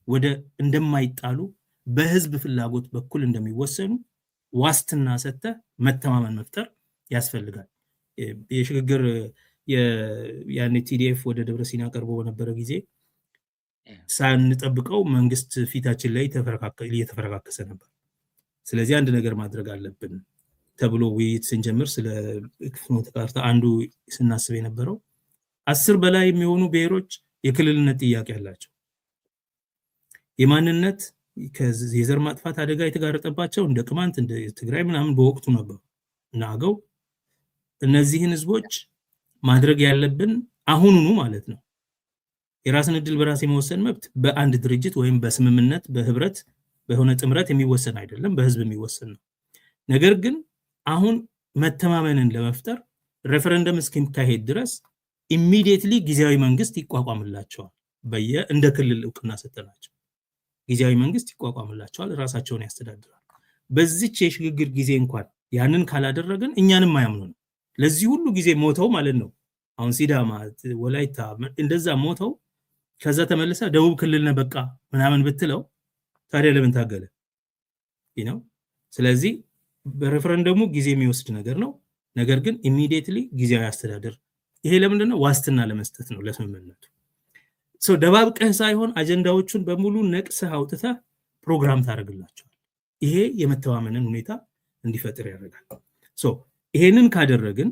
ወደ እንደማይጣሉ በህዝብ ፍላጎት በኩል እንደሚወሰኑ ዋስትና ሰጥተህ መተማመን መፍጠር ያስፈልጋል። የሽግግር ያኔ ቲዲኤፍ ወደ ደብረ ሲና ቀርቦ በነበረ ጊዜ ሳንጠብቀው መንግስት ፊታችን ላይ እየተፈረካከሰ ነበር። ስለዚህ አንድ ነገር ማድረግ አለብን ተብሎ ውይይት ስንጀምር ስለ ፍኖተ ካርታ አንዱ ስናስብ የነበረው 10 በላይ የሚሆኑ ብሔሮች የክልልነት ጥያቄ አላቸው። የማንነት የዘር ማጥፋት አደጋ የተጋረጠባቸው እንደ ቅማንት እንደ ትግራይ ምናምን በወቅቱ ነበር እና አገው እነዚህን ህዝቦች ማድረግ ያለብን አሁኑኑ ማለት ነው። የራስን እድል በራስ የመወሰን መብት በአንድ ድርጅት ወይም በስምምነት በህብረት በሆነ ጥምረት የሚወሰን አይደለም፣ በህዝብ የሚወሰን ነው። ነገር ግን አሁን መተማመንን ለመፍጠር ሬፈረንደም እስኪካሄድ ድረስ ኢሚዲየትሊ ጊዜያዊ መንግስት ይቋቋምላቸዋል። እንደ ክልል እውቅና ሰጠናቸው ጊዜያዊ መንግስት ይቋቋምላቸዋል፣ ራሳቸውን ያስተዳድራል። በዚች የሽግግር ጊዜ እንኳን ያንን ካላደረግን እኛንም አያምኑን። ለዚህ ሁሉ ጊዜ ሞተው ማለት ነው። አሁን ሲዳማ፣ ወላይታ እንደዛ ሞተው ከዛ ተመልሳ ደቡብ ክልል ነው በቃ ምናምን ብትለው ታዲያ ለምን ታገለ? ስለዚህ በሬፈረንደሙ ጊዜ የሚወስድ ነገር ነው። ነገር ግን ኢሚዲየትሊ ጊዜያዊ አስተዳደር ይሄ ለምንድን ነው? ዋስትና ለመስጠት ነው ለስምምነቱ። ደባብቀህ ሳይሆን አጀንዳዎቹን በሙሉ ነቅሰህ አውጥተህ ፕሮግራም ታደርግላቸዋል። ይሄ የመተማመንን ሁኔታ እንዲፈጥር ያደርጋል። ይሄንን ካደረግን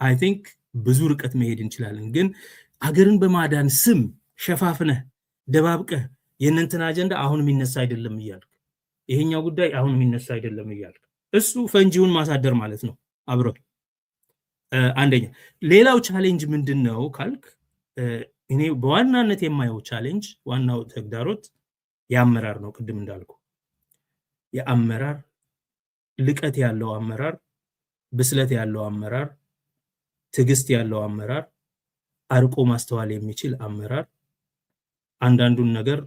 አይ ቲንክ ብዙ ርቀት መሄድ እንችላለን። ግን አገርን በማዳን ስም ሸፋፍነህ ደባብቀህ የእነንትን አጀንዳ አሁን የሚነሳ አይደለም እያልክ ይሄኛው ጉዳይ አሁን የሚነሳ አይደለም እያልክ እሱ ፈንጂውን ማሳደር ማለት ነው አብሮ። አንደኛ ሌላው ቻሌንጅ ምንድነው ካልክ እኔ በዋናነት የማየው ቻሌንጅ ዋናው ተግዳሮት የአመራር ነው። ቅድም እንዳልኩ የአመራር ልቀት ያለው አመራር፣ ብስለት ያለው አመራር፣ ትግስት ያለው አመራር፣ አርቆ ማስተዋል የሚችል አመራር አንዳንዱን ነገር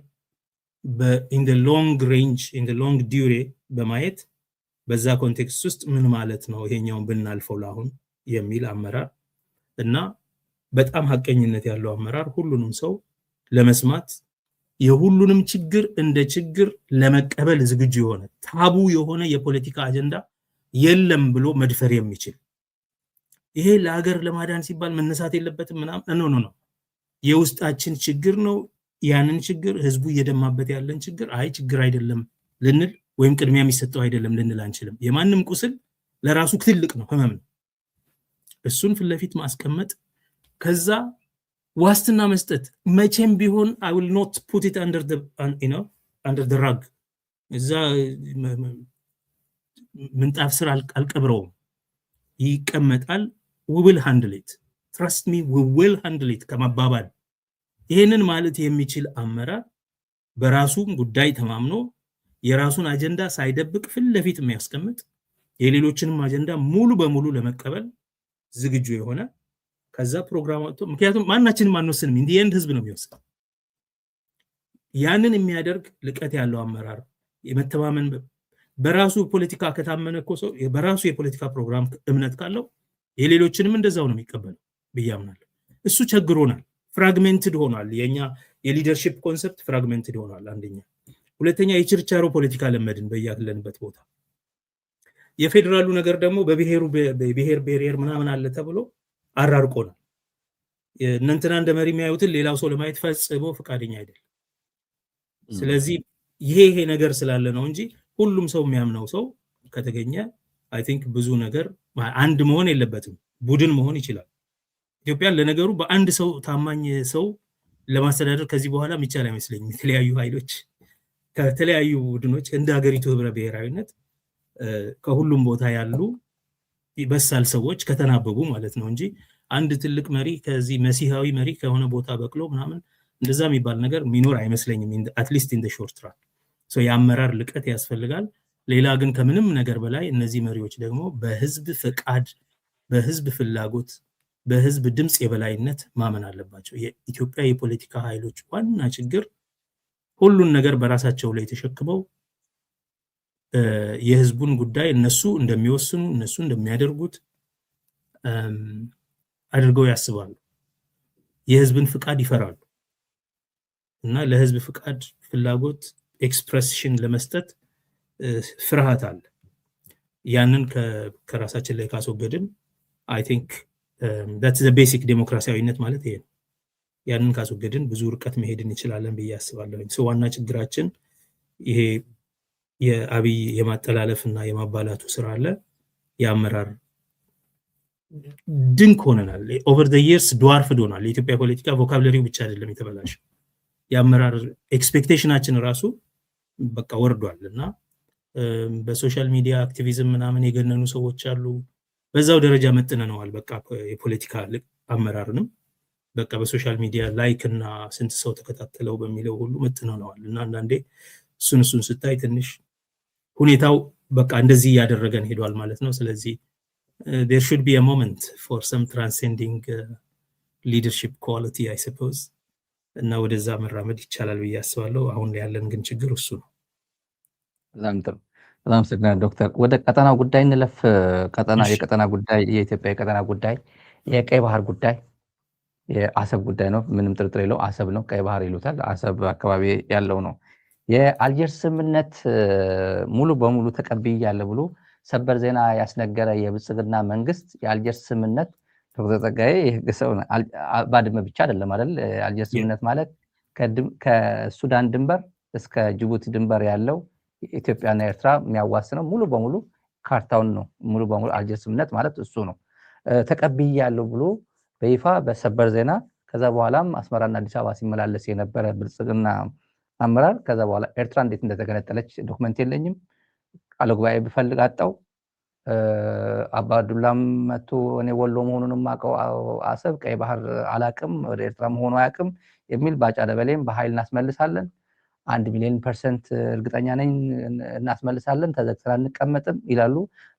in the long range in the long duration በማየት በዛ ኮንቴክስት ውስጥ ምን ማለት ነው ይሄኛውን ብናልፈው ለአሁን የሚል አመራር እና በጣም ሐቀኝነት ያለው አመራር ሁሉንም ሰው ለመስማት የሁሉንም ችግር እንደ ችግር ለመቀበል ዝግጁ የሆነ ታቡ የሆነ የፖለቲካ አጀንዳ የለም ብሎ መድፈር የሚችል ይሄ ለሀገር ለማዳን ሲባል መነሳት የለበትም ምናምን ነው የውስጣችን ችግር ነው ያንን ችግር ህዝቡ እየደማበት ያለን ችግር አይ ችግር አይደለም ልንል ወይም ቅድሚያ የሚሰጠው አይደለም ልንል አንችልም የማንም ቁስል ለራሱ ትልቅ ነው ህመም ነው እሱን ፊት ለፊት ማስቀመጥ ከዛ ዋስትና መስጠት መቼም ቢሆን I will not put it under the rug እዛ ምንጣፍ ስር አልቀብረውም ይቀመጣል we will handle it trust me we will handle it ከማባባል ይሄንን ማለት የሚችል አመራር በራሱም ጉዳይ ተማምኖ የራሱን አጀንዳ ሳይደብቅ ፊት ለፊት የሚያስቀምጥ የሌሎችንም አጀንዳ ሙሉ በሙሉ ለመቀበል ዝግጁ የሆነ ከዛ ፕሮግራም ወጥቶ ምክንያቱም ማናችንም አንወስንም እንደ end ህዝብ ነው የሚወስነው ያንን የሚያደርግ ልቀት ያለው አመራር የመተማመን በራሱ ፖለቲካ ከታመነ እኮ ሰው በራሱ የፖለቲካ ፕሮግራም እምነት ካለው የሌሎችንም እንደዛው ነው የሚቀበለው በያምናል እሱ ቸግሮናል ፍራግሜንትድ ሆኗል የኛ የሊደርሺፕ ኮንሰፕት ፍራግሜንትድ ሆኗል አንደኛ ሁለተኛ የችርቻሮ ፖለቲካ ለመድን በያለንበት ቦታ የፌደራሉ ነገር ደግሞ በብሔሩ ብሔር ምናምን አለ ተብሎ አራርቆናል የእንትና እንደመሪ የሚያዩትን ሌላው ሰው ለማየት ፈጽሞ ፍቃደኛ አይደለም ስለዚህ ይሄ ነገር ስላለ ነው እንጂ ሁሉም ሰው የሚያምነው ሰው ከተገኘ I think ብዙ ነገር አንድ መሆን የለበትም ቡድን መሆን ይችላል ኢትዮጵያ ለነገሩ በአንድ ሰው ታማኝ ሰው ለማስተዳደር ከዚህ በኋላ የሚቻል አይመስለኝም የተለያዩ ኃይሎች ከተለያዩ ቡድኖች እንደ ሀገሪቱ ህብረ ብሔራዊነት ከሁሉም ቦታ ያሉ በሳል ሰዎች ከተናበቡ ማለት ነው እንጂ አንድ ትልቅ መሪ ከዚህ መሲሃዊ መሪ ከሆነ ቦታ በቅሎ ምናምን እንደዛ የሚባል ነገር ሚኖር አይመስለኝም at least in the short run so የአመራር ልቀት ያስፈልጋል ሌላ ግን ከምንም ነገር በላይ እነዚህ መሪዎች ደግሞ በህዝብ ፍቃድ በህዝብ ፍላጎት በህዝብ ድምጽ የበላይነት ማመን አለባቸው የኢትዮጵያ የፖለቲካ ኃይሎች ዋና ችግር ሁሉን ነገር በራሳቸው ላይ ተሸክመው የህዝቡን ጉዳይ እነሱ እንደሚወስኑ እነሱ እንደሚያደርጉት አድርገው ያስባሉ የህዝብን ፍቃድ ይፈራሉ እና ለህዝብ ፍቃድ ፍላጎት ኤክስፕሬሽን ለመስጠት ፍርሃት አለ ያንን ከራሳችን ላይ ካስወገድን I think that's the basic ዴሞክራሲያዊነት ማለት ይሄ ነው ያንን ካስወገድን ብዙ ርቀት መሄድ እንችላለን ብዬ አስባለሁ so ዋና ችግራችን ይሄ የአብይ የማጠላለፍና የማባላቱ ስራ አለ የአመራር ድንክ ሆነናል ኦቨር ዘ ይርስ ድዋርፍድ ሆናል የኢትዮጵያ ፖለቲካ ቮካብለሪው ብቻ አይደለም የተበላሸው የአመራር ኤክስፔክቴሽናችን ራሱ በቃ ወርዷልና በሶሻል ሚዲያ አክቲቪዝም ምናምን የገነኑ ሰዎች አሉ በዛው ደረጃ መጥነናል በቃ የፖለቲካ አመራርንም በቃ በሶሻል ሚዲያ ላይክ እና ስንት ሰው ተከታተለው በሚለው ሁሉ መጥነናል እና አንዳንዴ እሱን ስታይ ትንሽ ሁኔታው በቃ እንደዚህ ያደረገን ሄዷል ማለት ነው ስለዚህ there should be a moment for some transcending leadership quality I suppose እና ወደዛ መራመድ ይቻላል ብዬ አስባለሁ አሁን ያለን ግን ችግር እሱ ነው በጣም ሰግናለሁ ዶክተር ወደ ቀጠና ጉዳይ እንለፍ የቀጠና ጉዳይ የኢትዮጵያ የቀጠና ጉዳይ የቀይ ባህር ጉዳይ የአሰብ ጉዳይ ነው ምንም ጥርጥር የለው አሰብ ነው ቀይ ባህር ይሉታል አሰብ አካባቢ ያለው ነው የአልጀርስ ስምምነት ሙሉ በሙሉ ተቀብያለሁ ብሎ ሰበር ዜና ያስነገረ የብልጽግና መንግስት የአልጀርስ ስምምነት ዶክተር ጸጋዬ የህግ ሰው ባድመ ብቻ አይደለም አይደል አልጀርስ ስምምነት ማለት ከሱዳን ድንበር እስከ ጅቡቲ ድንበር ያለው ኢትዮጵያና ኤርትራ የሚያዋስነው ሙሉ በሙሉ ካርታውን ነው ሙሉ በሙሉ አልጀርስ ስምምነት ማለት እሱ ነው ተቀብያለሁ ብሎ በይፋ በሰበር ዜና ከዛ በኋላም አስመራና አዲስ አበባ ሲመላለስ የነበረ ብልጽግና አመራር ከዛ በኋላ ኤርትራ እንዴት እንደተገነጠለች ዶክመንት የለኝም ቃል ጉባኤ ቢፈልግ አጣው አባዱላም መቶ እኔ ወሎ መሆኑንም ማቀው አሰብ ቀይ ባህር አላቅም ወደ ኤርትራ መሆኑ አያቅም የሚል ባጫ ደበሌም በኃይል እናስመልሳለን 1 ሚሊዮን% እርግጠኛ ነኝ እናስመልሳለን ተዘክተን አንቀመጥም ይላሉ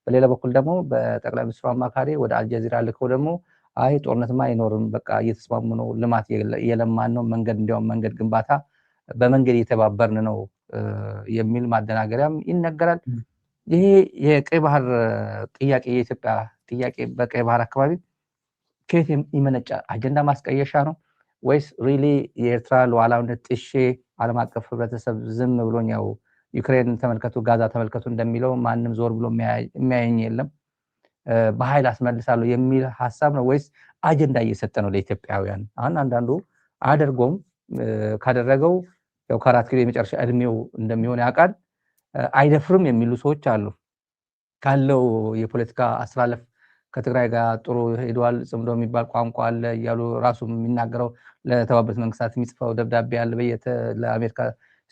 በሌላ በኩል ደግሞ በጠቅላይ ሚኒስትሩ አማካሪ ወደ አልጀዚራ ልከው ደግሞ አይ ጦርነትማ አይኖርም በቃ እየተስማሙ ነው ልማት የለማን ነው መንገድ እንዲያውም መንገድ ግንባታ በመንገድ እየተባበርን ነው የሚል ማደናገሪያም ይነገራል ይሄ የቀይ ባህር ጥያቄ የኢትዮጵያ ጥያቄ በቀይ ባህር አካባቢ ከየት ይመነጫል? አጀንዳ ማስቀየሻ ነው ወይስ ሪሊ የኤርትራ ሉዓላዊነት ጥሼ ዓለም አቀፍ ህብረተሰብ ዝም ብሎኝ ያው ዩክሬን ተመልከቱ፣ ጋዛ ተመልከቱ እንደሚለው ማንም ዞር ብሎ የሚያየኝ የለም በኃይል አስመልሳለሁ የሚል ሀሳብ ነው ወይስ አጀንዳ እየሰጠ ነው ለኢትዮጵያውያን? አሁን አንዳንዱ አደርጎም ካደረገው ያው ከ4 ኪሎ የመጨረሻ እድሜው እንደሚሆን ያውቃል አይደፍርም የሚሉ ሰዎች አሉ። ካለው የፖለቲካ አስተላለፍ ከትግራይ ጋር ጥሩ ሄዷል፣ ጽምዶ የሚባል ቋንቋ አለ እያሉ ራሱ የሚናገረው ለተባበሩት መንግስታት የሚጽፈው ደብዳቤ አለ፣ ለአሜሪካ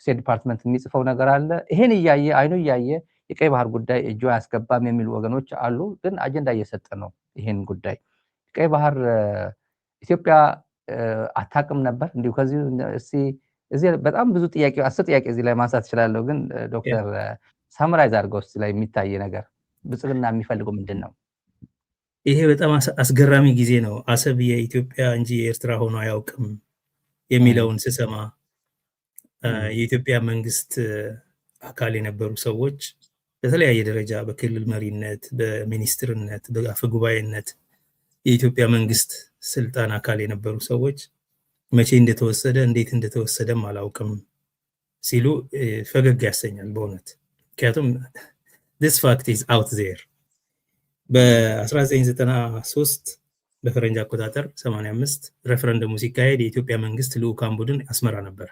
ስቴት ዲፓርትመንት የሚጽፈው ነገር አለ። ይሄን እያየ አይኑ እያየ የቀይ ባህር ጉዳይ እጁ አያስገባም የሚሉ ወገኖች አሉ። ግን አጀንዳ እየሰጠ ነው ይሄን ጉዳይ። ቀይ ባህር ኢትዮጵያ አታውቅም ነበር እንዲሁ ከዚህ እዚህ በጣም ብዙ ጥያቄ 10 ጥያቄ እዚህ ላይ ማንሳት እችላለሁ። ግን ዶክተር ሳምራይዝ አድርገው እዚህ ላይ የሚታይ ነገር ብልጽግና የሚፈልገው ምንድን ነው? ይሄ በጣም አስገራሚ ጊዜ ነው። አሰብ የኢትዮጵያ እንጂ የኤርትራ ሆኖ አያውቅም የሚለውን ስሰማ የኢትዮጵያ መንግስት አካል የነበሩ ሰዎች በተለያየ ደረጃ በክልል መሪነት፣ በሚኒስትርነት፣ በአፈ ጉባኤነት የኢትዮጵያ መንግስት ስልጣን አካል የነበሩ ሰዎች መቼ እንደተወሰደ እንዴት እንደተወሰደም አላውቅም ሲሉ ፈገግ ያሰኛል በእውነት። ምክንያቱም this fact is out there። በ1993 በፈረንጅ አቆጣጠር 85 ሬፈረንደሙ ሲካሄድ የኢትዮጵያ መንግስት ልዑካን ቡድን አስመራ ነበር፣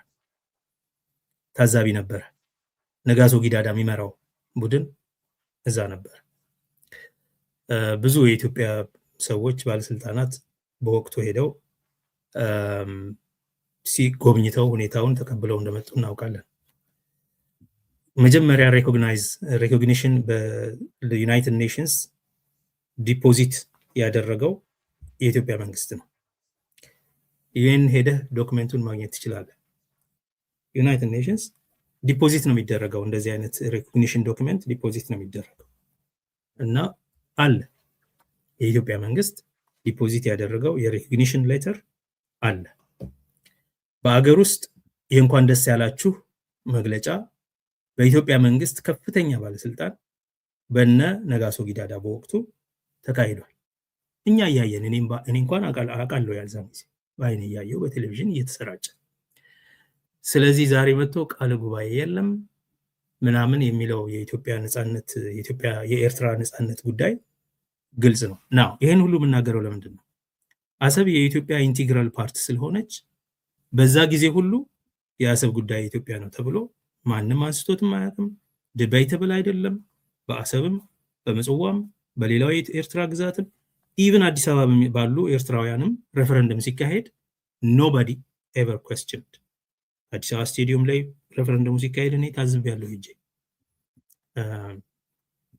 ታዛቢ ነበር። ነጋሶ ጊዳዳ የሚመራው ቡድን እዛ ነበር። ብዙ የኢትዮጵያ ሰዎች ባለስልጣናት በወቅቱ ሄደው ሲጎብኝተው ሁኔታውን ተቀብለው እንደመጡ እናውቃለን። መጀመሪያ ሬኮግኒሽን በዩናይትድ ኔሽንስ ዲፖዚት ያደረገው የኢትዮጵያ መንግስት ነው። ይህን ሄደህ ዶክመንቱን ማግኘት ትችላለህ። ዩናይትድ ኔሽንስ ዲፖዚት ነው የሚደረገው፣ እንደዚህ አይነት ሬኮግኒሽን ዶክመንት ዲፖዚት ነው የሚደረገው እና አለ የኢትዮጵያ መንግስት ዲፖዚት ያደረገው የሬኮግኒሽን ሌተር አለ። በአገር ውስጥ የእንኳን ደስ ያላችሁ መግለጫ በኢትዮጵያ መንግስት ከፍተኛ ባለስልጣን በነ ነጋሶ ጊዳዳ በወቅቱ ተካሂዷል። እኛ እያየን እኔ እንኳን አውቃለሁ ያልዛም ጊዜ በአይኔ እያየው በቴሌቪዥን እየተሰራጨ። ስለዚህ ዛሬ መጥቶ ቃለ ጉባኤ የለም ምናምን የሚለው የኢትዮጵያ ነጻነት የኤርትራ ነጻነት ጉዳይ ግልጽ ነው። ናው ይሄን ሁሉ የምናገረው ለምንድን ነው? አሰብ የኢትዮጵያ ኢንቴግራል ፓርት ስለሆነች በዛ ጊዜ ሁሉ የአሰብ ጉዳይ የኢትዮጵያ ነው ተብሎ ማንም አንስቶትም አያውቅም። ዲቤተብል አይደለም። በአሰብም በምጽዋም በሌላው የኤርትራ ግዛትም ኢቭን አዲስ አበባ ባሉ ኤርትራውያንም ሬፈረንደም ሲካሄድ ኖባዲ ኤቨር ኩዌስችንድ። አዲስ አበባ ስቴዲየም ላይ ሬፈረንደሙ ሲካሄድ እኔ ታዝቤያለሁ ሄጄ።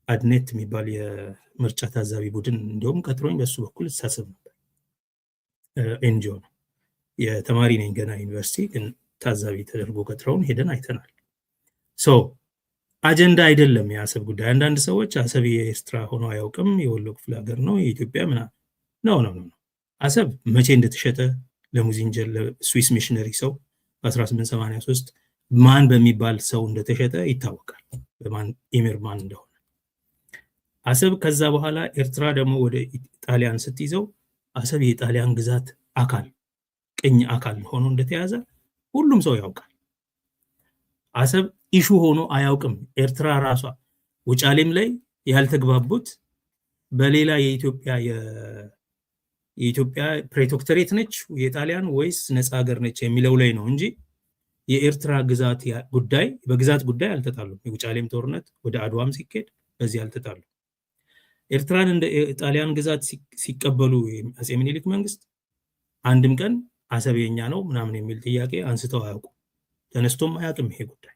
አድኔት የሚባል የምርጫ ታዛቢ ቡድን እንዲሁም ቀጥሮኝ በሱ በኩል ተሳሰብ ነበር። ኤንጂኦ ነው፣ የተማሪ ነኝ ገና ዩኒቨርሲቲ፣ ግን ታዛቢ ተደርጎ ቀጥረውን ሄደን አይተናል። ሶ አጀንዳ አይደለም የአሰብ ጉዳይ። አንዳንድ ሰዎች አሰብ የኤርትራ ሆኖ አያውቅም፣ የወሎ ክፍለ ሀገር ነው፣ የኢትዮጵያ ምናምን ነው። አሰብ መቼ እንደተሸጠ ለሙዚንጀር ለስዊስ ሚሽነሪ ሰው በ1883 ማን በሚባል ሰው እንደተሸጠ ይታወቃል፣ በማን ኢሚር ማን እንደሆነ። አሰብ ከዛ በኋላ ኤርትራ ደግሞ ወደ ጣሊያን ስትይዘው አሰብ የጣሊያን ግዛት አካል ቅኝ አካል ሆኖ እንደተያዘ ሁሉም ሰው ያውቃል። አሰብ ኢሹ ሆኖ አያውቅም። ኤርትራ ራሷ ውጫሌም ላይ ያልተግባቡት በሌላ የኢትዮጵያ ፕሬቶክተሬት ነች የጣሊያን ወይስ ነፃ ሀገር ነች የሚለው ላይ ነው እንጂ የኤርትራ ግዛት ጉዳይ በግዛት ጉዳይ አልተጣሉም። የውጫሌም ጦርነት ወደ አድዋም ሲካሄድ በዚህ አልተጣሉም። ኤርትራን እንደ ጣሊያን ግዛት ሲቀበሉ አፄ ምኒልክ መንግስት አንድም ቀን አሰብ የኛ ነው ምናምን የሚል ጥያቄ አንስተው አያውቁም። ተነስቶም አያውቅም ይሄ ጉዳይ።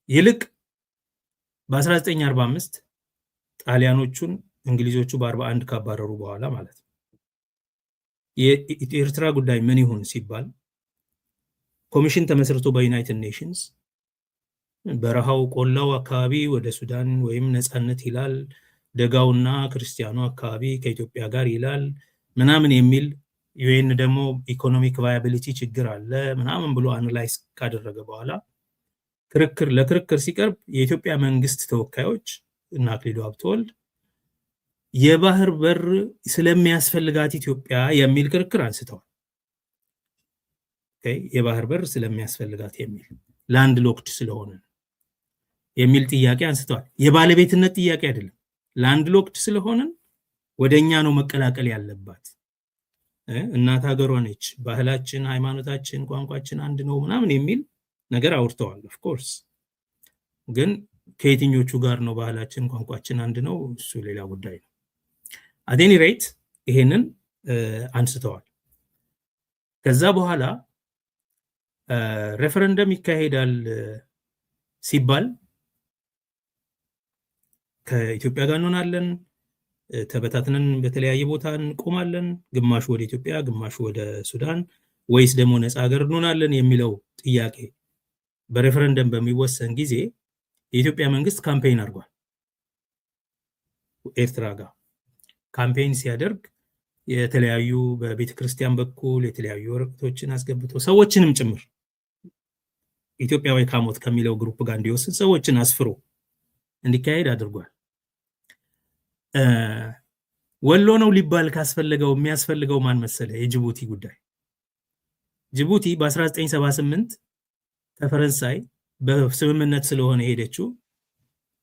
ይልቅ በ1945 ጣሊያኖቹን እንግሊዞቹ በ41 ካባረሩ በኋላ ማለት ነው የኤርትራ ጉዳይ ምን ይሁን ሲባል ኮሚሽን ተመስርቶ በዩናይትድ ኔሽንስ በረሃው ቆላው አካባቢ ወደ ሱዳን ወይም ነጻነት ይላል፣ ደጋውና ክርስቲያኑ አካባቢ ከኢትዮጵያ ጋር ይላል ምናምን የሚል ዩኤን ደግሞ ኢኮኖሚክ ቫያቢሊቲ ችግር አለ ምናምን ብሎ አናላይዝ ካደረገ በኋላ ለክርክር ሲቀርብ የኢትዮጵያ መንግስት ተወካዮች እና አክሊሉ ሀብተወልድ የባህር በር ስለሚያስፈልጋት ኢትዮጵያ የሚል ክርክር አንስተዋል። የባህር በር ስለሚያስፈልጋት የሚል ላንድ ሎክድ ስለሆነ የሚል ጥያቄ አንስተዋል። የባለቤትነት ጥያቄ አይደለም። ላንድ ሎክድ ስለሆነን ወደኛ ነው መቀላቀል ያለባት፣ እናት ሀገሯ ነች፣ ባህላችን፣ ሃይማኖታችን፣ ቋንቋችን አንድ ነው ምናምን የሚል ነገር አውርተዋል። ኦፍ ኮርስ ግን ከየትኞቹ ጋር ነው ባህላችን፣ ቋንቋችን አንድ ነው? እሱ ሌላ ጉዳይ ነው። አት ኤኒ ሬት ይሄንን አንስተዋል። ከዛ በኋላ ሬፈረንደም ይካሄዳል ሲባል ከኢትዮጵያ ጋር እንሆናለን፣ ተበታትነን በተለያየ ቦታ እንቆማለን፣ ግማሹ ወደ ኢትዮጵያ ግማሹ ወደ ሱዳን፣ ወይስ ደግሞ ነፃ ሀገር እንሆናለን የሚለው ጥያቄ በሬፈረንደም በሚወሰን ጊዜ የኢትዮጵያ መንግስት ካምፔይን አድርጓል። ኤርትራ ጋር ካምፔይን ሲያደርግ የተለያዩ በቤተክርስቲያን በኩል የተለያዩ ወረቀቶችን አስገብቶ ሰዎችንም ጭምር ኢትዮጵያዊ ካሞት ከሚለው ግሩፕ ጋር እንዲወስን ሰዎችን አስፍሮ እንዲካሄድ አድርጓል። ወሎ ነው ሊባል ካስፈለገው የሚያስፈልገው ማን መሰለ? የጅቡቲ ጉዳይ። ጅቡቲ በ1978 ከፈረንሳይ በስምምነት ስለሆነ ሄደችው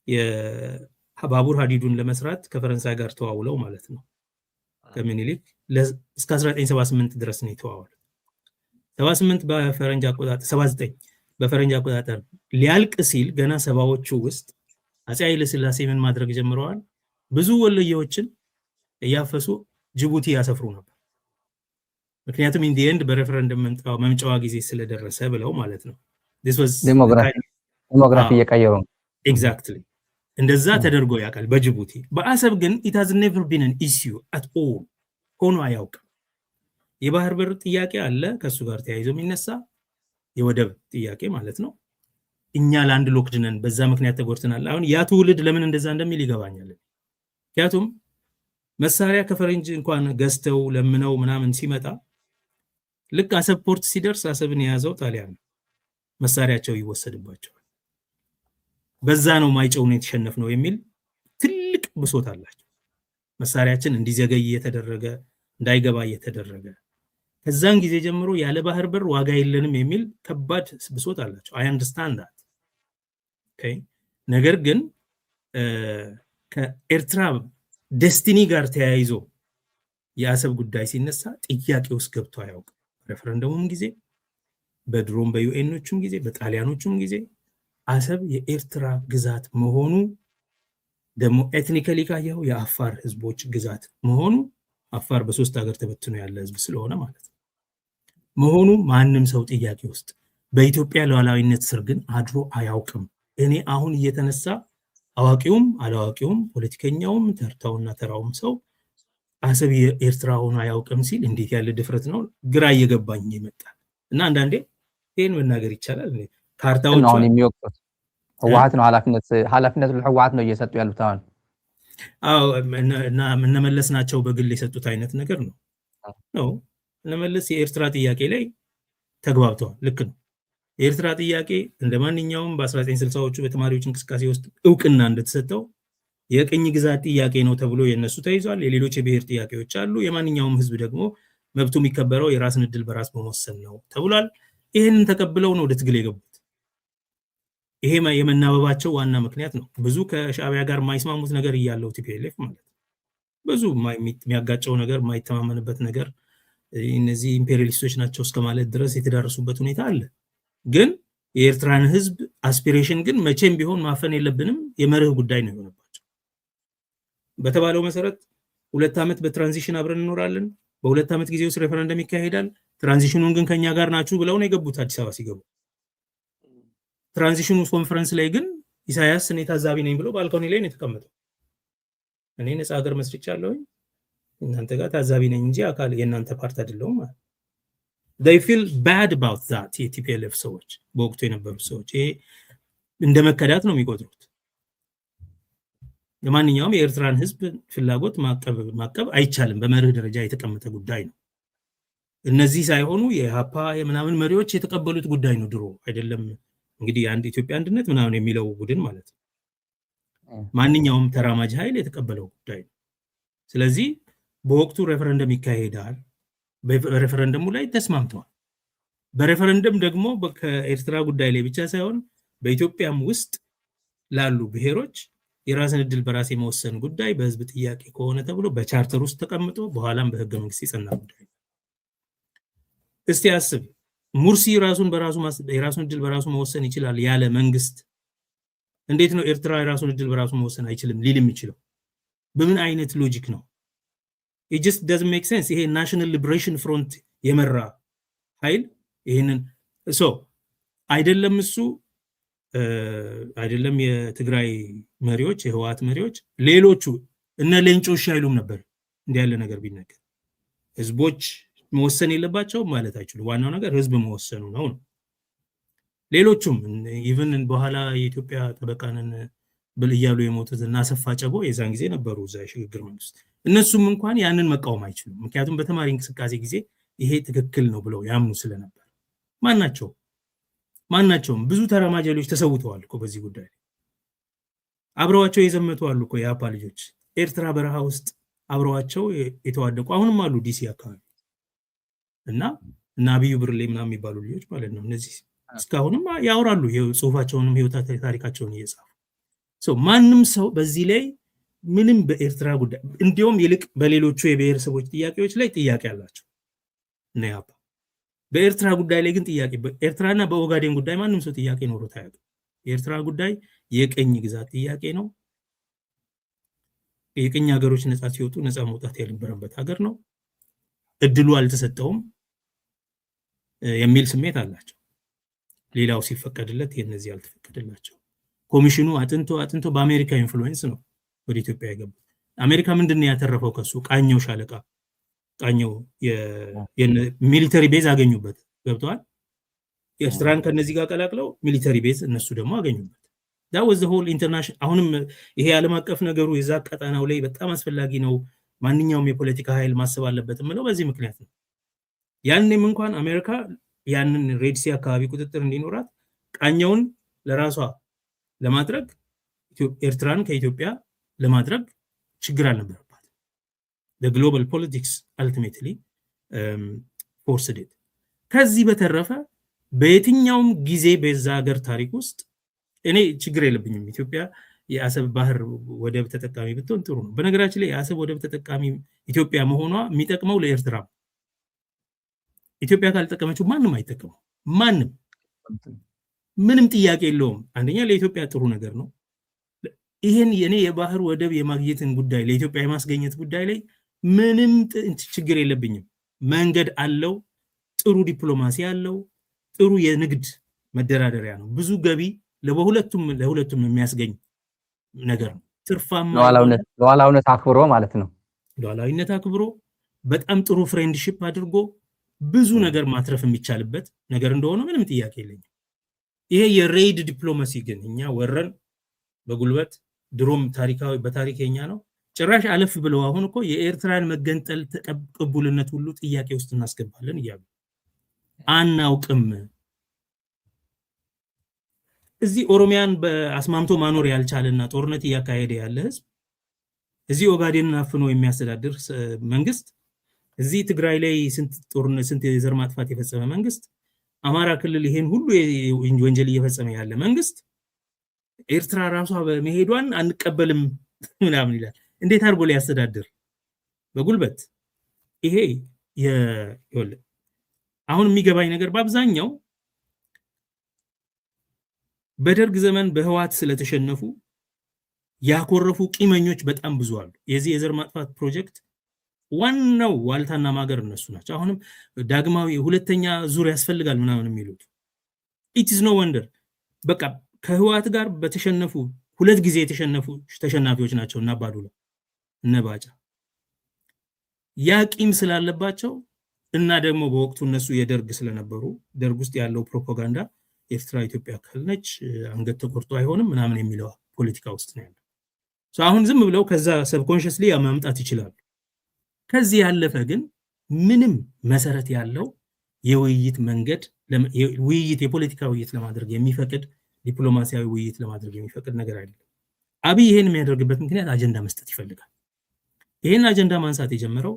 የባቡር ሀዲዱን ለመስራት ከፈረንሳይ ጋር ተዋውለው ማለት ነው። ከምኒልክ እስከ 1978 ድረስ ነው የተዋዋሉት። 78 በፈረንጅ አቆጣጠር 79 በፈረንጅ አቆጣጠር ሊያልቅ ሲል ገና ሰባዎቹ ውስጥ አፄ ኃይለ ሥላሴ ምን ማድረግ ጀምረዋል? ብዙ ወሎዬዎችን እያፈሱ ጅቡቲ ያሰፍሩ ነበር። ምክንያቱም ኢን ዲ ኤንድ በሬፈረንደም መምጫዋ ጊዜ ስለደረሰ ብለው ማለት ነው። ዲሞግራፊ እየቀየሩ ነው። ኤግዛክትሊ እንደዛ ተደርጎ ያውቃል በጅቡቲ። በአሰብ ግን it has never been an issue at all ሆኖ አያውቅም። የባህር በር ጥያቄ አለ፣ ከሱ ጋር ተያይዞ የሚነሳ የወደብ ጥያቄ ማለት ነው። እኛ ላንድ ሎክድ ነን፣ በዛ ምክንያት ተጎድተናል። አሁን ያ ትውልድ ለምን እንደዛ እንደሚል ይገባኛል። ምክንያቱም መሳሪያ ከፈረንጅ እንኳን ገዝተው ለምነው ምናምን ሲመጣ ልክ አሰብ ፖርት ሲደርስ አሰብን የያዘው ጣሊያን መሳሪያቸው ይወሰድባቸዋል። በዛ ነው ማይጨውን የተሸነፍ ነው የሚል ትልቅ ብሶት አላቸው። መሳሪያችን እንዲዘገይ እየተደረገ እንዳይገባ እየተደረገ ከዛን ጊዜ ጀምሮ ያለ ባህር በር ዋጋ የለንም የሚል ከባድ ብሶት አላቸው። አይ አንደርስታንድ ዳት ኦኬ። ነገር ግን ከኤርትራ ዴስቲኒ ጋር ተያይዞ የአሰብ ጉዳይ ሲነሳ ጥያቄ ውስጥ ገብቶ አያውቅም። ሬፈረንደሙም ጊዜ በድሮም በዩኤኖቹም ጊዜ በጣሊያኖቹም ጊዜ አሰብ የኤርትራ ግዛት መሆኑ ደግሞ ኤትኒካሊ ካየው የአፋር ህዝቦች ግዛት መሆኑ አፋር በሶስት ሀገር ተበትኖ ያለ ህዝብ ስለሆነ ማለት ነው መሆኑ ማንም ሰው ጥያቄ ውስጥ በኢትዮጵያ ሉዓላዊነት ስር ግን አድሮ አያውቅም። እኔ አሁን እየተነሳ አዋቂውም አላዋቂውም ፖለቲከኛውም ተርታውና ተራውም ሰው አሰብ የኤርትራ ሆኖ አያውቅም ሲል እንዴት ያለ ድፍረት ነው? ግራ እየገባኝ ይመጣል። እና አንዳንዴ ይሄን መናገር ይቻላል። ካርታውን አሁን የሚወቅቱት ህወሓት ነው ኃላፊነቱ ለህወሓት ነው እየሰጡ ያሉት አሁን። አዎ እና እነመለስ ናቸው በግል የሰጡት አይነት ነገር ነው ነው። እነመለስ የኤርትራ ጥያቄ ላይ ተግባብተዋል። ልክ ነው። የኤርትራ ጥያቄ እንደማንኛውም በ1960ዎቹ በተማሪዎች እንቅስቃሴ ውስጥ እውቅና እንደተሰጠው የቅኝ ግዛት ጥያቄ ነው ተብሎ የነሱ ተይዟል። የሌሎች የብሔር ጥያቄዎች አሉ። የማንኛውም ህዝብ ደግሞ መብቱ የሚከበረው የራስን እድል በራስ በመወሰን ነው ተብሏል። ይሄንን ተቀብለው ነው ወደ ትግል የገቡት። ይሄ የመናበባቸው ዋና ምክንያት ነው። ብዙ ከሻዕቢያ ጋር የማይስማሙት ነገር እያለው ቲፒኤልኤፍ ማለት ብዙ የሚያጋጨው ነገር የማይተማመንበት ነገር እነዚህ ኢምፔሪያሊስቶች ናቸው እስከማለት ድረስ የተዳረሱበት ሁኔታ አለ። ግን የኤርትራን ህዝብ አስፒሬሽን ግን መቼም ቢሆን ማፈን የለብንም። የመርህ ጉዳይ ነው የሆነባቸው። በተባለው መሰረት 2 ዓመት በትራንዚሽን አብረን እንኖራለን፣ በ2 ዓመት ጊዜ ውስጥ ሬፈረንደም ይካሄዳል፣ ትራንዚሽኑን ግን ከኛ ጋር ናችሁ ብለው ነው የገቡት አዲስ አበባ ሲገቡ። ትራንዚሽኑ ኮንፈረንስ ላይ ግን ኢሳያስ እኔ ታዛቢ ነኝ ብሎ ባልኮኒ ላይ ነው የተቀመጠው። እኔ ነፃ ሀገር መስርቻለሁ፣ እናንተ ጋር ታዛቢ ነኝ እንጂ አካል የእናንተ ፓርት አይደለሁም ማለት they feel bad about that የቲፒኤልኤፍ ሰዎች በወቅቱ የነበሩ ሰዎች ይሄ እንደ መከዳት ነው የሚቆጥሩት። ለማንኛውም የኤርትራን ህዝብ ፍላጎት ማቀብ አይቻልም፣ በመርህ ደረጃ የተቀመጠ ጉዳይ ነው። እነዚህ ሳይሆኑ የሃፓ የምናምን መሪዎች የተቀበሉት ጉዳይ ነው። ድሮ አይደለም እንግዲህ አንድ ኢትዮጵያ አንድነት ምናምን የሚለው ቡድን ማለት ነው። ማንኛውም ተራማጅ ኃይል የተቀበለው ጉዳይ ነው። ስለዚህ በወቅቱ ሬፈረንደም ይካሄዳል። በሬፈረንደሙ ላይ ተስማምተዋል። በሬፈረንደም ደግሞ ከኤርትራ ጉዳይ ላይ ብቻ ሳይሆን በኢትዮጵያም ውስጥ ላሉ ብሔሮች የራስን እድል በራስ የመወሰን ጉዳይ በህዝብ ጥያቄ ከሆነ ተብሎ በቻርተር ውስጥ ተቀምጦ በኋላም በህገ መንግስት የጸና ጉዳይ። እስቲ አስብ፣ ሙርሲ የራሱን እድል በራሱ መወሰን ይችላል ያለ መንግስት እንዴት ነው ኤርትራ የራሱን እድል በራሱ መወሰን አይችልም ሊል የሚችለው? በምን አይነት ሎጂክ ነው? it just doesn't make sense። ይሄ ናሽናል ሊበሬሽን ፍሮንት የመራ ኃይል ይሄንን አይደለም እሱ አይደለም የትግራይ መሪዎች የህወሓት መሪዎች ሌሎቹ እነ ሌንጮሽ አይሉም ነበር እንዲህ ያለ ነገር ቢነገር። ህዝቦች መወሰን የለባቸውም ማለት አይችሉም። ዋናው ነገር ህዝብ መወሰኑ ነው። ሌሎቹም ኢቭን በኋላ የኢትዮጵያ ጠበቃንን እያሉ የሞቱት እና አሰፋ ጨቦ የዛን ጊዜ ነበሩ እዛ የሽግግር መንግስት። እነሱም እንኳን ያንን መቃወም አይችሉም። ምክንያቱም በተማሪ እንቅስቃሴ ጊዜ ይሄ ትክክል ነው ብለው ያምኑ ስለነበር ማናቸውም ብዙ ተራማጆች ተሰውተዋል እኮ በዚህ ጉዳይ ላይ አብረዋቸው የዘመቱ አሉ እኮ የአፓ ልጆች ኤርትራ በረሃ ውስጥ አብረዋቸው የተዋደቁ አሁንም አሉ ዲሲ አካባቢ እና አብዩ ብርሌ ምናምን የሚባሉ ልጆች ማለት ነው። እነዚህ እስካሁንም ያወራሉ ጽሁፋቸውንም ህይወት ታሪካቸውን እየጻፉ ማንም ሰው በዚህ ላይ ምንም በኤርትራ ጉዳይ እንዲሁም ይልቅ በሌሎቹ የብሔረሰቦች ጥያቄዎች ላይ ጥያቄ አላቸው እና ያባ በኤርትራ ጉዳይ ላይ ግን ጥያቄ በኤርትራና በኦጋዴን ጉዳይ ማንም ሰው ጥያቄ ኖሮት አያውቅም። የኤርትራ ጉዳይ የቀኝ ግዛት ጥያቄ ነው። የቀኝ ሀገሮች ነፃ ሲወጡ ነፃ መውጣት የነበረበት ሀገር ነው። እድሉ አልተሰጠውም የሚል ስሜት አላቸው። ሌላው ሲፈቀድለት የነዚህ አልተፈቀደላቸው። ኮሚሽኑ አጥንቶ በአሜሪካ ኢንፍሉዌንስ ነው ወደ ኢትዮጵያ የገቡት። አሜሪካ ምንድነው ያተረፈው ከሱ? ቃኘው ሻለቃ ቃኘው ሚሊተሪ ቤዝ አገኙበት። ገብተዋል። ኤርትራን ከነዚህ ጋር ቀላቅለው ሚሊተሪ ቤዝ እነሱ ደግሞ አገኙበት። that was the whole international አሁንም ይሄ ዓለም አቀፍ ነገሩ የዛ ቀጣናው ላይ በጣም አስፈላጊ ነው። ማንኛውም የፖለቲካ ኃይል ማሰብ አለበት ማለት በዚህ ምክንያት ነው። ያንንም እንኳን አሜሪካ ያንን ሬድ ሲ አካባቢ ቁጥጥር እንዲኖራት ቃኘውን ለራሷ ለማድረግ ኤርትራን ከኢትዮጵያ ለማድረግ ችግር አልነበረባት። the global politics ultimately forced it። ከዚህ በተረፈ በየትኛውም ጊዜ በዛ ሀገር ታሪክ ውስጥ እኔ ችግር የለብኝም ኢትዮጵያ የአሰብ ባህር ወደብ ተጠቃሚ ብትሆን ጥሩ ነው። በነገራችን ላይ የአሰብ ወደብ ተጠቃሚ ኢትዮጵያ መሆኗ የሚጠቅመው ለኤርትራ። ኢትዮጵያ ካልተጠቀመችው ማንም አይጠቀመው። ምንም ጥያቄ የለውም። አንደኛ ለኢትዮጵያ ጥሩ ነገር ነው። ይሄን የኔ የባህር ወደብ የማግኘትን ጉዳይ ለኢትዮጵያ የማስገኘት ጉዳይ ላይ ምንም ችግር የለብኝም። መንገድ አለው፣ ጥሩ ዲፕሎማሲ አለው፣ ጥሩ የንግድ መደራደሪያ ነው። ብዙ ገቢ ለሁለቱም የሚያስገኝ ነገር ነው። ትርፋማ ሉዓላዊነት አክብሮ ማለት ነው። ሉዓላዊነት አክብሮ በጣም ጥሩ ፍሬንድሺፕ አድርጎ ብዙ ነገር ማትረፍ የሚቻልበት ነገር እንደሆነ ምንም ጥያቄ የለኝም። ይሄ የሬድ ዲፕሎማሲ ግን እኛ ወረን በጉልበት ድሮም ታሪካዊ በታሪከኛ ነው። ጭራሽ አለፍ ብለው አሁን እኮ የኤርትራን መገንጠል ተቀብሉነት ሁሉ ጥያቄ ውስጥ እናስገባለን እያሉ አናውቅም። እዚህ ኦሮሚያን በአስማምቶ ማኖር ያልቻለና ጦርነት እያካሄደ ያለ ህዝብ፣ እዚህ ኦጋዴንን አፍኖ የሚያስተዳድር መንግስት፣ እዚህ ትግራይ ላይ ስንት የዘር ማጥፋት የፈጸመ መንግስት፣ አማራ ክልል ይሄን ሁሉ ወንጀል እየፈጸመ ያለ መንግስት ኤርትራ ራሷ በመሄዷን አንቀበልም ምናምን ይላል። እንዴት አድርጎ ሊያስተዳድር? በጉልበት። ይሄ አሁን የሚገባኝ ነገር በአብዛኛው በደርግ ዘመን በህወሓት ስለተሸነፉ ያኮረፉ ቂመኞች በጣም ብዙ አሉ። የዚህ የዘር ማጥፋት ፕሮጀክት ዋናው ዋልታና ማገር እነሱ ናቸው። አሁንም ዳግማዊ ሁለተኛ ዙር ያስፈልጋል ምናምን የሚሉት it is no wonder። በቃ ከህወሓት ጋር በተሸነፉ ሁለት ጊዜ የተሸነፉ ተሸናፊዎች ናቸው እና ባዱላ እና ባጫ ያቂም ስላለባቸው እና ደግሞ በወቅቱ እነሱ የደርግ ስለነበሩ ደርግ ውስጥ ያለው ፕሮፓጋንዳ ኤርትራ ኢትዮጵያ ካልነች አንገት ተቆርጦ አይሆንም ምናምን የሚለው ፖለቲካ ውስጥ ነው ያለው። አሁን ዝም ብለው ከዛ ሰብኮንሺየስሊ ማምጣት ይችላሉ። ከዚህ ያለፈ ግን ምንም መሰረት ያለው የውይይት መንገድ የፖለቲካ ውይይት ለማድረግ የሚፈቅድ ዲፕሎማሲያዊ ውይይት ለማድረግ የሚፈቅድ ነገር አይደለም። አብይ ይሄን የሚያደርግበት ምክንያት አጀንዳ መስጠት ይፈልጋል። ይህን አጀንዳ ማንሳት የጀመረው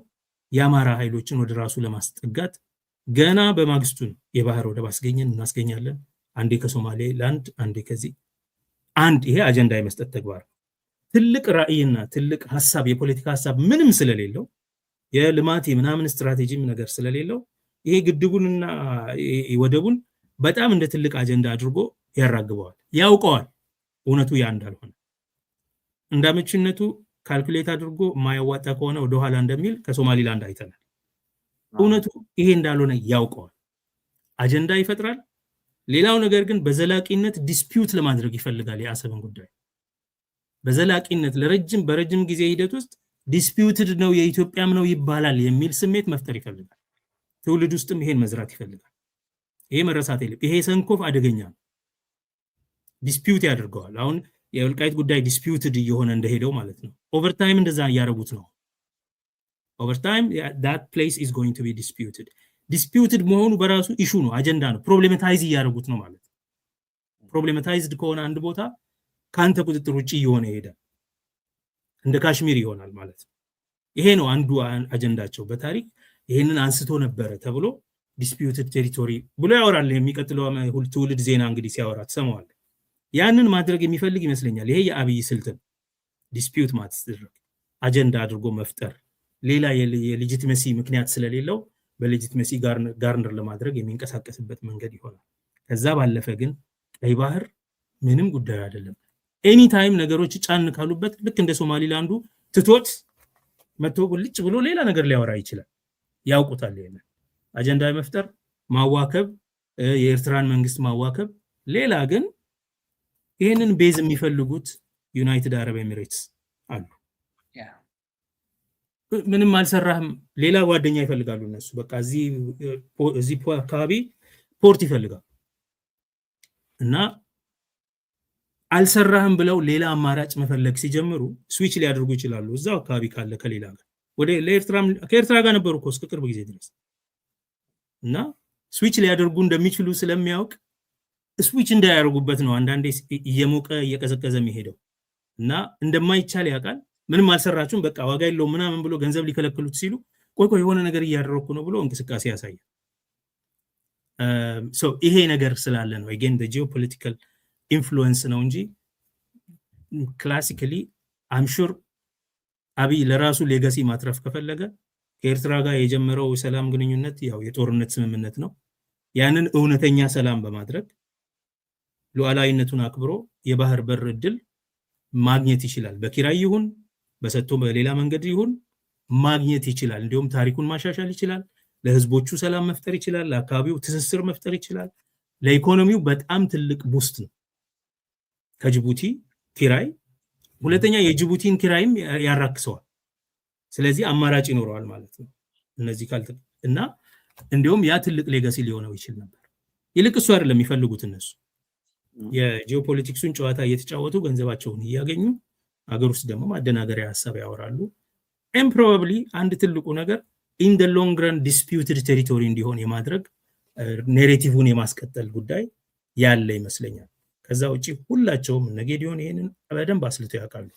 የአማራ ኃይሎችን ወደ ራሱ ለማስጠጋት ገና በማግስቱ ነው። የባህር ወደብ እናስገኛለን፣ አንዴ ከሶማሌ ላንድ አንዴ ከዚህ ይሄ አጀንዳ የመስጠት ተግባር ትልቅ ራዕይና ትልቅ ሐሳብ የፖለቲካ ሐሳብ ምንም ስለሌለው የልማት የምናምን ስትራቴጂም ነገር ስለሌለው ይሄ ግድቡንና ወደቡን በጣም እንደ ትልቅ አጀንዳ አድርጎ ያራግበዋል። ያውቀዋል እውነቱ ያ እንዳልሆነ እንዳመችነቱ ካልኩሌት አድርጎ ማያዋጣ ከሆነ ወደ ኋላ እንደሚል ከሶማሊላንድ አይተናል። እውነቱ ይሄ እንዳልሆነ ያውቀዋል። አጀንዳ ይፈጥራል። ሌላው ነገር ግን በዘላቂነት ዲስፒዩት ለማድረግ ይፈልጋል። የአሰብን ጉዳይ በዘላቂነት በረጅም ጊዜ ሂደት ውስጥ ዲስፒዩትድ ነው የኢትዮጵያም ነው ይባላል የሚል ስሜት መፍጠር ይፈልጋል። ትውልድ ውስጥም ይሄን መዝራት ይፈልጋል። ይሄ መረሳት የለም። ይሄ ሰንኮፍ አደገኛ ነው። ዲስፒዩት ያደርገዋል። አሁን የወልቃይት ጉዳይ ዲስፒዩትድ እየሆነ እንደሄደው ማለት ነው። ኦቨርታይም እንደዛ እያደረጉት ነው። ኦቨርታይም that place is going to be disputed. ዲስፒዩትድ መሆኑ በራሱ ኢሹ ነው፣ አጀንዳ ነው። ፕሮብሌማታይዝ እያደረጉት ነው ማለት ነው። ፕሮብሌማታይዝድ ከሆነ አንድ ቦታ ካንተ ቁጥጥር ውጪ እየሆነ ይሄዳል፣ እንደ ካሽሚር ይሆናል ማለት ነው። ይሄ ነው አንዱ አጀንዳቸው። በታሪክ ይሄንን አንስቶ ነበረ ተብሎ ዲስፒዩትድ ቴሪቶሪ ብሎ ያወራል። የሚቀጥለው ትውልድ ዜና እንግዲህ ሲያወራ ትሰማዋለህ። ያንን ማድረግ የሚፈልግ ይመስለኛል። ይሄ የአብይ ስልት ነው። ዲስፒዩት ማድረግ አጀንዳ አድርጎ መፍጠር፣ ሌላ የሌጂቲመሲ ምክንያት ስለሌለው በሌጂቲመሲ ጋርነር ለማድረግ የሚንቀሳቀስበት መንገድ ይሆናል። ከዛ ባለፈ ግን ቀይ ባህር ምንም ጉዳይ አይደለም። ኤኒ ታይም ነገሮች ጫን ካሉበት ልክ እንደ ሶማሊላንዱ ትቶት መጥቶ ልጭ ብሎ ሌላ ነገር ሊያወራ ይችላል። ያውቁታል። ይሄን አጀንዳ መፍጠር፣ ማዋከብ፣ የኤርትራን መንግስት ማዋከብ። ሌላ ግን ይሄንን ቤዝ የሚፈልጉት ዩናይትድ አረብ ኤሚሬትስ አሉ። ምንም አልሰራህም ሌላ ጓደኛ ይፈልጋሉ እነሱ። በቃ እዚህ አካባቢ ፖርት ይፈልጋሉ እና አልሰራህም ብለው ሌላ አማራጭ መፈለግ ሲጀምሩ ስዊች ሊያደርጉ ይችላሉ። እዛው አካባቢ ካለ ከሌላ ጋር ከኤርትራ ጋር ነበሩ እኮ እስከ ቅርብ ጊዜ ድረስ እና ስዊች ሊያደርጉ እንደሚችሉ ስለሚያውቅ ስዊች እንዳያደርጉበት ነው አንዳንዴ እየሞቀ እየቀዘቀዘ የሚሄደው እና እንደማይቻል ያውቃል። ምንም አልሰራችሁም በቃ ዋጋ የለውም ምናምን ብሎ ገንዘብ ሊከለክሉት ሲሉ ቆይ የሆነ ነገር እያደረኩ ነው ብሎ እንቅስቃሴ ያሳያል። ይሄ ነገር ስላለ ነው again the geopolitical influence ነው እንጂ ክላሲካሊ I'm sure አብይ ለራሱ ሌጋሲ ማትረፍ ከፈለገ ከኤርትራ ጋር የጀመረው ሰላም ግንኙነት ያው የጦርነት ስምምነት ነው። ያንን እውነተኛ ሰላም በማድረግ ሉዓላዊነቱን አክብሮ የባህር በር እድል ማግኘት ይችላል። በኪራይ ይሁን በሰጥቶ በሌላ መንገድ ይሁን ማግኘት ይችላል። እንዲሁም ታሪኩን ማሻሻል ይችላል። ለህዝቦቹ ሰላም መፍጠር ይችላል። ለአካባቢው ትስስር መፍጠር ይችላል። ለኢኮኖሚው በጣም ትልቅ ቡስት ነው። ከጅቡቲ ኪራይ ሁለተኛ የጅቡቲን ኪራይም ያራክሰዋል። ስለዚህ አማራጭ ይኖረዋል ማለት ነው። እነዚህ እና እንዲሁም ያ ትልቅ ሌጋሲ ሊሆነው ይችል ነበር። ይልቅ እሱ አይደለም የሚፈልጉት እነሱ የጂኦፖለቲክሱን ጨዋታ እየተጫወቱ ገንዘባቸውን እያገኙ አገር ውስጥ ደግሞ ማደናገሪያ ሐሳብ ያወራሉ። and probably አንድ ትልቁ ነገር in the long run disputed territory እንዲሆን የማድረግ ኔሬቲቭን የማስቀጠል ጉዳይ ያለ ይመስለኛል። ከዛ ውጪ ሁላቸውም ነገዲዮን ይሄንን በደንብ አስልተው ያውቃሉ።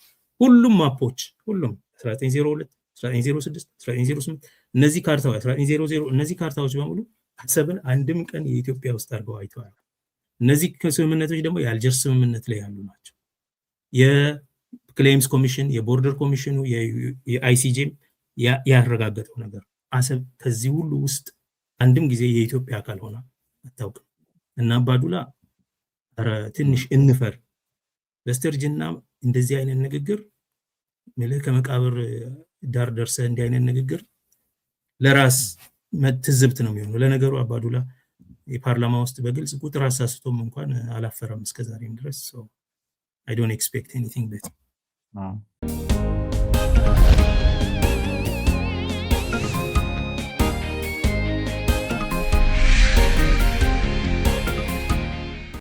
ሁሉም ማፖች ሁሉም 1902 1906 1908 እነዚህ ካርታዎች 1900 እነዚህ ካርታዎች በሙሉ አሰብን አንድም ቀን የኢትዮጵያ ውስጥ አድርገው አይተዋል። እነዚህ ስምምነቶች ደግሞ የአልጀርስ ስምምነት ላይ ያሉ ናቸው። የክሌምስ ኮሚሽን የቦርደር ኮሚሽኑ የአይሲጂ ያረጋገጠው ነገር አሰብ ከዚህ ሁሉ ውስጥ አንድም ጊዜ የኢትዮጵያ አካል ሆና አታውቅም። እና አባዱላ ትንሽ እንፈር በስተርጅና እንደዚህ አይነት ንግግር መልህ ከመቃብር ዳር ደርሰህ እንዲህ አይነት ንግግር ለራስ ትዝብት ነው የሚሆነው። ለነገሩ አባዱላ የፓርላማ ውስጥ በግልጽ ቁጥር አሳስቶም እንኳን አላፈረም እስከዛሬም ድረስ። so I don't expect anything better.